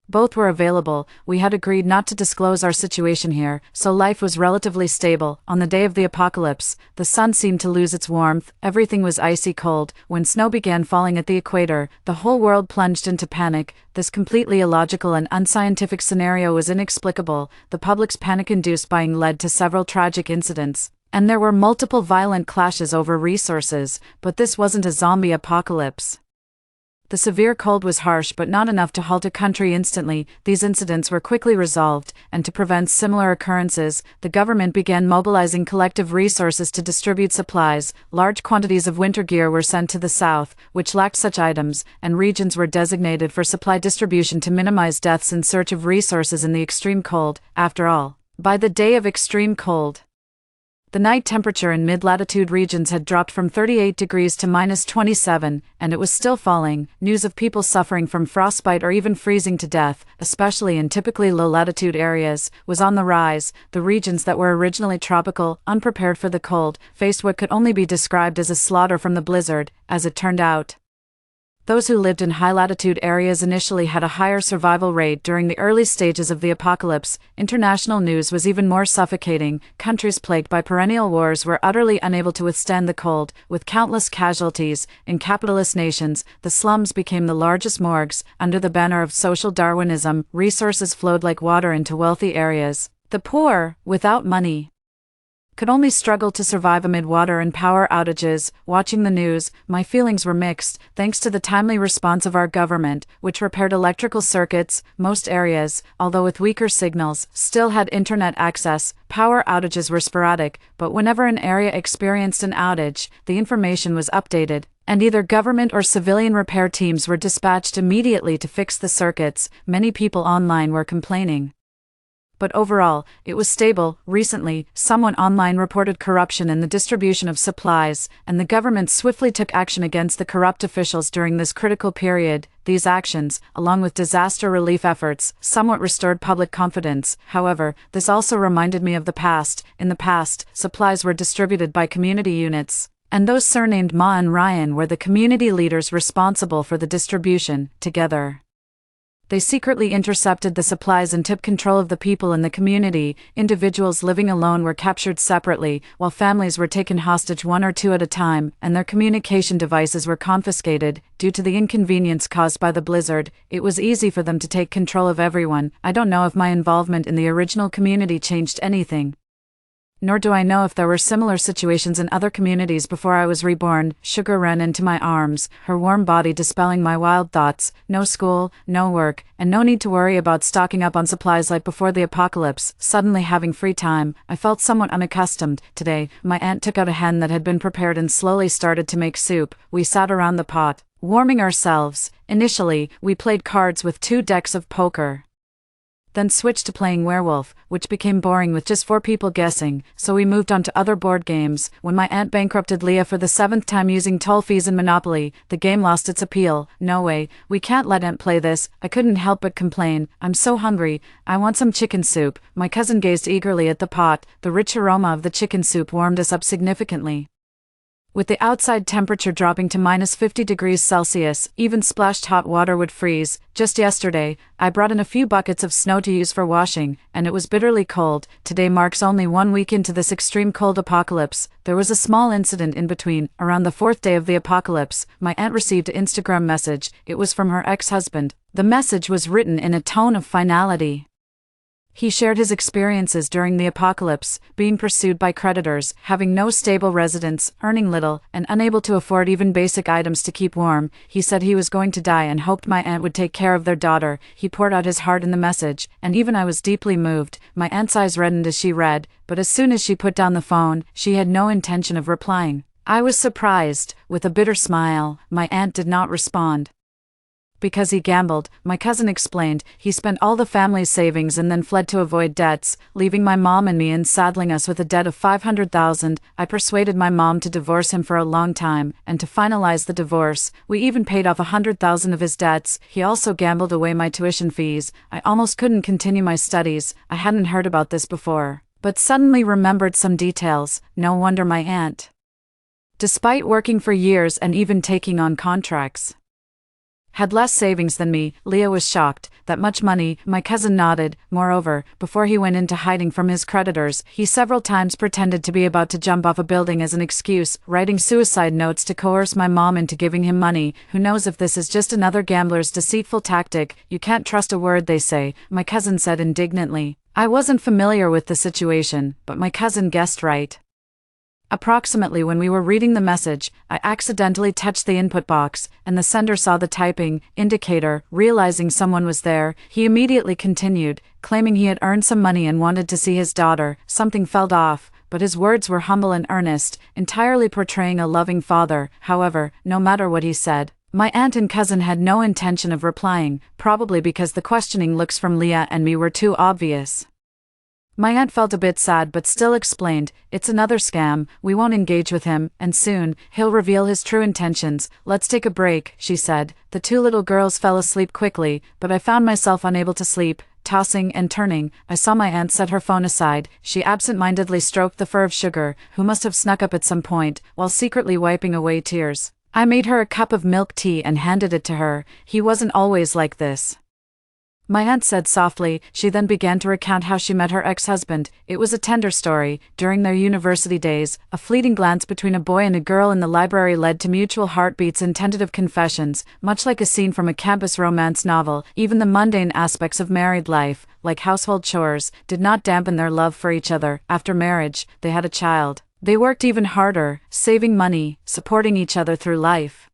both were available. We had agreed not to disclose our situation here, so life was relatively stable. On the day of the apocalypse, the sun seemed to lose its warmth, everything was icy cold. When snow began falling at the equator, the whole world plunged into panic. This completely illogical and unscientific scenario was inexplicable. The public's panic-induced buying led to several tragic incidents, and there were multiple violent clashes over resources, but this wasn't a zombie apocalypse. The severe cold was harsh but not enough to halt a country instantly. These incidents were quickly resolved, and to prevent similar occurrences, the government began mobilizing collective resources to distribute supplies. Large quantities of winter gear were sent to the south, which lacked such items, and regions were designated for supply distribution to minimize deaths in search of resources in the extreme cold. After all, by the day of extreme cold, the night temperature in mid-latitude regions had dropped from 38 degrees to -27, and it was still falling. News of people suffering from frostbite or even freezing to death, especially in typically low-latitude areas, was on the rise. The regions that were originally tropical, unprepared for the cold, faced what could only be described as a slaughter from the blizzard. As it turned out, those who lived in high-latitude areas initially had a higher survival rate during the early stages of the apocalypse. International news was even more suffocating. Countries plagued by perennial wars were utterly unable to withstand the cold, with countless casualties. In capitalist nations, the slums became the largest morgues. Under the banner of social Darwinism, resources flowed like water into wealthy areas. The poor, without money, could only struggle to survive amid water and power outages. Watching the news, my feelings were mixed. Thanks to the timely response of our government, which repaired electrical circuits, most areas, although with weaker signals, still had internet access. Power outages were sporadic, but whenever an area experienced an outage, the information was updated, and either government or civilian repair teams were dispatched immediately to fix the circuits. Many people online were complaining, but overall, it was stable. Recently, someone online reported corruption in the distribution of supplies, and the government swiftly took action against the corrupt officials during this critical period. These actions, along with disaster relief efforts, somewhat restored public confidence. However, this also reminded me of the past. In the past, supplies were distributed by community units, and those surnamed Ma and Ryan were the community leaders responsible for the distribution. Together, they secretly intercepted the supplies and took control of the people in the community. Individuals living alone were captured separately, while families were taken hostage one or two at a time, and their communication devices were confiscated. Due to the inconvenience caused by the blizzard, it was easy for them to take control of everyone. I don't know if my involvement in the original community changed anything, nor do I know if there were similar situations in other communities before I was reborn. Sugar ran into my arms, her warm body dispelling my wild thoughts. No school, no work, and no need to worry about stocking up on supplies like before the apocalypse. Suddenly having free time, I felt somewhat unaccustomed. Today, my aunt took out a hen that had been prepared and slowly started to make soup. We sat around the pot, warming ourselves. Initially, we played cards with 2 decks of poker, then switched to playing werewolf, which became boring with just 4 people guessing, so we moved on to other board games. When my aunt bankrupted Leah for the 7th time using toll fees in Monopoly, the game lost its appeal. No way, we can't let aunt play this. I couldn't help but complain. I'm so hungry, I want some chicken soup. My cousin gazed eagerly at the pot. The rich aroma of the chicken soup warmed us up significantly. With the outside temperature dropping to -50 degrees Celsius, even splashed hot water would freeze. Just yesterday, I brought in a few buckets of snow to use for washing, and it was bitterly cold. Today marks only 1 week into this extreme cold apocalypse. There was a small incident in between. Around the 4th day of the apocalypse, my aunt received an Instagram message. It was from her ex-husband. The message was written in a tone of finality. He shared his experiences during the apocalypse, being pursued by creditors, having no stable residence, earning little, and unable to afford even basic items to keep warm. He said he was going to die and hoped my aunt would take care of their daughter. He poured out his heart in the message, and even I was deeply moved. My aunt's eyes reddened as she read, but as soon as she put down the phone, she had no intention of replying. I was surprised. With a bitter smile, my aunt did not respond. Because he gambled, my cousin explained. He spent all the family's savings and then fled to avoid debts, leaving my mom and me and saddling us with a debt of $500,000. I persuaded my mom to divorce him for a long time, and to finalize the divorce, we even paid off $100,000 of his debts. He also gambled away my tuition fees. I almost couldn't continue my studies. I hadn't heard about this before, but suddenly remembered some details. No wonder my aunt, despite working for years and even taking on contracts, had less savings than me. Leah was shocked. That much money? My cousin nodded. Moreover, before he went into hiding from his creditors, he several times pretended to be about to jump off a building as an excuse, writing suicide notes to coerce my mom into giving him money. Who knows if this is just another gambler's deceitful tactic? You can't trust a word they say, my cousin said indignantly. I wasn't familiar with the situation, but my cousin guessed right. Approximately when we were reading the message, I accidentally touched the input box, and the sender saw the typing indicator. Realizing someone was there, he immediately continued, claiming he had earned some money and wanted to see his daughter. Something felt off, but his words were humble and earnest, entirely portraying a loving father. However, no matter what he said, my aunt and cousin had no intention of replying, probably because the questioning looks from Leah and me were too obvious. My aunt felt a bit sad but still explained, it's another scam, we won't engage with him, and soon, he'll reveal his true intentions. Let's take a break, she said. The 2 little girls fell asleep quickly, but I found myself unable to sleep. Tossing and turning, I saw my aunt set her phone aside. She absent-mindedly stroked the fur of Sugar, who must have snuck up at some point, while secretly wiping away tears. I made her a cup of milk tea and handed it to her. He wasn't always like this, my aunt said softly. She then began to recount how she met her ex-husband. It was a tender story. During their university days, a fleeting glance between a boy and a girl in the library led to mutual heartbeats and tentative confessions, much like a scene from a campus romance novel. Even the mundane aspects of married life, like household chores, did not dampen their love for each other. After marriage, they had a child. They worked even harder, saving money, supporting each other through life,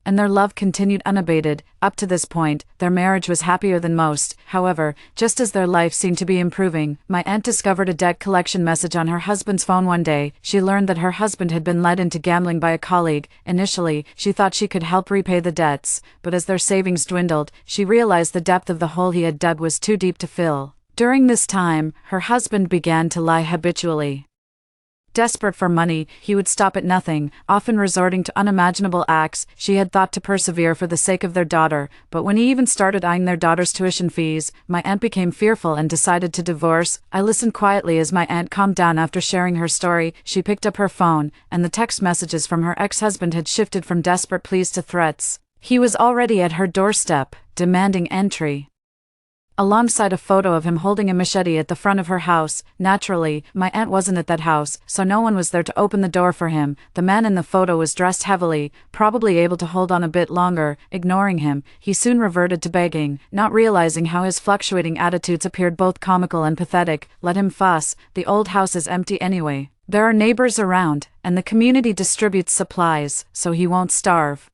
and their love continued unabated. Up to this point, their marriage was happier than most. However, just as their life seemed to be improving, my aunt discovered a debt collection message on her husband's phone one day. She learned that her husband had been led into gambling by a colleague. Initially, she thought she could help repay the debts, but as their savings dwindled, she realized the depth of the hole he had dug was too deep to fill. During this time, her husband began to lie habitually. Desperate for money, he would stop at nothing, often resorting to unimaginable acts. She had thought to persevere for the sake of their daughter, but when he even started eyeing their daughter's tuition fees, my aunt became fearful and decided to divorce. I listened quietly as my aunt calmed down after sharing her story. She picked up her phone, and the text messages from her ex-husband had shifted from desperate pleas to threats. He was already at her doorstep, demanding entry, alongside a photo of him holding a machete at the front of her house. Naturally, my aunt wasn't at that house, so no one was there to open the door for him. The man in the photo was dressed heavily, probably able to hold on a bit longer. Ignoring him, he soon reverted to begging, not realizing how his fluctuating attitudes appeared both comical and pathetic. Let him fuss, the old house is empty anyway. There are neighbors around, and the community distributes supplies, so he won't starve,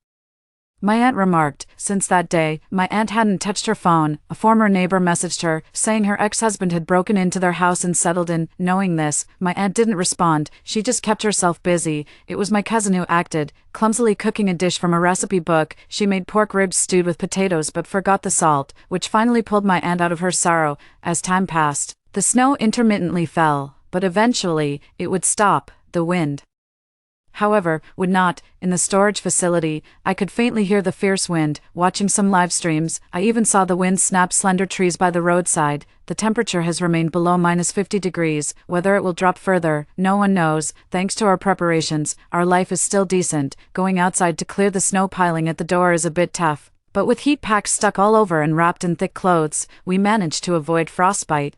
my aunt remarked. Since that day, my aunt hadn't touched her phone. A former neighbor messaged her, saying her ex-husband had broken into their house and settled in. Knowing this, my aunt didn't respond. She just kept herself busy. It was my cousin who acted, clumsily cooking a dish from a recipe book. She made pork ribs stewed with potatoes but forgot the salt, which finally pulled my aunt out of her sorrow. As time passed, the snow intermittently fell, but eventually, it would stop. The wind, however, would not. In the storage facility, I could faintly hear the fierce wind. Watching some live streams, I even saw the wind snap slender trees by the roadside. The temperature has remained below -50 degrees. Whether it will drop further, no one knows. Thanks to our preparations, our life is still decent. Going outside to clear the snow piling at the door is a bit tough. But with heat packs stuck all over and wrapped in thick clothes, we managed to avoid frostbite.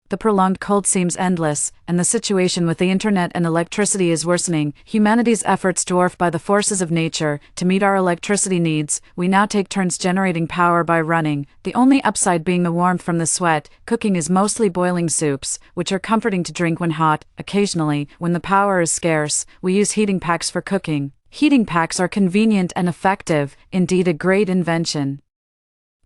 The prolonged cold seems endless, and the situation with the internet and electricity is worsening. Humanity's efforts dwarfed by the forces of nature. To meet our electricity needs, we now take turns generating power by running, the only upside being the warmth from the sweat. Cooking is mostly boiling soups, which are comforting to drink when hot. Occasionally, when the power is scarce, we use heating packs for cooking. Heating packs are convenient and effective, indeed a great invention.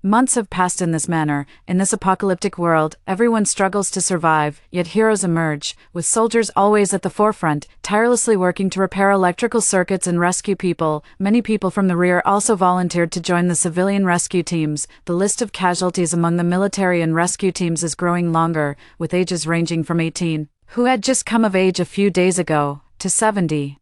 Months have passed in this manner. In this apocalyptic world, everyone struggles to survive, yet heroes emerge, with soldiers always at the forefront, tirelessly working to repair electrical circuits and rescue people. Many people from the rear also volunteered to join the civilian rescue teams. The list of casualties among the military and rescue teams is growing longer, with ages ranging from 18, who had just come of age a few days ago, to 70.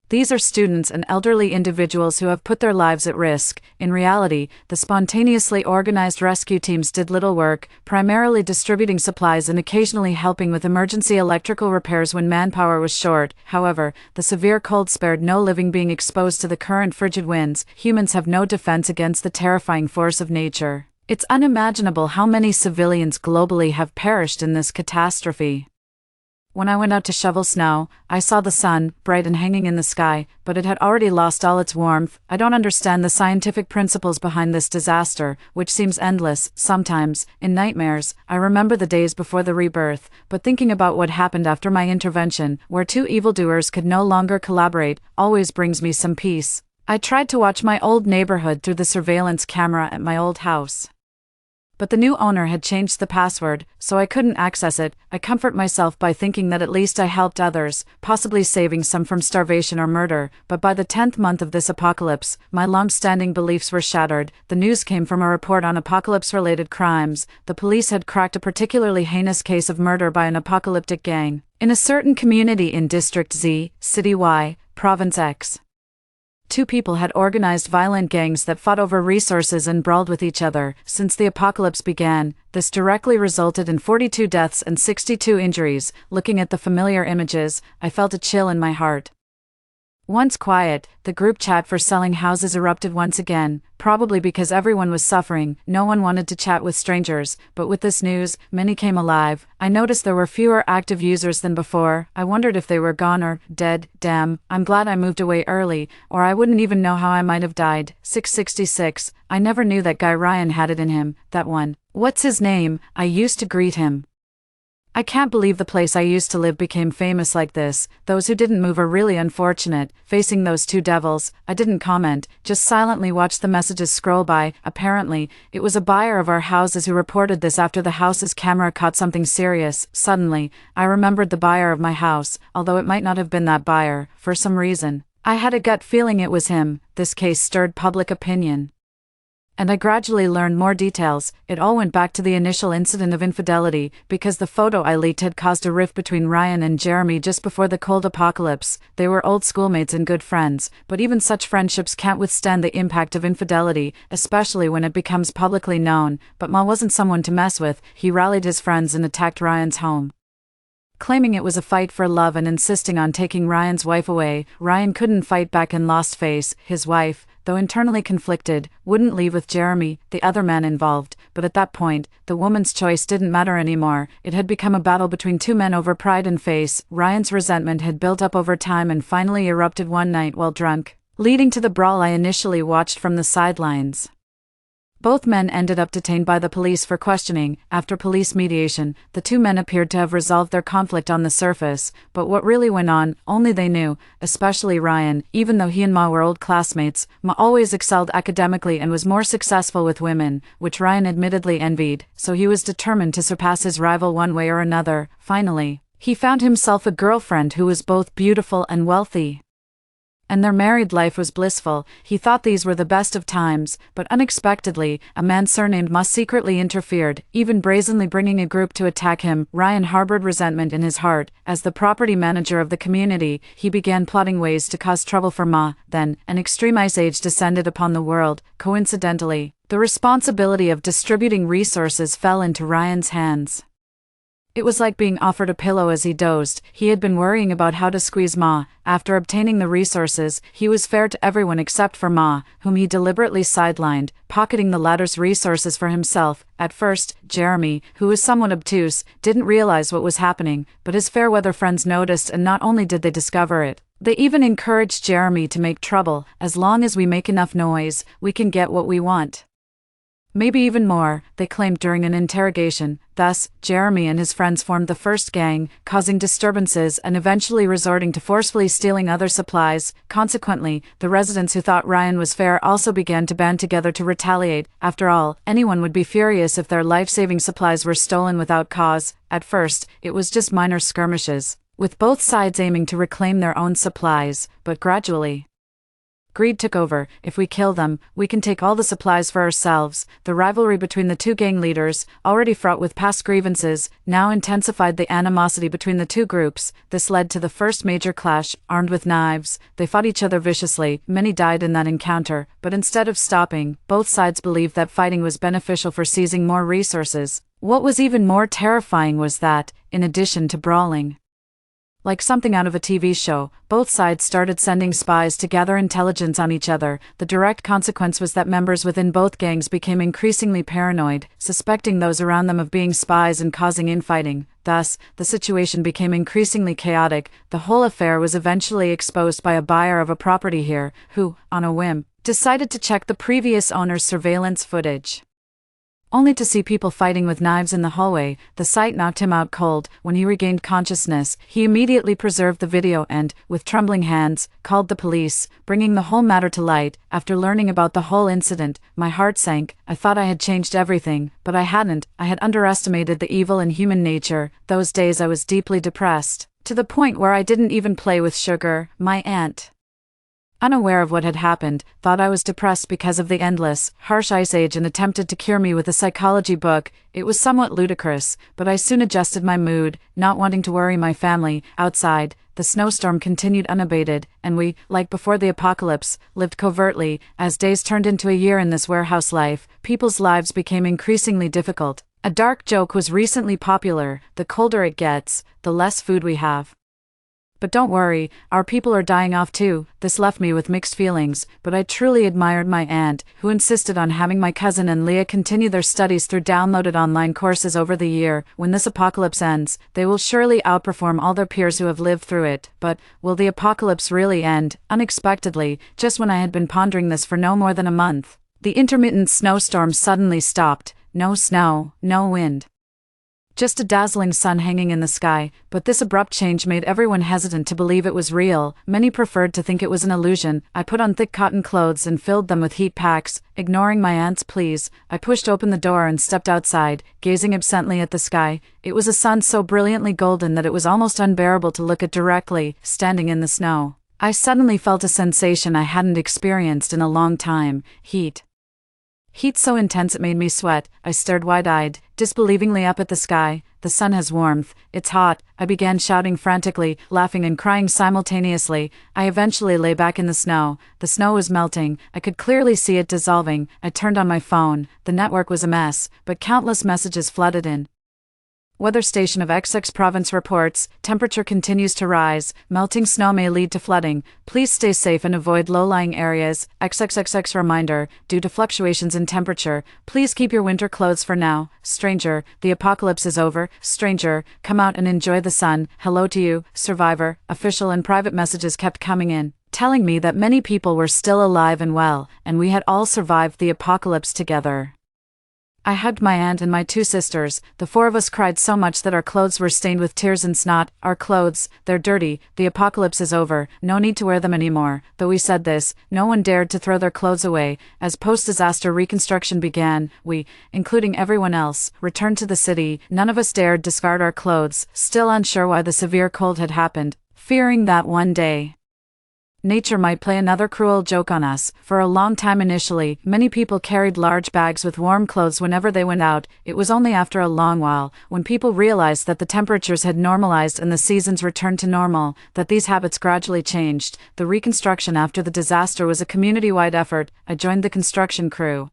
These are students and elderly individuals who have put their lives at risk. In reality, the spontaneously organized rescue teams did little work, primarily distributing supplies and occasionally helping with emergency electrical repairs when manpower was short. However, the severe cold spared no living being exposed to the current frigid winds. Humans have no defense against the terrifying force of nature. It's unimaginable how many civilians globally have perished in this catastrophe. When I went out to shovel snow, I saw the sun, bright and hanging in the sky, but it had already lost all its warmth. I don't understand the scientific principles behind this disaster, which seems endless. Sometimes, in nightmares, I remember the days before the rebirth, but thinking about what happened after my intervention, where two evildoers could no longer collaborate, always brings me some peace. I tried to watch my old neighborhood through the surveillance camera at my old house. But the new owner had changed the password, so I couldn't access it. I comfort myself by thinking that at least I helped others, possibly saving some from starvation or murder. But by the 10th month of this apocalypse, my long-standing beliefs were shattered. The news came from a report on apocalypse-related crimes. The police had cracked a particularly heinous case of murder by an apocalyptic gang in a certain community in District Z, City Y, Province X. Two people had organized violent gangs that fought over resources and brawled with each other. Since the apocalypse began, this directly resulted in 42 deaths and 62 injuries. Looking at the familiar images, I felt a chill in my heart. Once quiet, the group chat for selling houses erupted once again, probably because everyone was suffering. No one wanted to chat with strangers, but with this news, many came alive. I noticed there were fewer active users than before. I wondered if they were gone or dead. Damn, I'm glad I moved away early, or I wouldn't even know how I might have died. 666. I never knew that guy Ryan had it in him, that one. What's his name? I used to greet him. I can't believe the place I used to live became famous like this. Those who didn't move are really unfortunate. Facing those two devils, I didn't comment, just silently watched the messages scroll by. Apparently, it was a buyer of our houses who reported this after the house's camera caught something serious. Suddenly, I remembered the buyer of my house, although it might not have been that buyer. For some reason, I had a gut feeling it was him. This case stirred public opinion. And I gradually learned more details. It all went back to the initial incident of infidelity, because the photo I leaked had caused a rift between Ryan and Jeremy just before the cold apocalypse. They were old schoolmates and good friends, but even such friendships can't withstand the impact of infidelity, especially when it becomes publicly known. But Ma wasn't someone to mess with. He rallied his friends and attacked Ryan's home, claiming it was a fight for love and insisting on taking Ryan's wife away. Ryan couldn't fight back and lost face. His wife, though internally conflicted, wouldn't leave with Jeremy, the other man involved. But at that point, the woman's choice didn't matter anymore. It had become a battle between two men over pride and face. Ryan's resentment had built up over time and finally erupted one night while drunk, leading to the brawl I initially watched from the sidelines. Both men ended up detained by the police for questioning. After police mediation, the two men appeared to have resolved their conflict on the surface, but what really went on, only they knew, especially Ryan. Even though he and Ma were old classmates, Ma always excelled academically and was more successful with women, which Ryan admittedly envied, so he was determined to surpass his rival one way or another. Finally, he found himself a girlfriend who was both beautiful and wealthy. and their married life was blissful. He thought these were the best of times, but unexpectedly, a man surnamed Ma secretly interfered, even brazenly bringing a group to attack him. Ryan harbored resentment in his heart. As the property manager of the community, he began plotting ways to cause trouble for Ma. Then, an extreme ice age descended upon the world. Coincidentally, the responsibility of distributing resources fell into Ryan's hands. It was like being offered a pillow as he dozed. He had been worrying about how to squeeze Ma. After obtaining the resources, he was fair to everyone except for Ma, whom he deliberately sidelined, pocketing the latter's resources for himself. At first, Jeremy, who was somewhat obtuse, didn't realize what was happening, but his fair-weather friends noticed, and not only did they discover it, they even encouraged Jeremy to make trouble. As long as we make enough noise, we can get what we want. Maybe even more, they claimed during an interrogation. Thus, Jeremy and his friends formed the first gang, causing disturbances and eventually resorting to forcefully stealing other supplies. Consequently, the residents who thought Ryan was fair also began to band together to retaliate. After all, anyone would be furious if their life-saving supplies were stolen without cause. At first, it was just minor skirmishes, with both sides aiming to reclaim their own supplies, but gradually, greed took over. If we kill them, we can take all the supplies for ourselves. The rivalry between the two gang leaders, already fraught with past grievances, now intensified the animosity between the two groups. This led to the first major clash. Armed with knives, they fought each other viciously. Many died in that encounter, but instead of stopping, both sides believed that fighting was beneficial for seizing more resources. What was even more terrifying was that, in addition to brawling, like something out of a TV show, both sides started sending spies to gather intelligence on each other. The direct consequence was that members within both gangs became increasingly paranoid, suspecting those around them of being spies and causing infighting. Thus, the situation became increasingly chaotic. The whole affair was eventually exposed by a buyer of a property here, who, on a whim, decided to check the previous owner's surveillance footage, only to see people fighting with knives in the hallway. The sight knocked him out cold. When he regained consciousness, he immediately preserved the video and, with trembling hands, called the police, bringing the whole matter to light. After learning about the whole incident, my heart sank. I thought I had changed everything, but I hadn't. I had underestimated the evil in human nature. Those days I was deeply depressed, to the point where I didn't even play with Sugar, my aunt, unaware of what had happened, thought I was depressed because of the endless, harsh ice age and attempted to cure me with a psychology book. It was somewhat ludicrous, but I soon adjusted my mood, not wanting to worry my family. Outside, the snowstorm continued unabated, and we, like before the apocalypse, lived covertly. As days turned into a year in this warehouse life, people's lives became increasingly difficult. A dark joke was recently popular: the colder it gets, the less food we have. But don't worry, our people are dying off too. This left me with mixed feelings, but I truly admired my aunt, who insisted on having my cousin and Leah continue their studies through downloaded online courses over the year. When this apocalypse ends, they will surely outperform all their peers who have lived through it. But, will the apocalypse really end? Unexpectedly, just when I had been pondering this for no more than a month, the intermittent snowstorm suddenly stopped. No snow, no wind, just a dazzling sun hanging in the sky. But this abrupt change made everyone hesitant to believe it was real. Many preferred to think it was an illusion. I put on thick cotton clothes and filled them with heat packs. Ignoring my aunt's pleas, I pushed open the door and stepped outside, gazing absently at the sky. It was a sun so brilliantly golden that it was almost unbearable to look at directly. Standing in the snow, I suddenly felt a sensation I hadn't experienced in a long time: heat. Heat so intense it made me sweat. I stared wide-eyed, disbelievingly up at the sky. The sun has warmth. It's hot. I began shouting frantically, laughing and crying simultaneously. I eventually lay back in the snow. The snow was melting. I could clearly see it dissolving. I turned on my phone. The network was a mess, but countless messages flooded in. Weather station of XX province reports: temperature continues to rise. Melting snow may lead to flooding. Please stay safe and avoid low-lying areas. XXXX reminder: due to fluctuations in temperature, please keep your winter clothes for now. Stranger: the apocalypse is over. Stranger: come out and enjoy the sun. Hello to you, survivor. Official and private messages kept coming in, telling me that many people were still alive and well, and we had all survived the apocalypse together. I hugged my aunt and my two sisters. The four of us cried so much that our clothes were stained with tears and snot. Our clothes, they're dirty. The apocalypse is over. No need to wear them anymore. Though we said this, no one dared to throw their clothes away. As post-disaster reconstruction began, we, including everyone else, returned to the city. None of us dared discard our clothes, still unsure why the severe cold had happened, fearing that one day Nature might play another cruel joke on us. For a long time initially, many people carried large bags with warm clothes whenever they went out. It was only after a long while, when people realized that the temperatures had normalized and the seasons returned to normal, that these habits gradually changed. The reconstruction after the disaster was a community-wide effort. I joined the construction crew,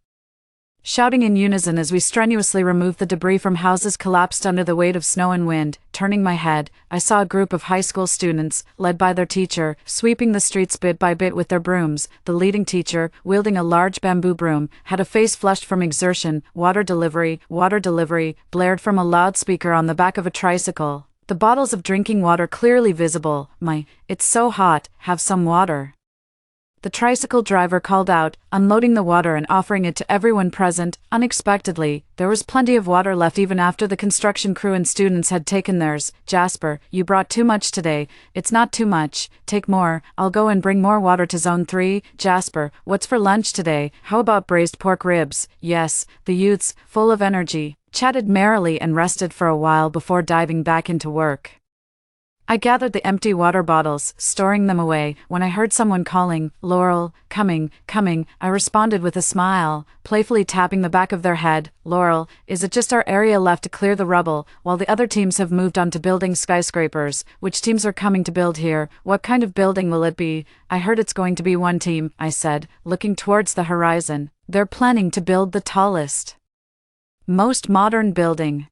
shouting in unison as we strenuously removed the debris from houses collapsed under the weight of snow and wind. Turning my head, I saw a group of high school students, led by their teacher, sweeping the streets bit by bit with their brooms. The leading teacher, wielding a large bamboo broom, had a face flushed from exertion. Water delivery, blared from a loudspeaker on the back of a tricycle. The bottles of drinking water clearly visible. It's so hot, have some water. The tricycle driver called out, unloading the water and offering it to everyone present. Unexpectedly, there was plenty of water left even after the construction crew and students had taken theirs. Jasper, you brought too much today. It's not too much. Take more. I'll go and bring more water to Zone 3. Jasper, what's for lunch today? How about braised pork ribs? Yes. The youths, full of energy, chatted merrily and rested for a while before diving back into work. I gathered the empty water bottles, storing them away. When I heard someone calling, Laurel, coming, I responded with a smile, playfully tapping the back of their head. Laurel, is it just our area left to clear the rubble, while the other teams have moved on to building skyscrapers? Which teams are coming to build here? What kind of building will it be? I heard it's going to be one team, I said, looking towards the horizon. They're planning to build the tallest, most modern building.